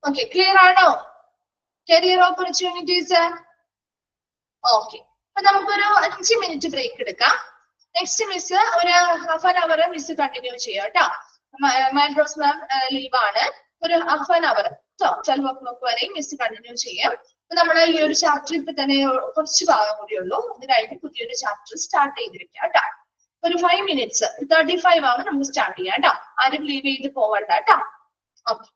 ഓക്കെ, ക്ലിയർ ആണോ കരിയർ ഓപ്പർച്യൂണിറ്റീസ്? ഓക്കെ, അപ്പൊ നമുക്കൊരു 5 മിനിറ്റ് ബ്രേക്ക് എടുക്കാം. നെക്സ്റ്റ് മിസ് ഒരു half an hour miss continue ചെയ്യാം കേട്ടോ. മാൻഡ്രോസ് മാം ലീവാണ്. ഒരു ഹാഫ് ആൻ അവർ 12 o'clock വരെയും മിസ് കണ്ടിന്യൂ ചെയ്യാം. അപ്പൊ നമ്മുടെ ഈ ഒരു ചാപ്റ്റർ ഇപ്പൊ തന്നെ കുറച്ച് ഭാഗം കൂടി ഉള്ളൂ. അത് കഴിഞ്ഞ് പുതിയൊരു ചാപ്റ്റർ സ്റ്റാർട്ട് ചെയ്ത് വെക്കാം കേട്ടോ. ഒരു 5 മിനിറ്റ്സ് 35 ആവുമ്പോൾ നമുക്ക് സ്റ്റാർട്ട് ചെയ്യാം കേട്ടോ. ആരും ലീവ് ചെയ്ത് പോവണ്ട കേട്ടോ. ഓക്കെ.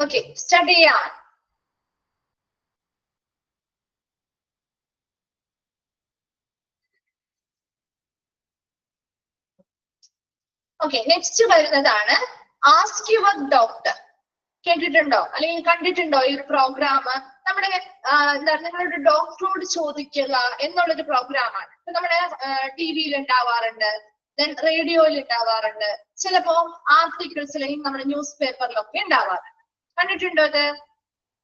ഓക്കെ, സ്റ്റാർട്ട് ചെയ്യാം. ഓക്കെ, നെക്സ്റ്റ് വരുന്നതാണ് ആസ്ക് യുവർ ഡോക്ടർ. കേട്ടിട്ടുണ്ടോ അല്ലെങ്കിൽ കണ്ടിട്ടുണ്ടോ ഈ ഒരു പ്രോഗ്രാം? നമ്മുടെ എന്താണ്, നിങ്ങളൊരു ഡോക്ടറോട് ചോദിക്കുക എന്നുള്ളൊരു പ്രോഗ്രാമാണ്. ഇപ്പൊ നമ്മുടെ TV-യിൽ ഉണ്ടാവാറുണ്ട്, റേഡിയോയിൽ ഉണ്ടാവാറുണ്ട്, ചിലപ്പോ ആർട്ടിക്കിൾസിലെയും നമ്മുടെ ന്യൂസ് പേപ്പറിലൊക്കെ ഉണ്ടാവാറുണ്ട്. കണ്ടിട്ടുണ്ടോ അത്?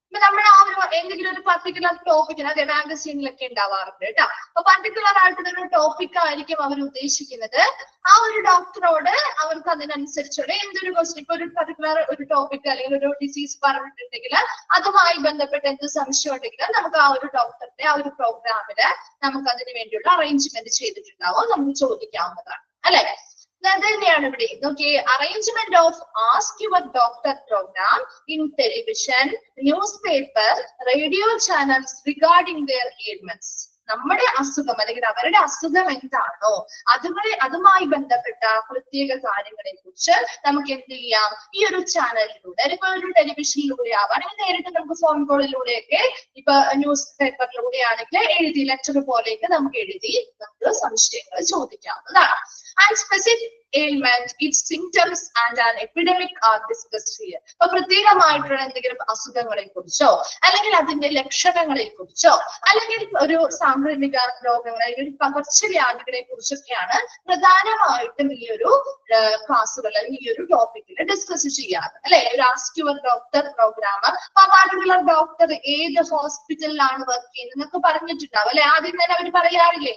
ഇപ്പൊ നമ്മൾ ആ ഒരു എന്തെങ്കിലും ഒരു പർട്ടിക്കുലർ ടോപ്പിക്കിന്, അതെ, മാഗസീനിലൊക്കെ ഉണ്ടാവാറുണ്ട് കേട്ടോ. അപ്പൊ പർട്ടിക്കുലർ ആയിട്ടുള്ള ടോപ്പിക് ആയിരിക്കും അവർ ഉദ്ദേശിക്കുന്നത്. ആ ഒരു ഡോക്ടറോട് അവർക്ക് അതിനനുസരിച്ചുള്ള എന്തൊരു ക്വസ്റ്റ്യൻ, ഇപ്പൊ ഒരു പർട്ടിക്കുലർ ഒരു ടോപ്പിക് അല്ലെങ്കിൽ ഒരു ഡിസീസ് പറഞ്ഞിട്ടുണ്ടെങ്കിൽ അതുമായി ബന്ധപ്പെട്ട് എന്ത് സംശയം ഉണ്ടെങ്കിലും നമുക്ക് ആ ഒരു ഡോക്ടറുടെ ആ ഒരു പ്രോഗ്രാമില് നമുക്ക് അതിന് വേണ്ടിയുള്ള അറേഞ്ച്മെന്റ് ചെയ്തിട്ടുണ്ടാവും, നമുക്ക് ചോദിക്കാവുന്നതാണ് അല്ലെ. അത് തന്നെയാണ് ഇവിടെ നോക്കിയേ, arrangement of ask your doctor programme in television, newspaper, radio channels regarding their ailments. നമ്മുടെ അസുഖം അല്ലെങ്കിൽ അവരുടെ അസുഖം എന്താണോ അതുമായി ബന്ധപ്പെട്ട പ്രത്യേക കാര്യങ്ങളെ കുറിച്ച് നമുക്ക് എന്ത് ചെയ്യാം, ഈ ഒരു ചാനലിലൂടെ, ഇപ്പൊ ഒരു ടെലിവിഷനിലൂടെ ആവാം, അല്ലെങ്കിൽ നേരിട്ട് നമുക്ക് ഫോൺ കോളിലൂടെയൊക്കെ, ഇപ്പൊ ന്യൂസ് പേപ്പറിലൂടെ ആണെങ്കിൽ എഴുതി ലെറ്റർ പോലെയൊക്കെ നമുക്ക് എഴുതി നമുക്ക് സംശയങ്ങൾ ചോദിക്കാവുന്നതാണ്. And specific ailment, its symptoms and an epidemic are discussed here. അപ്പൊ പ്രത്യേകമായിട്ടുള്ള എന്തെങ്കിലും അസുഖങ്ങളെ കുറിച്ചോ അല്ലെങ്കിൽ അതിന്റെ ലക്ഷണങ്ങളെ കുറിച്ചോ അല്ലെങ്കിൽ ഒരു സാംക്രമിക രോഗങ്ങൾ അല്ലെങ്കിൽ പകർച്ചവ്യാധികളെ കുറിച്ചൊക്കെയാണ് പ്രധാനമായിട്ടും ഈ ഒരു ക്ലാസ്സുകൾ അല്ലെങ്കിൽ ഈ ഒരു ടോപ്പിക്കിൽ ഡിസ്കസ് ചെയ്യാറ് അല്ലെ. ഒരു ആസ്ക് യുവർ ഡോക്ടർ പ്രോഗ്രാം. അപ്പൊ പർട്ടിക്കുലർ ഡോക്ടർ ഏത് ഹോസ്പിറ്റലിലാണ് വർക്ക് ചെയ്യുന്നത് എന്നൊക്കെ പറഞ്ഞിട്ടുണ്ടാവും അല്ലെ. ആദ്യം തന്നെ അവർ പറയാറില്ലേ,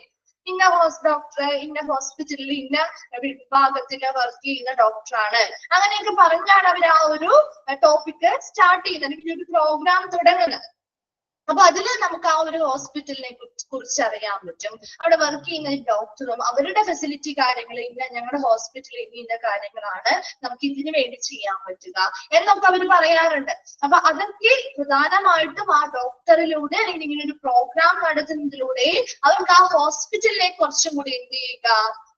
ഇന്ന ഡോക്ടർ ഇന്ന ഹോസ്പിറ്റലിൽ ഇന്ന വിഭാഗത്തില് വർക്ക് ചെയ്യുന്ന ഡോക്ടറാണ്, അങ്ങനെയൊക്കെ പറഞ്ഞാണ് അവർ ആ ഒരു ടോപ്പിക് സ്റ്റാർട്ട് ചെയ്യുന്നത്, അല്ലെങ്കിൽ ഒരു പ്രോഗ്രാം തുടങ്ങുന്നത്. അപ്പൊ അതില് നമുക്ക് ആ ഒരു ഹോസ്പിറ്റലിനെ കുറിച്ച് അറിയാൻ പറ്റും, അവിടെ വർക്ക് ചെയ്യുന്ന ഡോക്ടറും അവരുടെ ഫെസിലിറ്റി കാര്യങ്ങൾ, ഇന്ന ഞങ്ങളുടെ ഹോസ്പിറ്റലിൽ ഇന്ന കാര്യങ്ങളാണ് നമുക്ക് ഇതിനു വേണ്ടി ചെയ്യാൻ പറ്റുക എന്നൊക്കെ അവർ പറയാറുണ്ട്. അപ്പൊ അതൊക്കെ പ്രധാനമായിട്ടും ആ ഡോക്ടറിലൂടെ അല്ലെങ്കിൽ ഇങ്ങനെ ഒരു പ്രോഗ്രാം നടത്തുന്നതിലൂടെ അവർക്ക് ആ ഹോസ്പിറ്റലിനെ കുറച്ചും കൂടി എന്ത് ചെയ്യുക,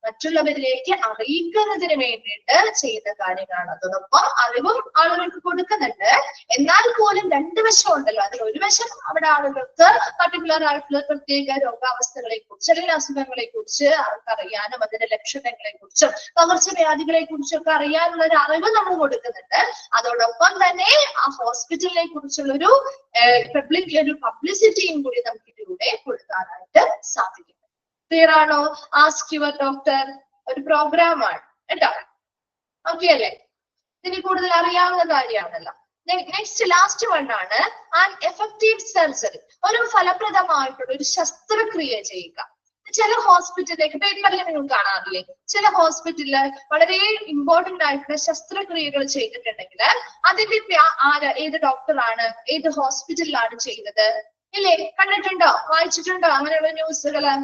മറ്റുള്ളവരിലേക്ക് അറിയിക്കുന്നതിന് വേണ്ടിയിട്ട് ചെയ്യുന്ന കാര്യങ്ങളാണ്. അതോടൊപ്പം അറിവും ആളുകൾക്ക് കൊടുക്കുന്നുണ്ട്, എന്നാൽ പോലും രണ്ട് വശം ഉണ്ടല്ലോ. അതിൽ ഒരു വശം അവിടെ ആളുകൾക്ക് പർട്ടിക്കുലർ ആയിട്ടുള്ള പ്രത്യേക രോഗാവസ്ഥകളെ കുറിച്ച് അല്ലെങ്കിൽ അസുഖങ്ങളെ കുറിച്ച് അവർക്ക് അറിയാനും അതിന്റെ ലക്ഷണങ്ങളെ കുറിച്ചും പകർച്ചവ്യാധികളെ കുറിച്ചൊക്കെ അറിയാനുള്ള ഒരു അറിവ് നമ്മൾ കൊടുക്കുന്നുണ്ട്. അതോടൊപ്പം തന്നെ ആ ഹോസ്പിറ്റലിനെ കുറിച്ചുള്ള ഒരു പബ്ലിസിറ്റിയും കൂടി നമുക്ക് ഇതിലൂടെ കൊടുക്കാനായിട്ട് സാധിക്കും. ക്ലിയർ ആണോ? ആസ്ക് യുവർ ഡോക്ടർ ഒരു പ്രോഗ്രാമാണ് കേട്ടോ. ഓക്കെ അല്ലേ? ഇതിന് കൂടുതൽ അറിയാവുന്ന കാര്യമാണല്ലോ. നെക്സ്റ്റ് ലാസ്റ്റ് വൺ ആണ് ആൻ എഫക്റ്റീവ് സർജറി. ഒരു ഫലപ്രദമായിട്ടുള്ള ഒരു ശസ്ത്രക്രിയ ചെയ്യുക. ചില ഹോസ്പിറ്റലിലേക്ക് പേപ്പറിൽ നിങ്ങൾ കാണാറില്ലേ, ചില ഹോസ്പിറ്റലില് വളരെ ഇമ്പോർട്ടന്റ് ആയിട്ടുള്ള ശസ്ത്രക്രിയകൾ ചെയ്തിട്ടുണ്ടെങ്കിൽ അതിന്റെ ഏത് ഡോക്ടറാണ് ഏത് ഹോസ്പിറ്റലിലാണ് ചെയ്തത് ഇല്ലേ, കണ്ടിട്ടുണ്ടോ, വായിച്ചിട്ടുണ്ടോ അങ്ങനെയുള്ള ന്യൂസുകള്?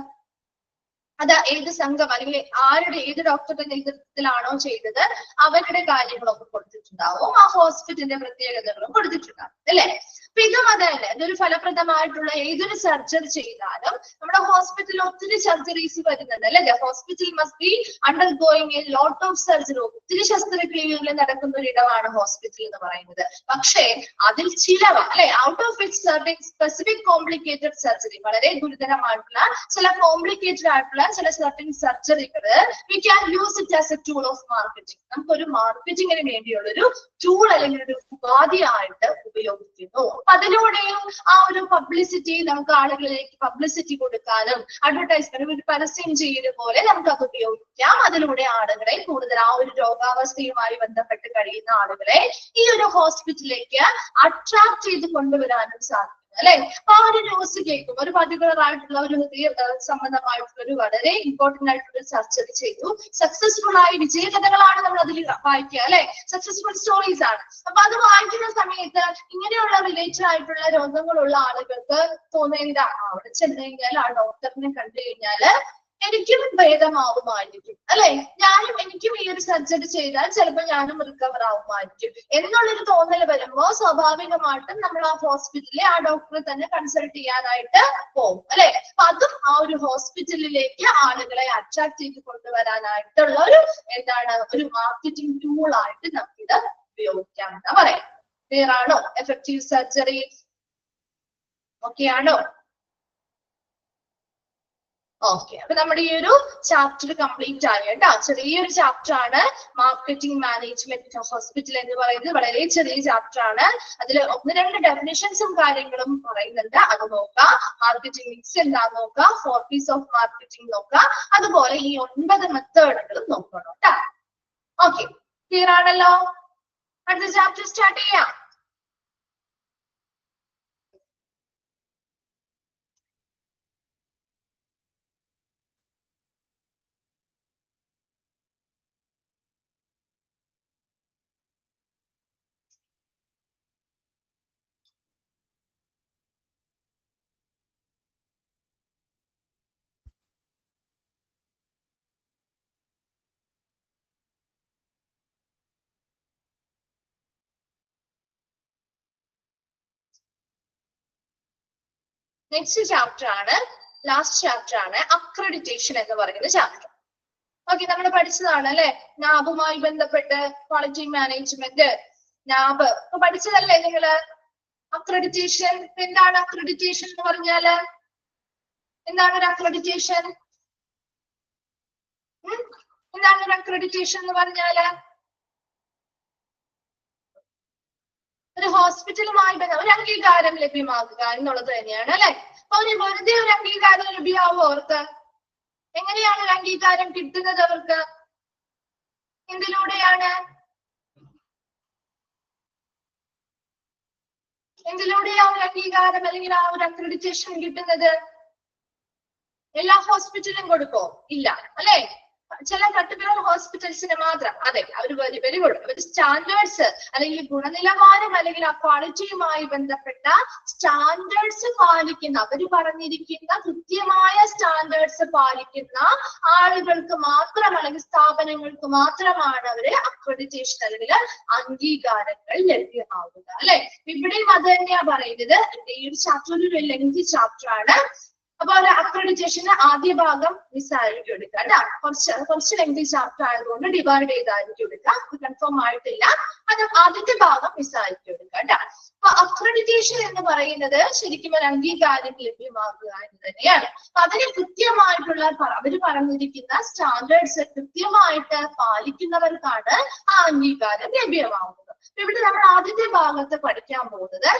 അത് ഏത് സംഘം അല്ലെങ്കിൽ ആരുടെ ഏത് ഡോക്ടറുടെ നേതൃത്വത്തിലാണോ ചെയ്തത് അവരുടെ കാര്യങ്ങളൊക്കെ കൊടുത്തിട്ടുണ്ടാവും, ആ ഹോസ്പിറ്റലിന്റെ പ്രത്യേകതകളും കൊടുത്തിട്ടുണ്ടാവും അല്ലെ. അപ്പൊ ഇതും അതല്ലേ, ഇതൊരു ഫലപ്രദമായിട്ടുള്ള ഏതൊരു സർജറി ചെയ്താലും നമ്മുടെ ഹോസ്പിറ്റലിൽ ഒത്തിരി സർജറീസ് വരുന്നുണ്ട് അല്ലെ. Hospital must be under going a lot of surgery. ഒത്തിരി ശസ്ത്രക്രിയകൾ നടക്കുന്ന ഒരു ഇടമാണ് ഹോസ്പിറ്റൽ എന്ന് പറയുന്നത്. പക്ഷേ അതിൽ ചിലവ അല്ലെ, out of it certain specific complicated surgery, വളരെ ഗുരുതരമായിട്ടുള്ള ചില കോംപ്ലിക്കേറ്റഡ് ആയിട്ടുള്ള ചില സർട്ടൻ സർജറികള് we can use it as a tool of marketing. നമുക്കൊരു മാർക്കറ്റിങ്ങിന് വേണ്ടിയുള്ള ഒരു ടൂൾ അല്ലെങ്കിൽ ഒരു ഉപാധിയായിട്ട് ഉപയോഗിക്കുന്നു. അപ്പൊ അതിലൂടെയും ആ ഒരു പബ്ലിസിറ്റി, നമുക്ക് ആളുകളിലേക്ക് പബ്ലിസിറ്റി കൊടുക്കാനും അഡ്വർടൈസ്മെന്റ് ഒരു പരസ്യം ചെയ്യുന്നത് പോലെ നമുക്ക് അത് ഉപയോഗിക്കാം. അതിലൂടെ ആളുകളെ കൂടുതൽ ആ ഒരു രോഗാവസ്ഥയുമായി ബന്ധപ്പെട്ട് കഴിയുന്ന ആളുകളെ ഈ ഒരു ഹോസ്പിറ്റലിലേക്ക് അട്രാക്ട് ചെയ്ത് കൊണ്ടുവരാനും സാധിക്കും അല്ലെ. അപ്പൊ ആ ഒരു ന്യൂസ് കേൾക്കും, ഒരു പർട്ടിക്കുലർ ആയിട്ടുള്ള ഒരു ഹൃദയ സംബന്ധമായിട്ടുള്ള ഒരു വളരെ ഇമ്പോർട്ടന്റ് ആയിട്ടുള്ള സർജറി ചെയ്തു, സക്സസ്ഫുൾ ആയ വിജയകഥകളാണ് നമ്മൾ അതിൽ വായിക്കുക അല്ലെ, സക്സസ്ഫുൾ സ്റ്റോറീസ് ആണ്. അപ്പൊ അത് വായിക്കുന്ന സമയത്ത് ഇങ്ങനെയുള്ള റിലേറ്റഡ് ആയിട്ടുള്ള രോഗങ്ങളുള്ള ആളുകൾക്ക് തോന്നുന്നതാണ്, അവിടെ ചെന്ന് കഴിഞ്ഞാൽ ആ ഡോക്ടറിനെ കണ്ടു കഴിഞ്ഞാല് എനിക്കും ഭേദമാവുമായിരിക്കും അല്ലെ, എനിക്കും ഈ ഒരു സർജറി ചെയ്താൽ ചിലപ്പോൾ ഞാനും റിക്കവർ ആവുമായിരിക്കും എന്നുള്ളൊരു തോന്നൽ വരുമ്പോ സ്വാഭാവികമായിട്ടും നമ്മൾ ആ ഹോസ്പിറ്റലിൽ ആ ഡോക്ടറെ തന്നെ കൺസൾട്ട് ചെയ്യാനായിട്ട് പോകും അല്ലെ. അപ്പൊ അതും ആ ഒരു ഹോസ്പിറ്റലിലേക്ക് ആളുകളെ അട്രാക്ട് ചെയ്ത് കൊണ്ടുവരാനായിട്ടുള്ള ഒരു ഒരു മാർക്കറ്റിംഗ് ടൂൾ ആയിട്ട് നമുക്കിത് ഉപയോഗിക്കാം എന്നാ പറയാം. ക്ലിയർ ആണോ? എഫക്റ്റീവ് സർജറി ഓക്കെ ആണോ? ഓക്കെ, അപ്പൊ നമ്മുടെ ഈ ഒരു ചാപ്റ്റർ കംപ്ലീറ്റ് ആയി കേട്ടോ. ചെറിയൊരു ചാപ്റ്റർ ആണ് മാർക്കറ്റിംഗ് മാനേജ്മെന്റ് ഹോസ്പിറ്റൽ എന്ന് പറയുന്നത്. വളരെ ചെറിയ ചാപ്റ്റർ ആണ്. അതിൽ 1-2 ഡെഫിനിഷൻസും കാര്യങ്ങളും പറയുന്നുണ്ട്. അത് നോക്കാം. മാർക്കറ്റിംഗ് മിക്സ് എന്താന്ന് നോക്കാം. 4 P's ഓഫ് മാർക്കറ്റിംഗ് നോക്കാം. അതുപോലെ ഈ 9 മെത്തേഡുകളും നോക്കണം കേട്ടോ. ഓക്കെ, ക്ലിയർ ആണല്ലോ? അടുത്ത ചാപ്റ്റർ സ്റ്റാർട്ട് ചെയ്യാം. നെക്സ്റ്റ് ചാപ്റ്റർ ആണ്, ലാസ്റ്റ് ചാപ്റ്റർ ആണ് അക്രഡിറ്റേഷൻ എന്ന് പറയുന്ന ചാപ്റ്റർ. ഓക്കെ, നമ്മൾ പഠിച്ചതാണ് അല്ലെ, നാബുമായി ബന്ധപ്പെട്ട് ക്വാളിറ്റി മാനേജ്മെന്റ്, നാബ് ഇപ്പൊ പഠിച്ചതല്ലേ നിങ്ങള്? അക്രഡിറ്റേഷൻ എന്താണ്? അക്രഡിറ്റേഷൻ എന്ന് പറഞ്ഞാല് എന്താണ് ഒരു അക്രഡിറ്റേഷൻ? എന്താണ് ഒരു അക്രഡിറ്റേഷൻ എന്ന് പറഞ്ഞാല്? ഒരു ഹോസ്പിറ്റലുമായി ഒരു അംഗീകാരം ലഭ്യമാക്കുക എന്നുള്ളത് തന്നെയാണ് അല്ലെ. അപ്പൊ ഒരു വെറുതെ ഒരു അംഗീകാരം ലഭ്യമാവോ അവർക്ക്? എങ്ങനെയാണ് ഒരു അംഗീകാരം കിട്ടുന്നത് അവർക്ക്? എന്തിലൂടെയാണ്? എന്തിലൂടെയാ ഒരു അംഗീകാരം അല്ലെങ്കിൽ ആ ഒരു അക്രഡിറ്റേഷൻ കിട്ടുന്നത്? എല്ലാ ഹോസ്പിറ്റലും കൊടുക്കോ? ഇല്ല അല്ലെ. ചില പർട്ടിക്കുലർ ഹോസ്പിറ്റൽസിന് മാത്രം. അതെ, അവർ വെരി ഗുഡ്. അവർ സ്റ്റാൻഡേർഡ്സ് അല്ലെങ്കിൽ ഗുണനിലവാരം അല്ലെങ്കിൽ ആ ക്വാളിറ്റിയുമായി ബന്ധപ്പെട്ട സ്റ്റാൻഡേർഡ്സ് പാലിക്കുന്ന, അവർ പറഞ്ഞിരിക്കുന്ന കൃത്യമായ സ്റ്റാൻഡേർഡ്സ് പാലിക്കുന്ന ആളുകൾക്ക് മാത്രം അല്ലെങ്കിൽ സ്ഥാപനങ്ങൾക്ക് മാത്രമാണ് അവര് അക്രഡിറ്റേഷൻ അല്ലെങ്കിൽ അംഗീകാരങ്ങൾ ലഭ്യമാകുക അല്ലെ. ഇവിടെയും അത് തന്നെയാ പറയുന്നത്. ഈ ഒരു ചാപ്റ്റർ ഒരു ലെങ്തി ചാപ്റ്റർ ആണ്. അപ്പൊ ഒരു അക്രഡിറ്റേഷന് ആദ്യ ഭാഗം മിസ്സായിരിക്കും എടുക്കുക കേട്ടോ. കുറച്ച് ലെങ്തി ചാപ്റ്റർ ആയതുകൊണ്ട് ഡിവൈഡ് ചെയ്തായിരിക്കും എടുക്കുക. അത് കൺഫേം ആയിട്ടില്ല. അത് ആദ്യത്തെ ഭാഗം മിസ്സായിരിക്കും എടുക്കുക കേട്ടോ. അപ്പൊ അക്രഡിറ്റേഷൻ എന്ന് പറയുന്നത് ശരിക്കും ഒരു അംഗീകാരം ലഭ്യമാകുക എന്ന് തന്നെയാണ്. അപ്പൊ അതിന് കൃത്യമായിട്ടുള്ള അവര് പറഞ്ഞിരിക്കുന്ന സ്റ്റാൻഡേർഡ്സ് കൃത്യമായിട്ട് പാലിക്കുന്നവർക്കാണ് ആ അംഗീകാരം ലഭ്യമാകുന്നത്. ഇവിടെ നമ്മൾ ആദ്യത്തെ ഭാഗത്ത് പഠിക്കാൻ പോകുന്നത്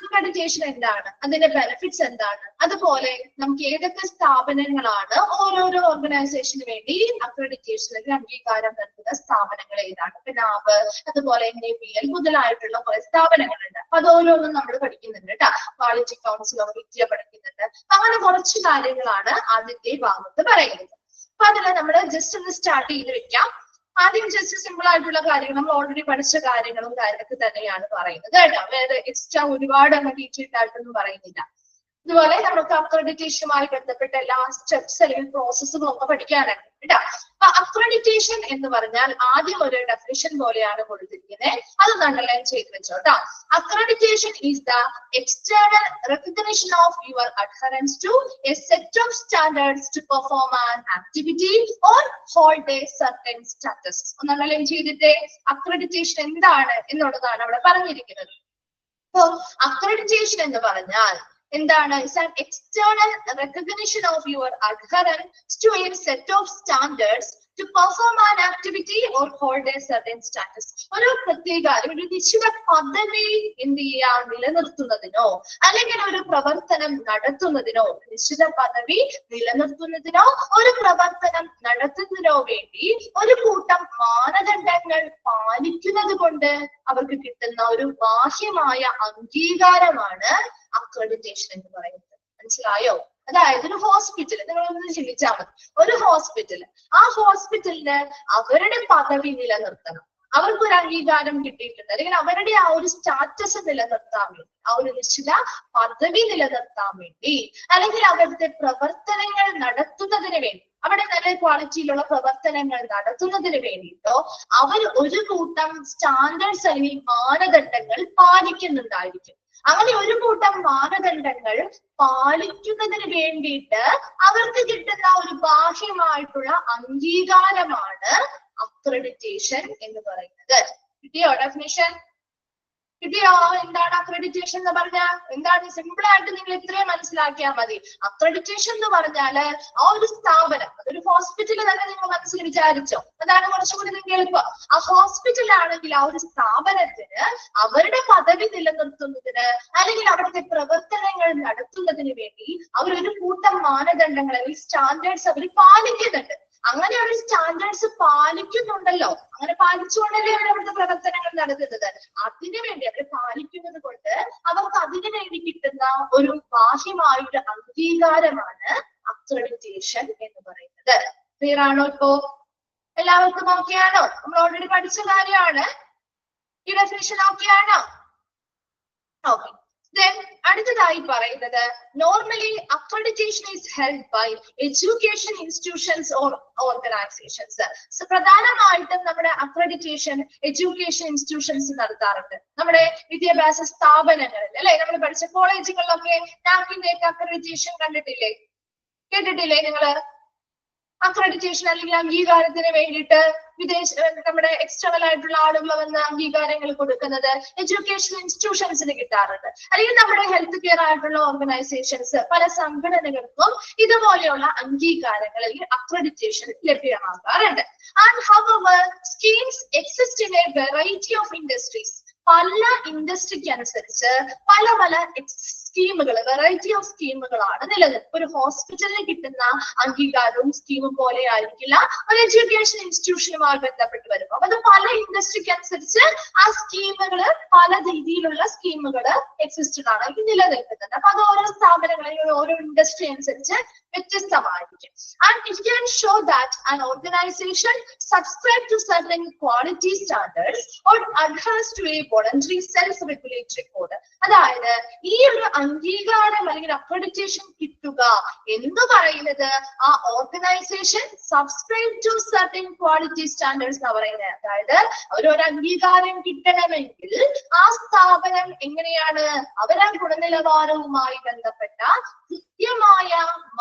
അക്രഡിറ്റേഷൻ എന്താണ്, അതിന്റെ ബെനിഫിറ്റ്സ് എന്താണ്, അതുപോലെ നമുക്ക് ഏതൊക്കെ സ്ഥാപനങ്ങളാണ് ഓരോരോ ഓർഗനൈസേഷന് വേണ്ടി അക്രഡിറ്റേഷൻ അല്ലെങ്കിൽ അംഗീകാരം നൽകുന്ന സ്ഥാപനങ്ങൾ ഏതാണ്. നാബ്, അതുപോലെ NABL മുതലായിട്ടുള്ള കുറെ സ്ഥാപനങ്ങളുണ്ട്. അപ്പൊ അത് ഓരോന്നും നമ്മൾ പഠിക്കുന്നുണ്ട് കേട്ടോ. ക്വാളിറ്റി കൗൺസിൽ ഓഫ് ഇന്ത്യ പഠിക്കുന്നുണ്ട്. അങ്ങനെ കുറച്ച് കാര്യങ്ങളാണ് ആദ്യത്തെ ഭാഗത്ത് പറയുന്നത്. അപ്പൊ അതിൽ നമ്മൾ ജസ്റ്റ് ഒന്ന് സ്റ്റാർട്ട് ചെയ്ത് വെക്കാം. ആദ്യം ജസ്റ്റ് സിമ്പിൾ ആയിട്ടുള്ള കാര്യങ്ങൾ നമ്മൾ ഓൾറെഡി പഠിച്ച കാര്യങ്ങളും കാര്യമൊക്കെ തന്നെയാണ് പറയുന്നത് കേട്ടോ. വേറെ എക്സ്ട്രാ ഒരുപാട് അങ്ങ് ഡീറ്റെയിൽഡ് ആയിട്ടൊന്നും പറയുന്നില്ല. ഇതുപോലെ നമുക്ക് അക്രഡിറ്റേഷനുമായി ബന്ധപ്പെട്ട എല്ലാ സ്റ്റെപ്സ് അല്ലെങ്കിൽ പ്രോസസ്സുകളും ഒക്കെ പഠിക്കാനുണ്ട് കേട്ടോ. അപ്പൊ അക്രഡിറ്റേഷൻ എന്ന് പറഞ്ഞാൽ ആദ്യം ഒരു ഡെഫിനിഷൻ പോലെയാണ് കൊടുത്തിരിക്കുന്നത്. അത് അണ്ടർലൈൻ ചെയ്ത് വെച്ചോട്ടോ. Accreditation is the external recognition of your adherence to a set of standards to perform an activity or hold a certain status. ഒന്ന് അണ്ടർലൈൻ ചെയ്തിട്ട് അക്രഡിറ്റേഷൻ എന്താണ് എന്നുള്ളതാണ് അവിടെ പറഞ്ഞിരിക്കുന്നത്. അപ്പോ അക്രഡിറ്റേഷൻ എന്ന് പറഞ്ഞാൽ എന്താണ്? It's an external recognition of your adherence to a set of standards to perform an activity or hold a certain status. ഒരു പ്രത്യേക ഒരു നിശ്ചിത പദവി എന്ത് ചെയ്യാ നിലനിർത്തുന്നതിനോ അല്ലെങ്കിൽ ഒരു പ്രവർത്തനം നടത്തുന്നതിനോ, നിശ്ചിത പദവി നിലനിർത്തുന്നതിനോ ഒരു പ്രവർത്തനം നടത്തുന്നതിനോ വേണ്ടി ഒരു കൂട്ടം മാനദണ്ഡങ്ങൾ പാലിക്കുന്നത് കൊണ്ട് അവർക്ക് കിട്ടുന്ന ഒരു ബാഹ്യമായ അംഗീകാരമാണ് അക്രഡിറ്റേഷൻ എന്ന് പറയുന്നത്. മനസ്സിലായോ? അതായത് ഒരു ഹോസ്പിറ്റൽ, നിങ്ങളൊന്ന് ചിന്തിച്ചാൽ മതി. ഒരു ഹോസ്പിറ്റൽ, ആ ഹോസ്പിറ്റലിന് അവരുടെ പദവി നിലനിർത്തണം, അവർക്കൊരു അംഗീകാരം കിട്ടിയിട്ടുണ്ട്, അല്ലെങ്കിൽ അവരുടെ ആ ഒരു സ്റ്റാറ്റസ് നിലനിർത്താൻ വേണ്ടി, ആ ഒരു നിശ്ചിത പദവി നിലനിർത്താൻ വേണ്ടി, അല്ലെങ്കിൽ അവരുടെ പ്രവർത്തനങ്ങൾ നടത്തുന്നതിന് വേണ്ടി, അവിടെ നല്ല ക്വാളിറ്റിയിലുള്ള പ്രവർത്തനങ്ങൾ നടത്തുന്നതിന് വേണ്ടിയിട്ടോ അവർ ഒരു കൂട്ടം സ്റ്റാൻഡേർഡ്സ് അല്ലെങ്കിൽ മാനദണ്ഡങ്ങൾ പാലിക്കുന്നുണ്ടായിരിക്കും. അങ്ങനെ ഒരു കൂട്ടം മാനദണ്ഡങ്ങൾ പാലിക്കുന്നതിന് വേണ്ടിയിട്ട് അവർക്ക് കിട്ടുന്ന ഒരു ബാഹ്യമായിട്ടുള്ള അംഗീകാരമാണ് അക്രഡിറ്റേഷൻ എന്ന് പറയുന്നത്. കിട്ടിയോ ഡെഫിനിഷൻ? കിട്ടിയോ? എന്താണ് അക്രഡിറ്റേഷൻ എന്ന് പറഞ്ഞാൽ? എന്താണ്? സിമ്പിൾ ആയിട്ട് നിങ്ങൾ ഇത്രയും മനസ്സിലാക്കിയാൽ മതി. അക്രഡിറ്റേഷൻ എന്ന് പറഞ്ഞാല് ആ ഒരു സ്ഥാപനം, അതൊരു ഹോസ്പിറ്റൽ തന്നെ നിങ്ങൾ മനസ്സിൽ വിചാരിച്ചോ. അതാണ് കുറച്ചുകൂടി നിങ്ങൾക്ക് എളുപ്പം. ആ ഹോസ്പിറ്റൽ ആണെങ്കിൽ ആ ഒരു സ്ഥാപനത്തിന് അവരുടെ പദവി നിലനിർത്തുന്നതിന് അല്ലെങ്കിൽ അവിടുത്തെ പ്രവർത്തനങ്ങൾ നടത്തുന്നതിന് വേണ്ടി അവരൊരു കൂട്ടം മാനദണ്ഡങ്ങൾ അല്ലെങ്കിൽ സ്റ്റാൻഡേർഡ്സ് അവർ പാലിക്കുന്നുണ്ട്. അങ്ങനെ ഒരു സ്റ്റാൻഡേർഡ്സ് പാലിക്കുന്നുണ്ടല്ലോ, അങ്ങനെ പാലിച്ചുകൊണ്ടല്ലേ അവർ അവിടുത്തെ പ്രവർത്തനങ്ങൾ നടത്തുന്നത്. അതിനു വേണ്ടി അവർ പാലിക്കുന്നത് കൊണ്ട് അവർക്ക് അതിനു വേണ്ടി കിട്ടുന്ന ഒരു ബാഹ്യമായൊരു അംഗീകാരമാണ് അക്രഡിറ്റേഷൻ എന്ന് പറയുന്നത്. ക്ലിയർ ആണോ? ഇപ്പോ എല്ലാവർക്കും ഓക്കെ ആണോ? നമ്മൾ ഓൾറെഡി പഠിച്ച കാര്യമാണ്. ഈ ഡെഫിനിഷൻ ഓക്കെ ആണോ? ഓക്കെ. Then അടുത്തതായി പറയുന്നത് normally accreditation is held by education institutions or organizations. So പ്രധാനമായിട്ടും നമ്മുടെ accreditation education institutions നടത്താറുണ്ട്. നമ്മുടെ വിദ്യാഭ്യാസ സ്ഥാപനങ്ങളിൽ അല്ലെ, നമ്മൾ പഠിച്ച കോളേജുകളിലൊക്കെ NAAC accreditation കണ്ടിട്ടില്ലേ? കേട്ടിട്ടില്ലേ നിങ്ങള്? അക്രഡിറ്റേഷൻ അല്ലെങ്കിൽ അംഗീകാരത്തിന് വേണ്ടിയിട്ട് നമ്മുടെ എക്സ്റ്റേണൽ ആയിട്ടുള്ള ആളുകൾ വന്ന് അംഗീകാരങ്ങൾ കൊടുക്കുന്നത് എഡ്യൂക്കേഷൻ ഇൻസ്റ്റിറ്റ്യൂഷൻസിന് കിട്ടാറുണ്ട്. അല്ലെങ്കിൽ നമ്മുടെ ഹെൽത്ത് കെയർ ആയിട്ടുള്ള ഓർഗനൈസേഷൻസ്, പല സംഘടനകൾക്കും ഇതുപോലെയുള്ള അംഗീകാരങ്ങൾ അല്ലെങ്കിൽ അക്രഡിറ്റേഷൻ ലഭ്യമാകാറുണ്ട്. And however schemes exist in a variety of industries. പല ഇൻഡസ്ട്രിക്ക് അനുസരിച്ച് പല പല സ്കീമുകൾ, വെറൈറ്റി ഓഫ് സ്കീമുകളാണ് നിലനിൽപ്പ്. ഒരു ഹോസ്പിറ്റലിന് കിട്ടുന്ന അംഗീകാരവും സ്കീമും പോലെ ആയിരിക്കില്ല ഒരു എഡ്യൂക്കേഷൻ ഇൻസ്റ്റിറ്റ്യൂഷനുമായി ബന്ധപ്പെട്ട് വരുമ്പോൾ. അപ്പൊ അത് പല ഇൻഡസ്ട്രിക്ക് അനുസരിച്ച് ആ സ്കീമുകൾ, പല രീതിയിലുള്ള സ്കീമുകൾ എക്സിസ്റ്റഡ് ആണ്, നിലനിൽക്കുന്നുണ്ട്. അപ്പൊ അത് ഓരോ സ്ഥാപനങ്ങളിൽ ഓരോ ഇൻഡസ്ട്രി അനുസരിച്ച് വ്യത്യസ്തമായിരിക്കും. And it can show that an organisation subscribe to certain quality standards or adheres to a voluntary self-regulatory code. അതായത് ഈ ഒരു അംഗീകാരം അല്ലെങ്കിൽ അക്രഡിറ്റേഷൻ കിട്ടുക എന്ന് പറയുന്നത് ആ organisation subscribe to certain quality standards എന്ന് പറയുന്നത്. അതായത് അവരൊരു അംഗീകാരം കിട്ടണമെങ്കിൽ ആ സ്ഥാപനം എങ്ങനെയാണ് അവരുടെ ഗുണനിലവാരവുമായി ബന്ധപ്പെട്ട കൃത്യമായ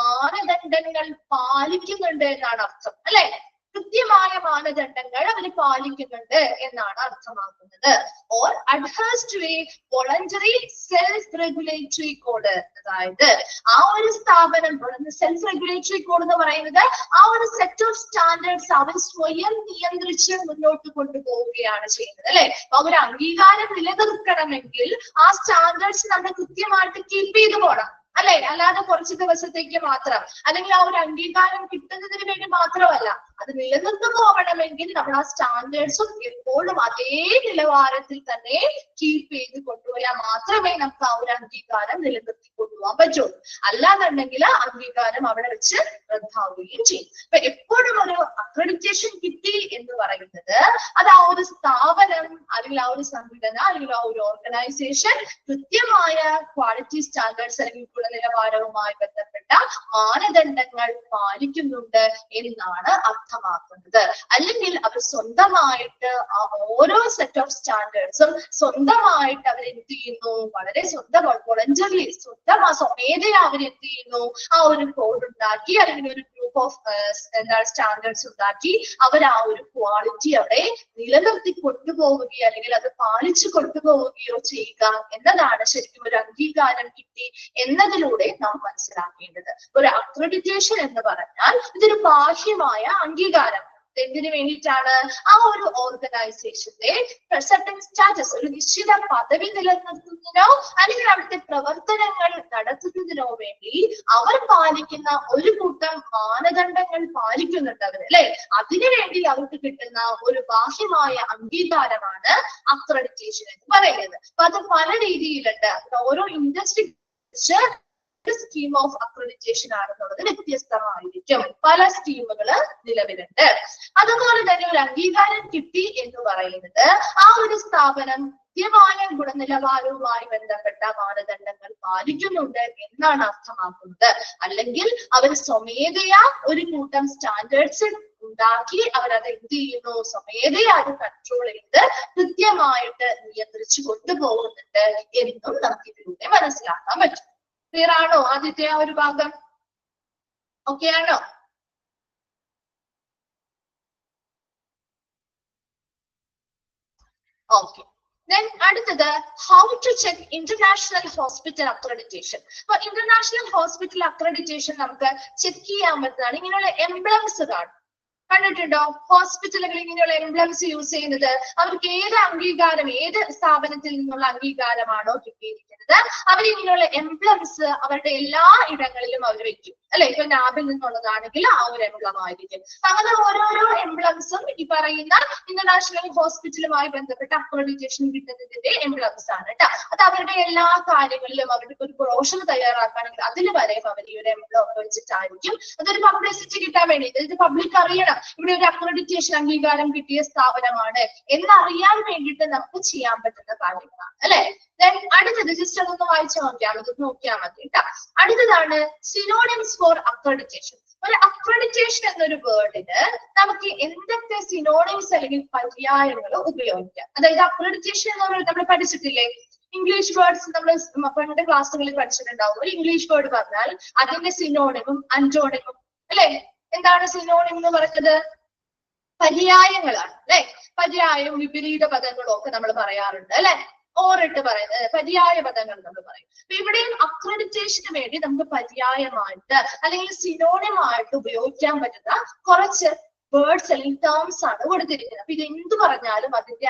മാനദണ്ഡങ്ങൾ പാലിക്കുന്നുണ്ട് എന്നാണ് അർത്ഥം, അല്ലെ? കൃത്യമായ മാനദണ്ഡങ്ങൾ അവർ പാലിക്കുന്നുണ്ട് എന്നാണ് അർത്ഥമാക്കുന്നത്. Or adheres to a voluntary self-regulatory code. അതായത് ആ ഒരു സ്ഥാപനം സെൽഫ് റെഗുലേറ്ററി കോഡ് എന്ന് പറയുന്നത് ആ ഒരു സെറ്റ് ഓഫ് സ്റ്റാൻഡേർഡ്സ് അവർ സ്വയം നിയന്ത്രിച്ച് മുന്നോട്ട് കൊണ്ടുപോവുകയാണ് ചെയ്യുന്നത്, അല്ലെ? അപ്പൊ ഒരു അംഗീകാരം നിലനിർത്തണമെങ്കിൽ ആ സ്റ്റാൻഡേർഡ്സ് നമ്മൾ കൃത്യമായിട്ട് കീപ്പ് ചെയ്തു പോകണം, അല്ലെ? അല്ലാതെ കുറച്ച് ദിവസത്തേക്ക് മാത്രം, അല്ലെങ്കിൽ ആ ഒരു അംഗീകാരം കിട്ടുന്നതിന് വേണ്ടി മാത്രമല്ല, അത് നിലനിർന്നു പോകണമെങ്കിൽ നമ്മൾ ആ സ്റ്റാൻഡേർഡ്സും എപ്പോഴും അതേ നിലവാരത്തിൽ തന്നെ കീപ്പ് ചെയ്ത് കൊണ്ടുപോയാൽ മാത്രമേ നമുക്ക് ആ ഒരു അംഗീകാരം നിലനിർത്തി കൊണ്ടുപോകാൻ പറ്റുള്ളൂ. അല്ലാന്നുണ്ടെങ്കിൽ അംഗീകാരം അവിടെ വെച്ച് റദ്ദാവുകയും ചെയ്യും. അപ്പൊ എപ്പോഴും ഒരു അക്രഡിറ്റേഷൻ കിട്ടി എന്ന് പറയുന്നത് അത് ആ ഒരു സ്ഥാപനം അല്ലെങ്കിൽ ആ ഒരു സംഘടന അല്ലെങ്കിൽ ആ ഒരു ഓർഗനൈസേഷൻ കൃത്യമായ ക്വാളിറ്റി സ്റ്റാൻഡേർഡ്സ് അല്ലെങ്കിൽ ഗുണനിലവാരവുമായി ബന്ധപ്പെട്ട മാനദണ്ഡങ്ങൾ പാലിക്കുന്നുണ്ട് എന്നാണ് അർത്ഥമാക്കുന്നത്. അല്ലെങ്കിൽ അവർ സ്വന്തമായിട്ട് ആ ഓരോ സെറ്റ് ഓഫ് സ്റ്റാൻഡേർഡ്സും സ്വന്തമായിട്ട് അവർ എന്ത് ചെയ്യുന്നു, വളരെ വോളണ്ടറിലി സ്വമേധയാ അവർ എന്ത് ചെയ്യുന്നു, ആ ഒരു കോഡ് ഉണ്ടാക്കി അല്ലെങ്കിൽ ഒരു ഗ്രൂപ്പ് ഓഫ് സ്റ്റാൻഡേർഡ്സ് ഉണ്ടാക്കി അവർ ആ ഒരു ക്വാളിറ്റി അവിടെ നിലനിർത്തി കൊണ്ടുപോവുകയോ അല്ലെങ്കിൽ അത് പാലിച്ചു കൊണ്ടുപോവുകയോ ചെയ്യുക എന്നതാണ് ശരിക്കും ഒരു അംഗീകാരം കിട്ടി എന്നതിലൂടെ നാം മനസ്സിലാക്കേണ്ടത്. ഒരു അക്രഡിറ്റേഷൻ എന്ന് പറഞ്ഞാൽ ഇതൊരു ബാഹ്യമായ അംഗീകാരം. എന്തിനു വേണ്ടിയിട്ടാണ്? ആ ഒരു ഓർഗനൈസേഷന്റെ സർട്ടൻ സ്റ്റാറ്റസ്, ഒരു നിശ്ചിത പദവി നിലനിർത്തുന്നതിനോ അല്ലെങ്കിൽ അവിടുത്തെ പ്രവർത്തനങ്ങൾ നടത്തുന്നതിനോ വേണ്ടി അവർ പാലിക്കുന്ന ഒരു കൂട്ടം മാനദണ്ഡങ്ങൾ പാലിക്കുന്നുണ്ട് അവർ, അല്ലെ? അതിനുവേണ്ടി അവർക്ക് കിട്ടുന്ന ഒരു ബാഹ്യമായ അംഗീകാരമാണ് അക്രഡിറ്റേഷൻ എന്ന് പറയുന്നത്. അപ്പൊ അത് പല രീതിയിലുണ്ട്. ഓരോ ഇൻഡസ്ട്രി സ്കീം ഓഫ് അക്രഡിറ്റേഷൻ ആണെന്നുള്ളത് വ്യത്യസ്തമായിരിക്കും. പല സ്കീമുകൾ നിലവിലുണ്ട്. അതുപോലെ തന്നെ ഒരു അംഗീകാരം കിട്ടി എന്ന് പറയുന്നത് ആ ഒരു സ്ഥാപനം കൃത്യമായ ഗുണനിലവാരവുമായി ബന്ധപ്പെട്ട മാനദണ്ഡങ്ങൾ പാലിക്കുന്നുണ്ട് എന്നാണ് അർത്ഥമാക്കുന്നത്. അല്ലെങ്കിൽ അവർ സ്വമേധയാ ഒരു കൂട്ടം സ്റ്റാൻഡേർഡ്സ് ഉണ്ടാക്കി അവരത് എന്ത് ചെയ്യുന്നു, സ്വമേധയാ അത് കൺട്രോൾ ചെയ്ത് കൃത്യമായിട്ട് നിയന്ത്രിച്ചു കൊണ്ടുപോകുന്നുണ്ട് എന്നും നമുക്ക് ഇതിലൂടെ മനസ്സിലാക്കാൻ പറ്റും. ക്ലിയർ ആണോ ആദ്യത്തെ ആ ഒരു ഭാഗം? ഓക്കെ ആണോ? ഓക്കെ. Then അടുത്തത് how to check international hospital accreditation. അപ്പൊ ഇന്റർനാഷണൽ ഹോസ്പിറ്റൽ അക്രഡിറ്റേഷൻ നമുക്ക് ചെക്ക് ചെയ്യാൻ പറ്റുന്നതാണ്. ഇങ്ങനെയുള്ള എംബ്ലംസ് കാണും, കണ്ടിട്ടുണ്ടോ? ഹോസ്പിറ്റലുകൾ ഇങ്ങനെയുള്ള എംബ്ലംസ് യൂസ് ചെയ്യുന്നത് അവർക്ക് ഏത് അംഗീകാരം, ഏത് സ്ഥാപനത്തിൽ നിന്നുള്ള അംഗീകാരമാണോ കിട്ടിയിരിക്കുന്നത് അവരിങ്ങനെയുള്ള എംബ്ലംസ് അവരുടെ എല്ലാ ഇടങ്ങളിലും അവർ വെക്കും, അല്ലെ? ഇപ്പൊ നാബിൽ നിന്നുള്ളതാണെങ്കിൽ ആ ഒരു എംബ്ലം ആയിരിക്കും. അങ്ങനെ ഓരോരോ എംബ്ലംസും ഈ പറയുന്ന ഇന്റർനാഷണൽ ഹോസ്പിറ്റലുമായി ബന്ധപ്പെട്ട അക്രഡിറ്റേഷൻ കിട്ടുന്നതിന്റെ എംബ്ലംസ് ആണ് കേട്ടോ. അത് അവരുടെ എല്ലാ കാര്യങ്ങളിലും അവർക്ക് ഒരു ബ്രോഷർ തയ്യാറാക്കുകയാണെങ്കിൽ അതിൽ വരെ അവർ ഈ ഒരു എംബ്ലം ഒക്കെ വെച്ചിട്ടായിരിക്കും. അതൊരു പബ്ലിസിറ്റി കിട്ടാൻ വേണ്ടിയിട്ട്, ഇത് പബ്ലിക് അറിയണം ഇവിടെ ഒരു അക്രഡിറ്റേഷൻ അംഗീകാരം കിട്ടിയ സ്ഥാപനമാണ് എന്നറിയാൻ വേണ്ടിയിട്ട് നമുക്ക് ചെയ്യാൻ പറ്റുന്ന കാര്യങ്ങളാണ്, അല്ലെ? അടുത്തത് ജസ്റ്റ് അതൊന്ന് വായിച്ചു നോക്കിയാൽ മതി, നോക്കിയാൽ മതി കേട്ടോ. അടുത്തതാണ് സിനോണിംസ് ഫോർ അക്രഡിറ്റേഷൻ. ഒരു അക്രഡിറ്റേഷൻ എന്നൊരു വേർഡിന് നമുക്ക് എന്തൊക്കെ സിനോണിംസ് അല്ലെങ്കിൽ പര്യായങ്ങൾ ഉപയോഗിക്കാം? അതായത് അക്രഡിറ്റേഷൻ എന്ന് പറയുന്നത് നമ്മൾ പഠിച്ചിട്ടില്ലേ? ഇംഗ്ലീഷ് വേർഡ്സ് നമ്മൾ പണ്ട് ക്ലാസ്സുകളിൽ പഠിച്ചിട്ടുണ്ടാവും. ഒരു ഇംഗ്ലീഷ് വേർഡ് പറഞ്ഞാൽ അതിന്റെ സിനോണിമും അന്റോണിമും, അല്ലെ? എന്താണ് സിനോണിം എന്ന് പറയുന്നത്? പര്യായങ്ങളാണ്, അല്ലെ? പര്യായവും വിപരീത പദങ്ങളും ഒക്കെ നമ്മൾ പറയാറുണ്ട്, അല്ലെ? ഓറിട്ട് പറയുന്നത് പര്യായ പദങ്ങൾ നമ്മൾ പറയും. അപ്പൊ ഇവിടെയും അക്രഡിറ്റേഷന് വേണ്ടി നമുക്ക് പര്യായമായിട്ട് അല്ലെങ്കിൽ സിനോണിമായിട്ട് ഉപയോഗിക്കാൻ പറ്റുന്ന കുറച്ച് വേർഡ്സ് അല്ലെങ്കിൽ ടേംസ് ആണ് കൊടുത്തിരിക്കുന്നത്. അപ്പൊ ഇത് എന്ത് പറഞ്ഞാലും അതിന്റെ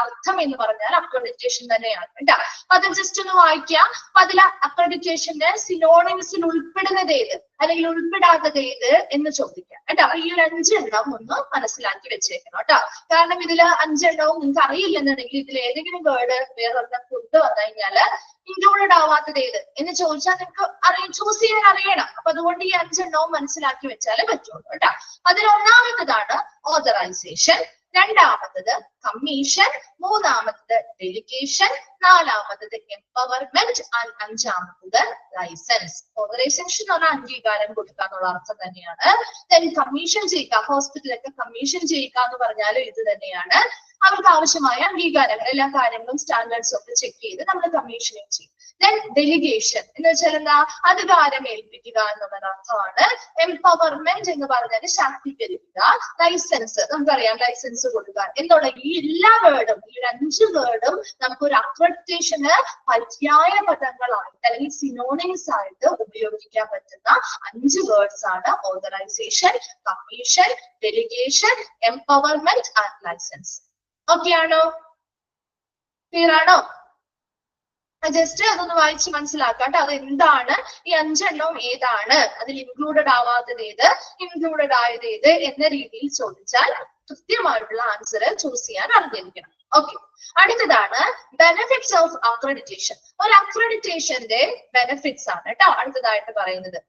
അർത്ഥം എന്ന് പറഞ്ഞാൽ അക്രഡിറ്റേഷൻ തന്നെയാണ് കേട്ടോ. അത് ജസ്റ്റ് ഒന്ന് വായിക്കാം. അപ്പൊ അതിൽ അക്രഡിറ്റേഷന്റെ സിനോണിംസിൽ ഉൾപ്പെടുന്നത് ഏത് അല്ലെങ്കിൽ ഉൾപ്പെടാത്തത് ഏത് എന്ന് ചോദിക്കാം കേട്ടോ. അപ്പൊ ഈ ഒരു 5 എണ്ണം ഒന്ന് മനസ്സിലാക്കി വെച്ചേക്കണം കേട്ടോ. കാരണം ഇതിൽ 5 എണ്ണവും നിങ്ങൾക്ക് അറിയില്ലെന്നുണ്ടെങ്കിൽ ഇതിൽ ഏതെങ്കിലും വേർഡ് വേറൊരെണ്ണം കൊണ്ടുവന്നു കഴിഞ്ഞാല് ഇൻക്ലൂഡഡ് ആവാത്തത് ഏത് എന്ന് ചോദിച്ചാൽ നിങ്ങൾക്ക് ചൂസ് ചെയ്യാൻ അറിയണം. അപ്പൊ അതുകൊണ്ട് ഈ 5 എണ്ണവും മനസ്സിലാക്കി വെച്ചാലേ പറ്റുള്ളൂ കേട്ടോ. അതിൽ ഒന്നാമത്തതാണ് ഓതറൈസേഷൻ, രണ്ടാമത്തത് കമ്മീഷൻ, മൂന്നാമത്തത് ഡെലിഗേഷൻ, നാലാമത്തത് എംപവർമെന്റ്, അഞ്ചാമത്തത് ലൈസൻസ്. ഓതറൈസേഷൻ എന്ന് പറഞ്ഞാൽ അംഗീകാരം കൊടുക്കുക എന്നുള്ള അർത്ഥം തന്നെയാണ്. ദെൻ കമ്മീഷൻ ചെയ്യുക, ഹോസ്പിറ്റലൊക്കെ കമ്മീഷൻ ചെയ്യുക എന്ന് പറഞ്ഞാലും ഇത് തന്നെയാണ്. അവർക്ക് ആവശ്യമായ അംഗീകാരങ്ങൾ എല്ലാ കാര്യങ്ങളും സ്റ്റാൻഡേർഡ്സ് ഒക്കെ ചെക്ക് ചെയ്ത് നമ്മൾ കമ്മീഷനിങ് ചെയ്യും. ദെൻ ഡെലിഗേഷൻ എന്ന് വെച്ചാൽ എന്താ? അധികാരം ഏൽപ്പിക്കുക എന്നുള്ള അർത്ഥമാണ്. എംപവർമെന്റ് എന്ന് പറഞ്ഞാൽ ശാക്തീകരിക്കുക. ലൈസൻസ് നമുക്കറിയാം, ലൈസൻസ് കൊടുക്കുക എന്നുള്ള ഈ എല്ലാ വേർഡും, ഈ 5 വേർഡും നമുക്കൊരു അക്രഡിറ്റേഷന് പര്യായ പദങ്ങളായിട്ട് അല്ലെങ്കിൽ സിനോണിംസ് ആയിട്ട് ഉപയോഗിക്കാൻ പറ്റുന്ന 5 വേർഡ്സ് ആണ് authorisation, commission, delegation, empowerment and licence. Okay ആണോ? ക്ലിയർ ആണോ? ജസ്റ്റ് അതൊന്ന് വായിച്ച് മനസ്സിലാക്കാം. അത് എന്താണ്, ഈ 5 എണ്ണവും ഏതാണ്, അതിൽ ഇൻക്ലൂഡഡ് ആവാത്തത് ഏത്, ഇൻക്ലൂഡഡ് ആയത് ഏത് എന്ന രീതിയിൽ ചോദിച്ചാൽ കൃത്യമായിട്ടുള്ള ആൻസർ ചൂസ് ചെയ്യാൻ അറിഞ്ഞിരിക്കണം. ഓക്കെ, അടുത്തതാണ് ബെനിഫിറ്റ്സ് ഓഫ് അക്രഡിറ്റേഷൻ. ഒരു അക്രഡിറ്റേഷന്റെ ബെനിഫിറ്റ്സ് ആണ് കേട്ടോ അടുത്തതായിട്ട് പറയുന്നത്.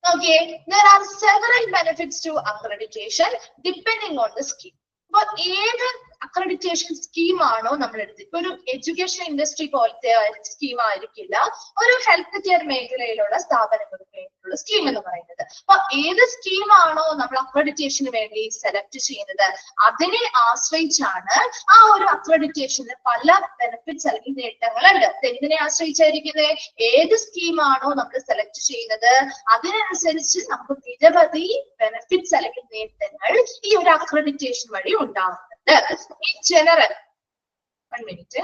Okay, there are several benefits to accreditation depending on the scheme. അപ്പൊ ഏത് അക്രഡിറ്റേഷൻ സ്കീം ആണോ നമ്മൾ എടുത്തത്? ഇപ്പൊ ഒരു എഡ്യൂക്കേഷൻ ഇൻഡസ്ട്രി പോലത്തെ സ്കീം ആയിരിക്കില്ല ഒരു ഹെൽത്ത് കെയർ മേഖലയിലുള്ള സ്ഥാപനങ്ങൾക്ക് വേണ്ടിയിട്ടുള്ള സ്കീം എന്ന് പറയുന്നത്. അപ്പൊ ഏത് സ്കീം ആണോ നമ്മൾ അക്രഡിറ്റേഷന് വേണ്ടി സെലക്ട് ചെയ്യുന്നത് അതിനെ ആശ്രയിച്ചാണ് ആ ഒരു അക്രഡിറ്റേഷന് പല ബെനിഫിറ്റ്സ് അല്ലെങ്കിൽ നേട്ടങ്ങളുണ്ട്. എന്തിനെ ആശ്രയിച്ചായിരിക്കുന്നത്? ഏത് സ്കീം ആണോ നമ്മൾ സെലക്ട് ചെയ്യുന്നത് അതിനനുസരിച്ച് നമുക്ക് നിരവധി ബെനിഫിറ്റ്സ് അല്ലെങ്കിൽ നേട്ടങ്ങൾ ഈ ഒരു അക്രഡിറ്റേഷൻ വഴി ഉണ്ടാകുന്നുണ്ട്. In general, 1 minute.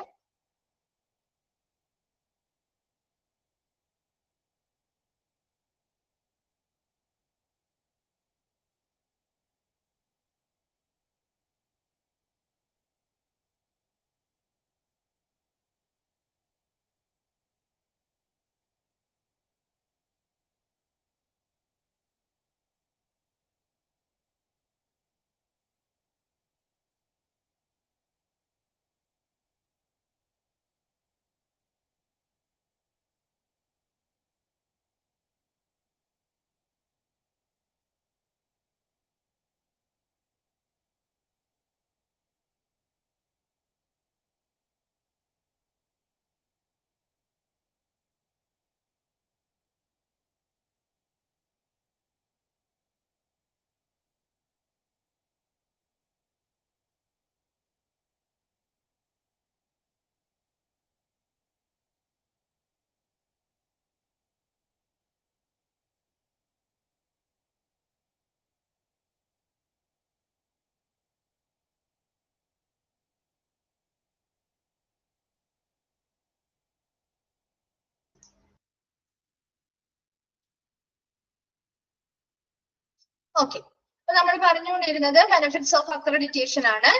ഓക്കെ, അപ്പൊ നമ്മൾ പറഞ്ഞുകൊണ്ടിരുന്നത് ബെനിഫിറ്റ്സ് ഓഫ് അക്രഡിറ്റേഷൻ ആണ്.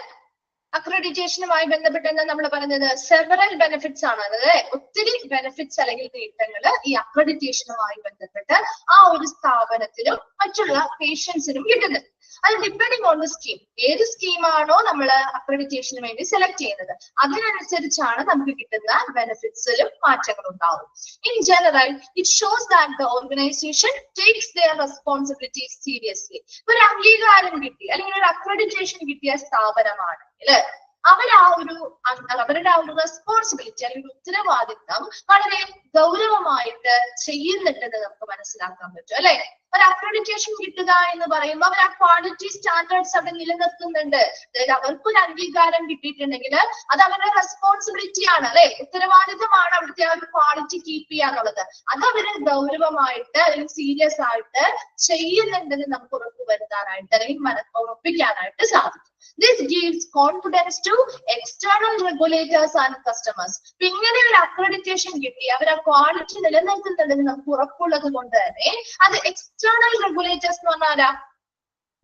അക്രഡിറ്റേഷനുമായി ബന്ധപ്പെട്ട് എന്താ നമ്മൾ പറഞ്ഞത്? സെവറൽ ബെനിഫിറ്റ്സ് ആണ്. അതായത് ഒത്തിരി ബെനിഫിറ്റ്സ് അല്ലെങ്കിൽ നേട്ടങ്ങൾ ഈ അക്രഡിറ്റേഷനുമായി ബന്ധപ്പെട്ട് ആ ഒരു സ്ഥാപനത്തിനും മറ്റുള്ള പേഷ്യൻസിനും കിട്ടുന്നത്. അത് ഡിപ്പെൻഡിങ് ഓൺ ദ സ്കീം. ഏത് സ്കീമാണോ നമ്മൾ അക്രഡിറ്റേഷന് വേണ്ടി സെലക്ട് ചെയ്യുന്നത് അതിനനുസരിച്ചാണ് നമുക്ക് കിട്ടുന്ന ബെനിഫിറ്റ്സിലും മാറ്റങ്ങൾ ഉണ്ടാവും. In general it shows that the organisation takes their responsibilities seriously. ഒരു അംഗീകാരം കിട്ടി അല്ലെങ്കിൽ ഒരു അക്രഡിറ്റേഷൻ കിട്ടിയ സ്ഥാപനമാണെങ്കിൽ അവരുടെ ആ ഒരു റെസ്പോൺസിബിലിറ്റി അല്ലെങ്കിൽ ഉത്തരവാദിത്തം വളരെ ഗൗരവമായിട്ട് ചെയ്യുന്നുണ്ടെന്ന് നമുക്ക് മനസ്സിലാക്കാൻ പറ്റും അല്ലെ. ഒരു അക്രഡിറ്റേഷൻ കിട്ടുക എന്ന് പറയുമ്പോൾ അവർ ആ ക്വാളിറ്റി സ്റ്റാൻഡേർഡ്സ് അവിടെ നിലനിർത്തുന്നുണ്ട്. അതായത് അവർക്കൊരു അംഗീകാരം കിട്ടിയിട്ടുണ്ടെങ്കിൽ അത് അവരുടെ റെസ്പോൺസിബിലിറ്റി ആണ് അല്ലെ, ഉത്തരവാദിത്തമാണ് അവിടുത്തെ ആ ഒരു ക്വാളിറ്റി കീപ്പ് ചെയ്യാന്നുള്ളത്. അത് അവര് ഗൗരവമായിട്ട് അല്ലെങ്കിൽ സീരിയസ് ആയിട്ട് ചെയ്യുന്നുണ്ടെന്ന് നമുക്ക് ഉറപ്പുവരുത്താനായിട്ട് അല്ലെങ്കിൽ ഉറപ്പിക്കാനായിട്ട് സാധിക്കും. This gives confidence to external regulators and customers. ഇങ്ങനെ ഒരു അക്രഡിറ്റേഷൻ കിട്ടി അവർ ആ ക്വാളിറ്റി നിലനിർത്തുന്നുണ്ടെന്ന് നമുക്ക് ഉറപ്പുള്ളത് കൊണ്ട് തന്നെ അത് എക്സ്റ്റേണൽ റെഗുലേറ്റേഴ്സ് എന്ന് പറഞ്ഞാൽ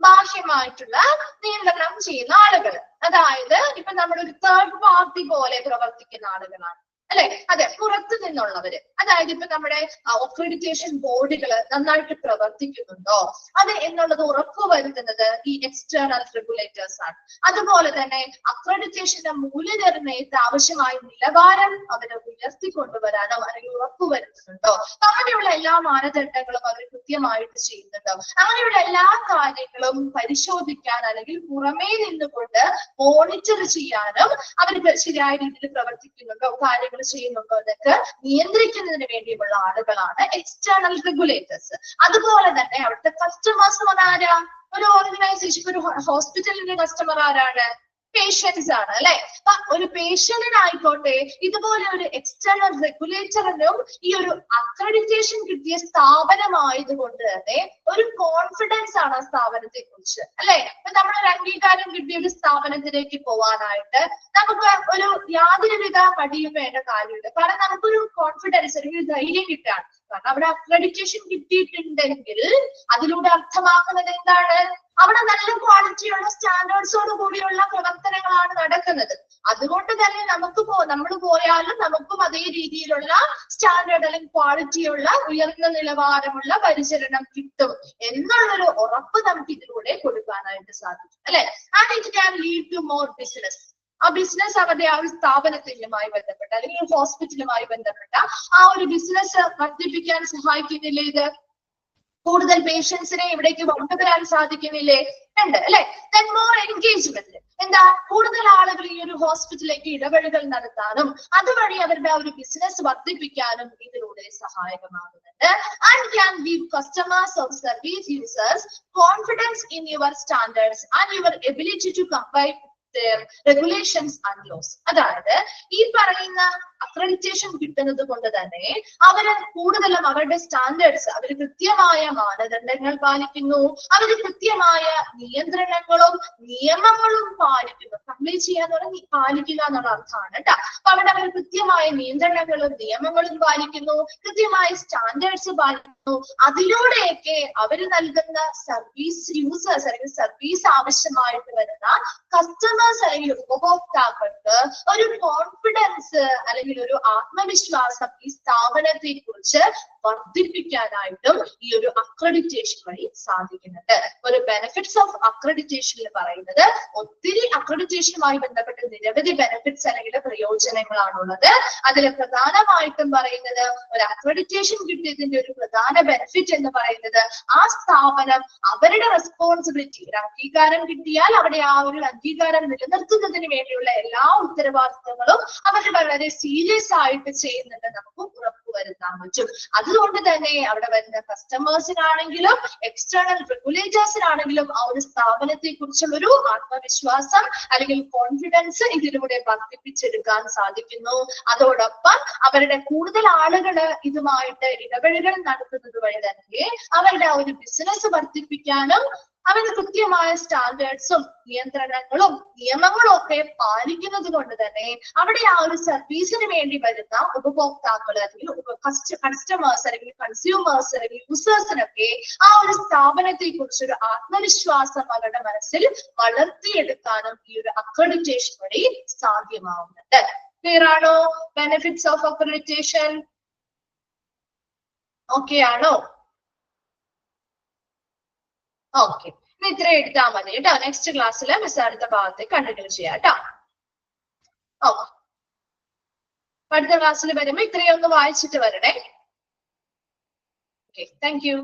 ബാഹ്യമായിട്ടുള്ള നിയന്ത്രണം ചെയ്യുന്ന ആളുകൾ, അതായത് ഇപ്പൊ നമ്മുടെ ഒരു തേർഡ് പാർട്ടി പോലെ പ്രവർത്തിക്കുന്ന ആളുകളാണ് അല്ലെ. അതെ, പുറത്തു നിന്നുള്ളവര്. അതായത് ഇപ്പൊ നമ്മുടെ അക്രഡിറ്റേഷൻ ബോർഡുകൾ നന്നായിട്ട് പ്രവർത്തിക്കുന്നുണ്ടോ അത് എന്നുള്ളത് ഉറപ്പുവരുത്തുന്നത് ഈ എക്സ്റ്റേണൽ റെഗുലേറ്റേഴ്സ് ആണ്. അതുപോലെ തന്നെ അക്രഡിറ്റേഷന്റെ മൂല്യനിർണ്ണയത്തെ ആവശ്യമായ നിലവാരം അവര് ഉയർത്തിക്കൊണ്ടുവരാനോ അല്ലെങ്കിൽ ഉറപ്പുവരുത്തുന്നുണ്ടോ, അങ്ങനെയുള്ള എല്ലാ മാനദണ്ഡങ്ങളും അവർ കൃത്യമായിട്ട് ചെയ്യുന്നുണ്ടോ, അങ്ങനെയുള്ള എല്ലാ കാര്യങ്ങളും പരിശോധിക്കാൻ അല്ലെങ്കിൽ പുറമേ നിന്നുകൊണ്ട് മോണിറ്റർ ചെയ്യാനും അവർ ശരിയായ രീതിയിൽ പ്രവർത്തിക്കുന്നുണ്ടോ, കാര്യങ്ങൾ ചെയ്യുന്നുണ്ടോ എന്നൊക്കെ നിയന്ത്രിക്കുന്നതിന് വേണ്ടിയുള്ള ആളുകളാണ് എക്സ്റ്റേണൽ റെഗുലേറ്റേഴ്സ്. അതുപോലെ തന്നെ അവിടുത്തെ കസ്റ്റമേഴ്സ് ആരാ? ഒരു ഓർഗനൈസേഷൻ, ഒരു ഹോസ്പിറ്റലിന്റെ കസ്റ്റമർ ആരാണ്? പേഷ്യൻസ് ആണ് അല്ലെ. അപ്പൊ ഒരു പേഷ്യന്റിനായിക്കോട്ടെ ഇതുപോലെ ഒരു എക്സ്റ്റേണൽ റെഗുലേറ്ററിനും ഈ ഒരു അക്രഡിറ്റേഷൻ കിട്ടിയ സ്ഥാപനമായതുകൊണ്ട് തന്നെ ഒരു കോൺഫിഡൻസ് ആണ് ആ സ്ഥാപനത്തെ കുറിച്ച് അല്ലെ. അപ്പൊ നമ്മളൊരു അംഗീകാരം കിട്ടിയ ഒരു സ്ഥാപനത്തിലേക്ക് പോവാനായിട്ട് നമുക്ക് ഒരു യാതൊരുവിധ മടിയും വേണ്ട കാര്യമില്ല. കാരണം നമുക്കൊരു കോൺഫിഡൻസ് അല്ലെങ്കിൽ ധൈര്യം കിട്ടാണ്. കാരണം അവിടെ അക്രഡിറ്റേഷൻ കിട്ടിയിട്ടുണ്ടെങ്കിൽ അതിലൂടെ അർത്ഥമാക്കുന്നത് എന്താണ്? അവിടെ നല്ല ക്വാളിറ്റിയുള്ള സ്റ്റാൻഡേർഡ്സോട് കൂടിയുള്ള പ്രവർത്തനങ്ങളാണ് നടക്കുന്നത്. അതുകൊണ്ട് തന്നെ നമ്മൾ പോയാലും നമുക്കും അതേ രീതിയിലുള്ള സ്റ്റാൻഡേർഡ് അല്ലെങ്കിൽ ക്വാളിറ്റിയുള്ള ഉയർന്ന നിലവാരമുള്ള പരിചരണം കിട്ടും എന്നുള്ളൊരു ഉറപ്പ് നമുക്ക് ഇതിലൂടെ കൊടുക്കാനായിട്ട് സാധിക്കും അല്ലെ. And it can lead to more business. ആ ബിസിനസ് അവരുടെ ആ ഒരു സ്ഥാപനത്തിനുമായി ബന്ധപ്പെട്ട അല്ലെങ്കിൽ ഹോസ്പിറ്റലുമായി ബന്ധപ്പെട്ട ആ ഒരു ബിസിനസ് വർദ്ധിപ്പിക്കാൻ സഹായിക്കുന്നില്ലേ? ഇത് കൂടുതൽ പേഷ്യൻസിനെ ഇവിടേക്ക് കൊണ്ടുവരാൻ സാധിക്കുന്നില്ലേ? ഉണ്ട് അല്ലെ. Then more engagement. എന്താ? കൂടുതൽ ആളുകൾ ഈ ഒരു ഹോസ്പിറ്റലിലേക്ക് ഇടപെടലുകൾ നടത്താനും അതുവഴി അവരുടെ ആ ഒരു ബിസിനസ് വർദ്ധിപ്പിക്കാനും ഇതിലൂടെ സഹായകമാകുന്നുണ്ട്. And can give customers or service users confidence in your standards and your ability to comply regulations and laws. അതായത് ഈ പറയുന്ന അക്രഡിറ്റേഷൻ കിട്ടുന്നത് കൊണ്ട് തന്നെ അവര് കൂടുതലും അവരുടെ സ്റ്റാൻഡേർഡ്സ് അവർ കൃത്യമായ മാനദണ്ഡങ്ങൾ പാലിക്കുന്നു, അവർ കൃത്യമായ നിയന്ത്രണങ്ങളും നിയമങ്ങളും പാലിക്കുന്നു. കംപ്ലീ ചെയ്യാന്ന് പറഞ്ഞാൽ പാലിക്കുക എന്നുള്ള അർത്ഥമാണ് കേട്ടോ. അപ്പൊ അവിടെ അവർ കൃത്യമായ നിയന്ത്രണങ്ങളും നിയമങ്ങളും പാലിക്കുന്നു, കൃത്യമായ സ്റ്റാൻഡേർഡ്സ് പാലിക്കുന്നു. അതിലൂടെയൊക്കെ അവർ നൽകുന്ന സർവീസ് യൂസേഴ്സ് അല്ലെങ്കിൽ സർവീസ് ആവശ്യമായിട്ട് വരുന്ന കസ്റ്റമേഴ്സ് അല്ലെങ്കിൽ ഉപഭോക്താക്കൾക്ക് ഒരു കോൺഫിഡൻസ് അല്ലെങ്കിൽ ഒരു ആത്മവിശ്വാസം ഈ സ്ഥാപനത്തെ കുറിച്ച് വർദ്ധിപ്പിക്കാനായിട്ടും ഈ ഒരു അക്രഡിറ്റേഷൻ വഴി സാധിക്കുന്നുണ്ട്. ഒരു ബെനിഫിറ്റ്സ് ഓഫ് അക്രഡിറ്റേഷനിൽ പറയുന്നത് ഒത്തിരി അക്രഡിറ്റേഷനുമായി ബന്ധപ്പെട്ട് നിരവധി ബെനിഫിറ്റ്സ് അല്ലെങ്കിൽ പ്രയോജനങ്ങളാണുള്ളത്. അതിൽ പ്രധാനമായിട്ടും പറയുന്നത് ഒരു അക്രഡിറ്റേഷൻ കിട്ടിയതിന്റെ ഒരു പ്രധാന ബെനിഫിറ്റ് എന്ന് പറയുന്നത് ആ സ്ഥാപനം അവരുടെ റെസ്പോൺസിബിലിറ്റി, ഒരു അംഗീകാരം കിട്ടിയാൽ അവിടെ ആ ഒരു അംഗീകാരം നിലനിർത്തുന്നതിന് വേണ്ടിയുള്ള എല്ലാ ഉത്തരവാദിത്തങ്ങളും അവർ വളരെ സീരിയസ് ആയിട്ട് ചെയ്യുന്നുണ്ട് നമുക്ക് ഉറപ്പുവരുത്താൻ പറ്റും. അതുകൊണ്ട് തന്നെ അവിടെ വരുന്ന കസ്റ്റമേഴ്സിനാണെങ്കിലും എക്സ്റ്റേണൽ റെഗുലേറ്റേഴ്സിനാണെങ്കിലും ആ ഒരു സ്ഥാപനത്തെ കുറിച്ചുള്ള ഒരു ആത്മവിശ്വാസം അല്ലെങ്കിൽ കോൺഫിഡൻസ് ഇതിലൂടെ വർദ്ധിപ്പിച്ചെടുക്കാൻ സാധിക്കുന്നു. അതോടൊപ്പം അവരുടെ കൂടുതൽ ആളുകള് ഇതുമായിട്ട് ഇടപെടലുകൾ നടത്തുന്നത് വഴി തന്നെ അവരുടെ ആ ഒരു ബിസിനസ് വർദ്ധിപ്പിക്കാനും അവന് കൃത്യമായ സ്റ്റാൻഡേർഡ്സും നിയന്ത്രണങ്ങളും നിയമങ്ങളും ഒക്കെ പാലിക്കുന്നത് കൊണ്ട് തന്നെ അവിടെ ആ ഒരു സർവീസിന് വേണ്ടി വരുന്ന ഉപഭോക്താക്കൾ അല്ലെങ്കിൽ കസ്റ്റമേഴ്സ് അല്ലെങ്കിൽ കൺസ്യൂമേഴ്സ് അല്ലെങ്കിൽ യൂസേഴ്സിനൊക്കെ ആ ഒരു സ്ഥാപനത്തെ കുറിച്ചൊരു ആത്മവിശ്വാസം അവരുടെ മനസ്സിൽ വളർത്തിയെടുക്കാനും ഈ ഒരു അക്രഡിറ്റേഷൻ വഴി സാധ്യമാവുന്നുണ്ട്. ക്ലിയർ ആണോ? ബെനിഫിറ്റ്സ് ഓഫ് അക്രഡിറ്റേഷൻ ഓക്കെ ആണോ? ഓക്കെ, ഇനി ഇത്രയും എടുത്താൽ മതി കേട്ടോ. നെക്സ്റ്റ് ക്ലാസ്സിൽ മിസ് അടുത്ത ഭാഗത്തേക്ക് കണ്ടിന്യൂ ചെയ്യാം കേട്ടോ. ഓക്കെ, അടുത്ത ക്ലാസ്സിൽ വരുമ്പോ ഇത്രയും ഒന്ന് വായിച്ചിട്ട് വരണേ. Okay, thank you.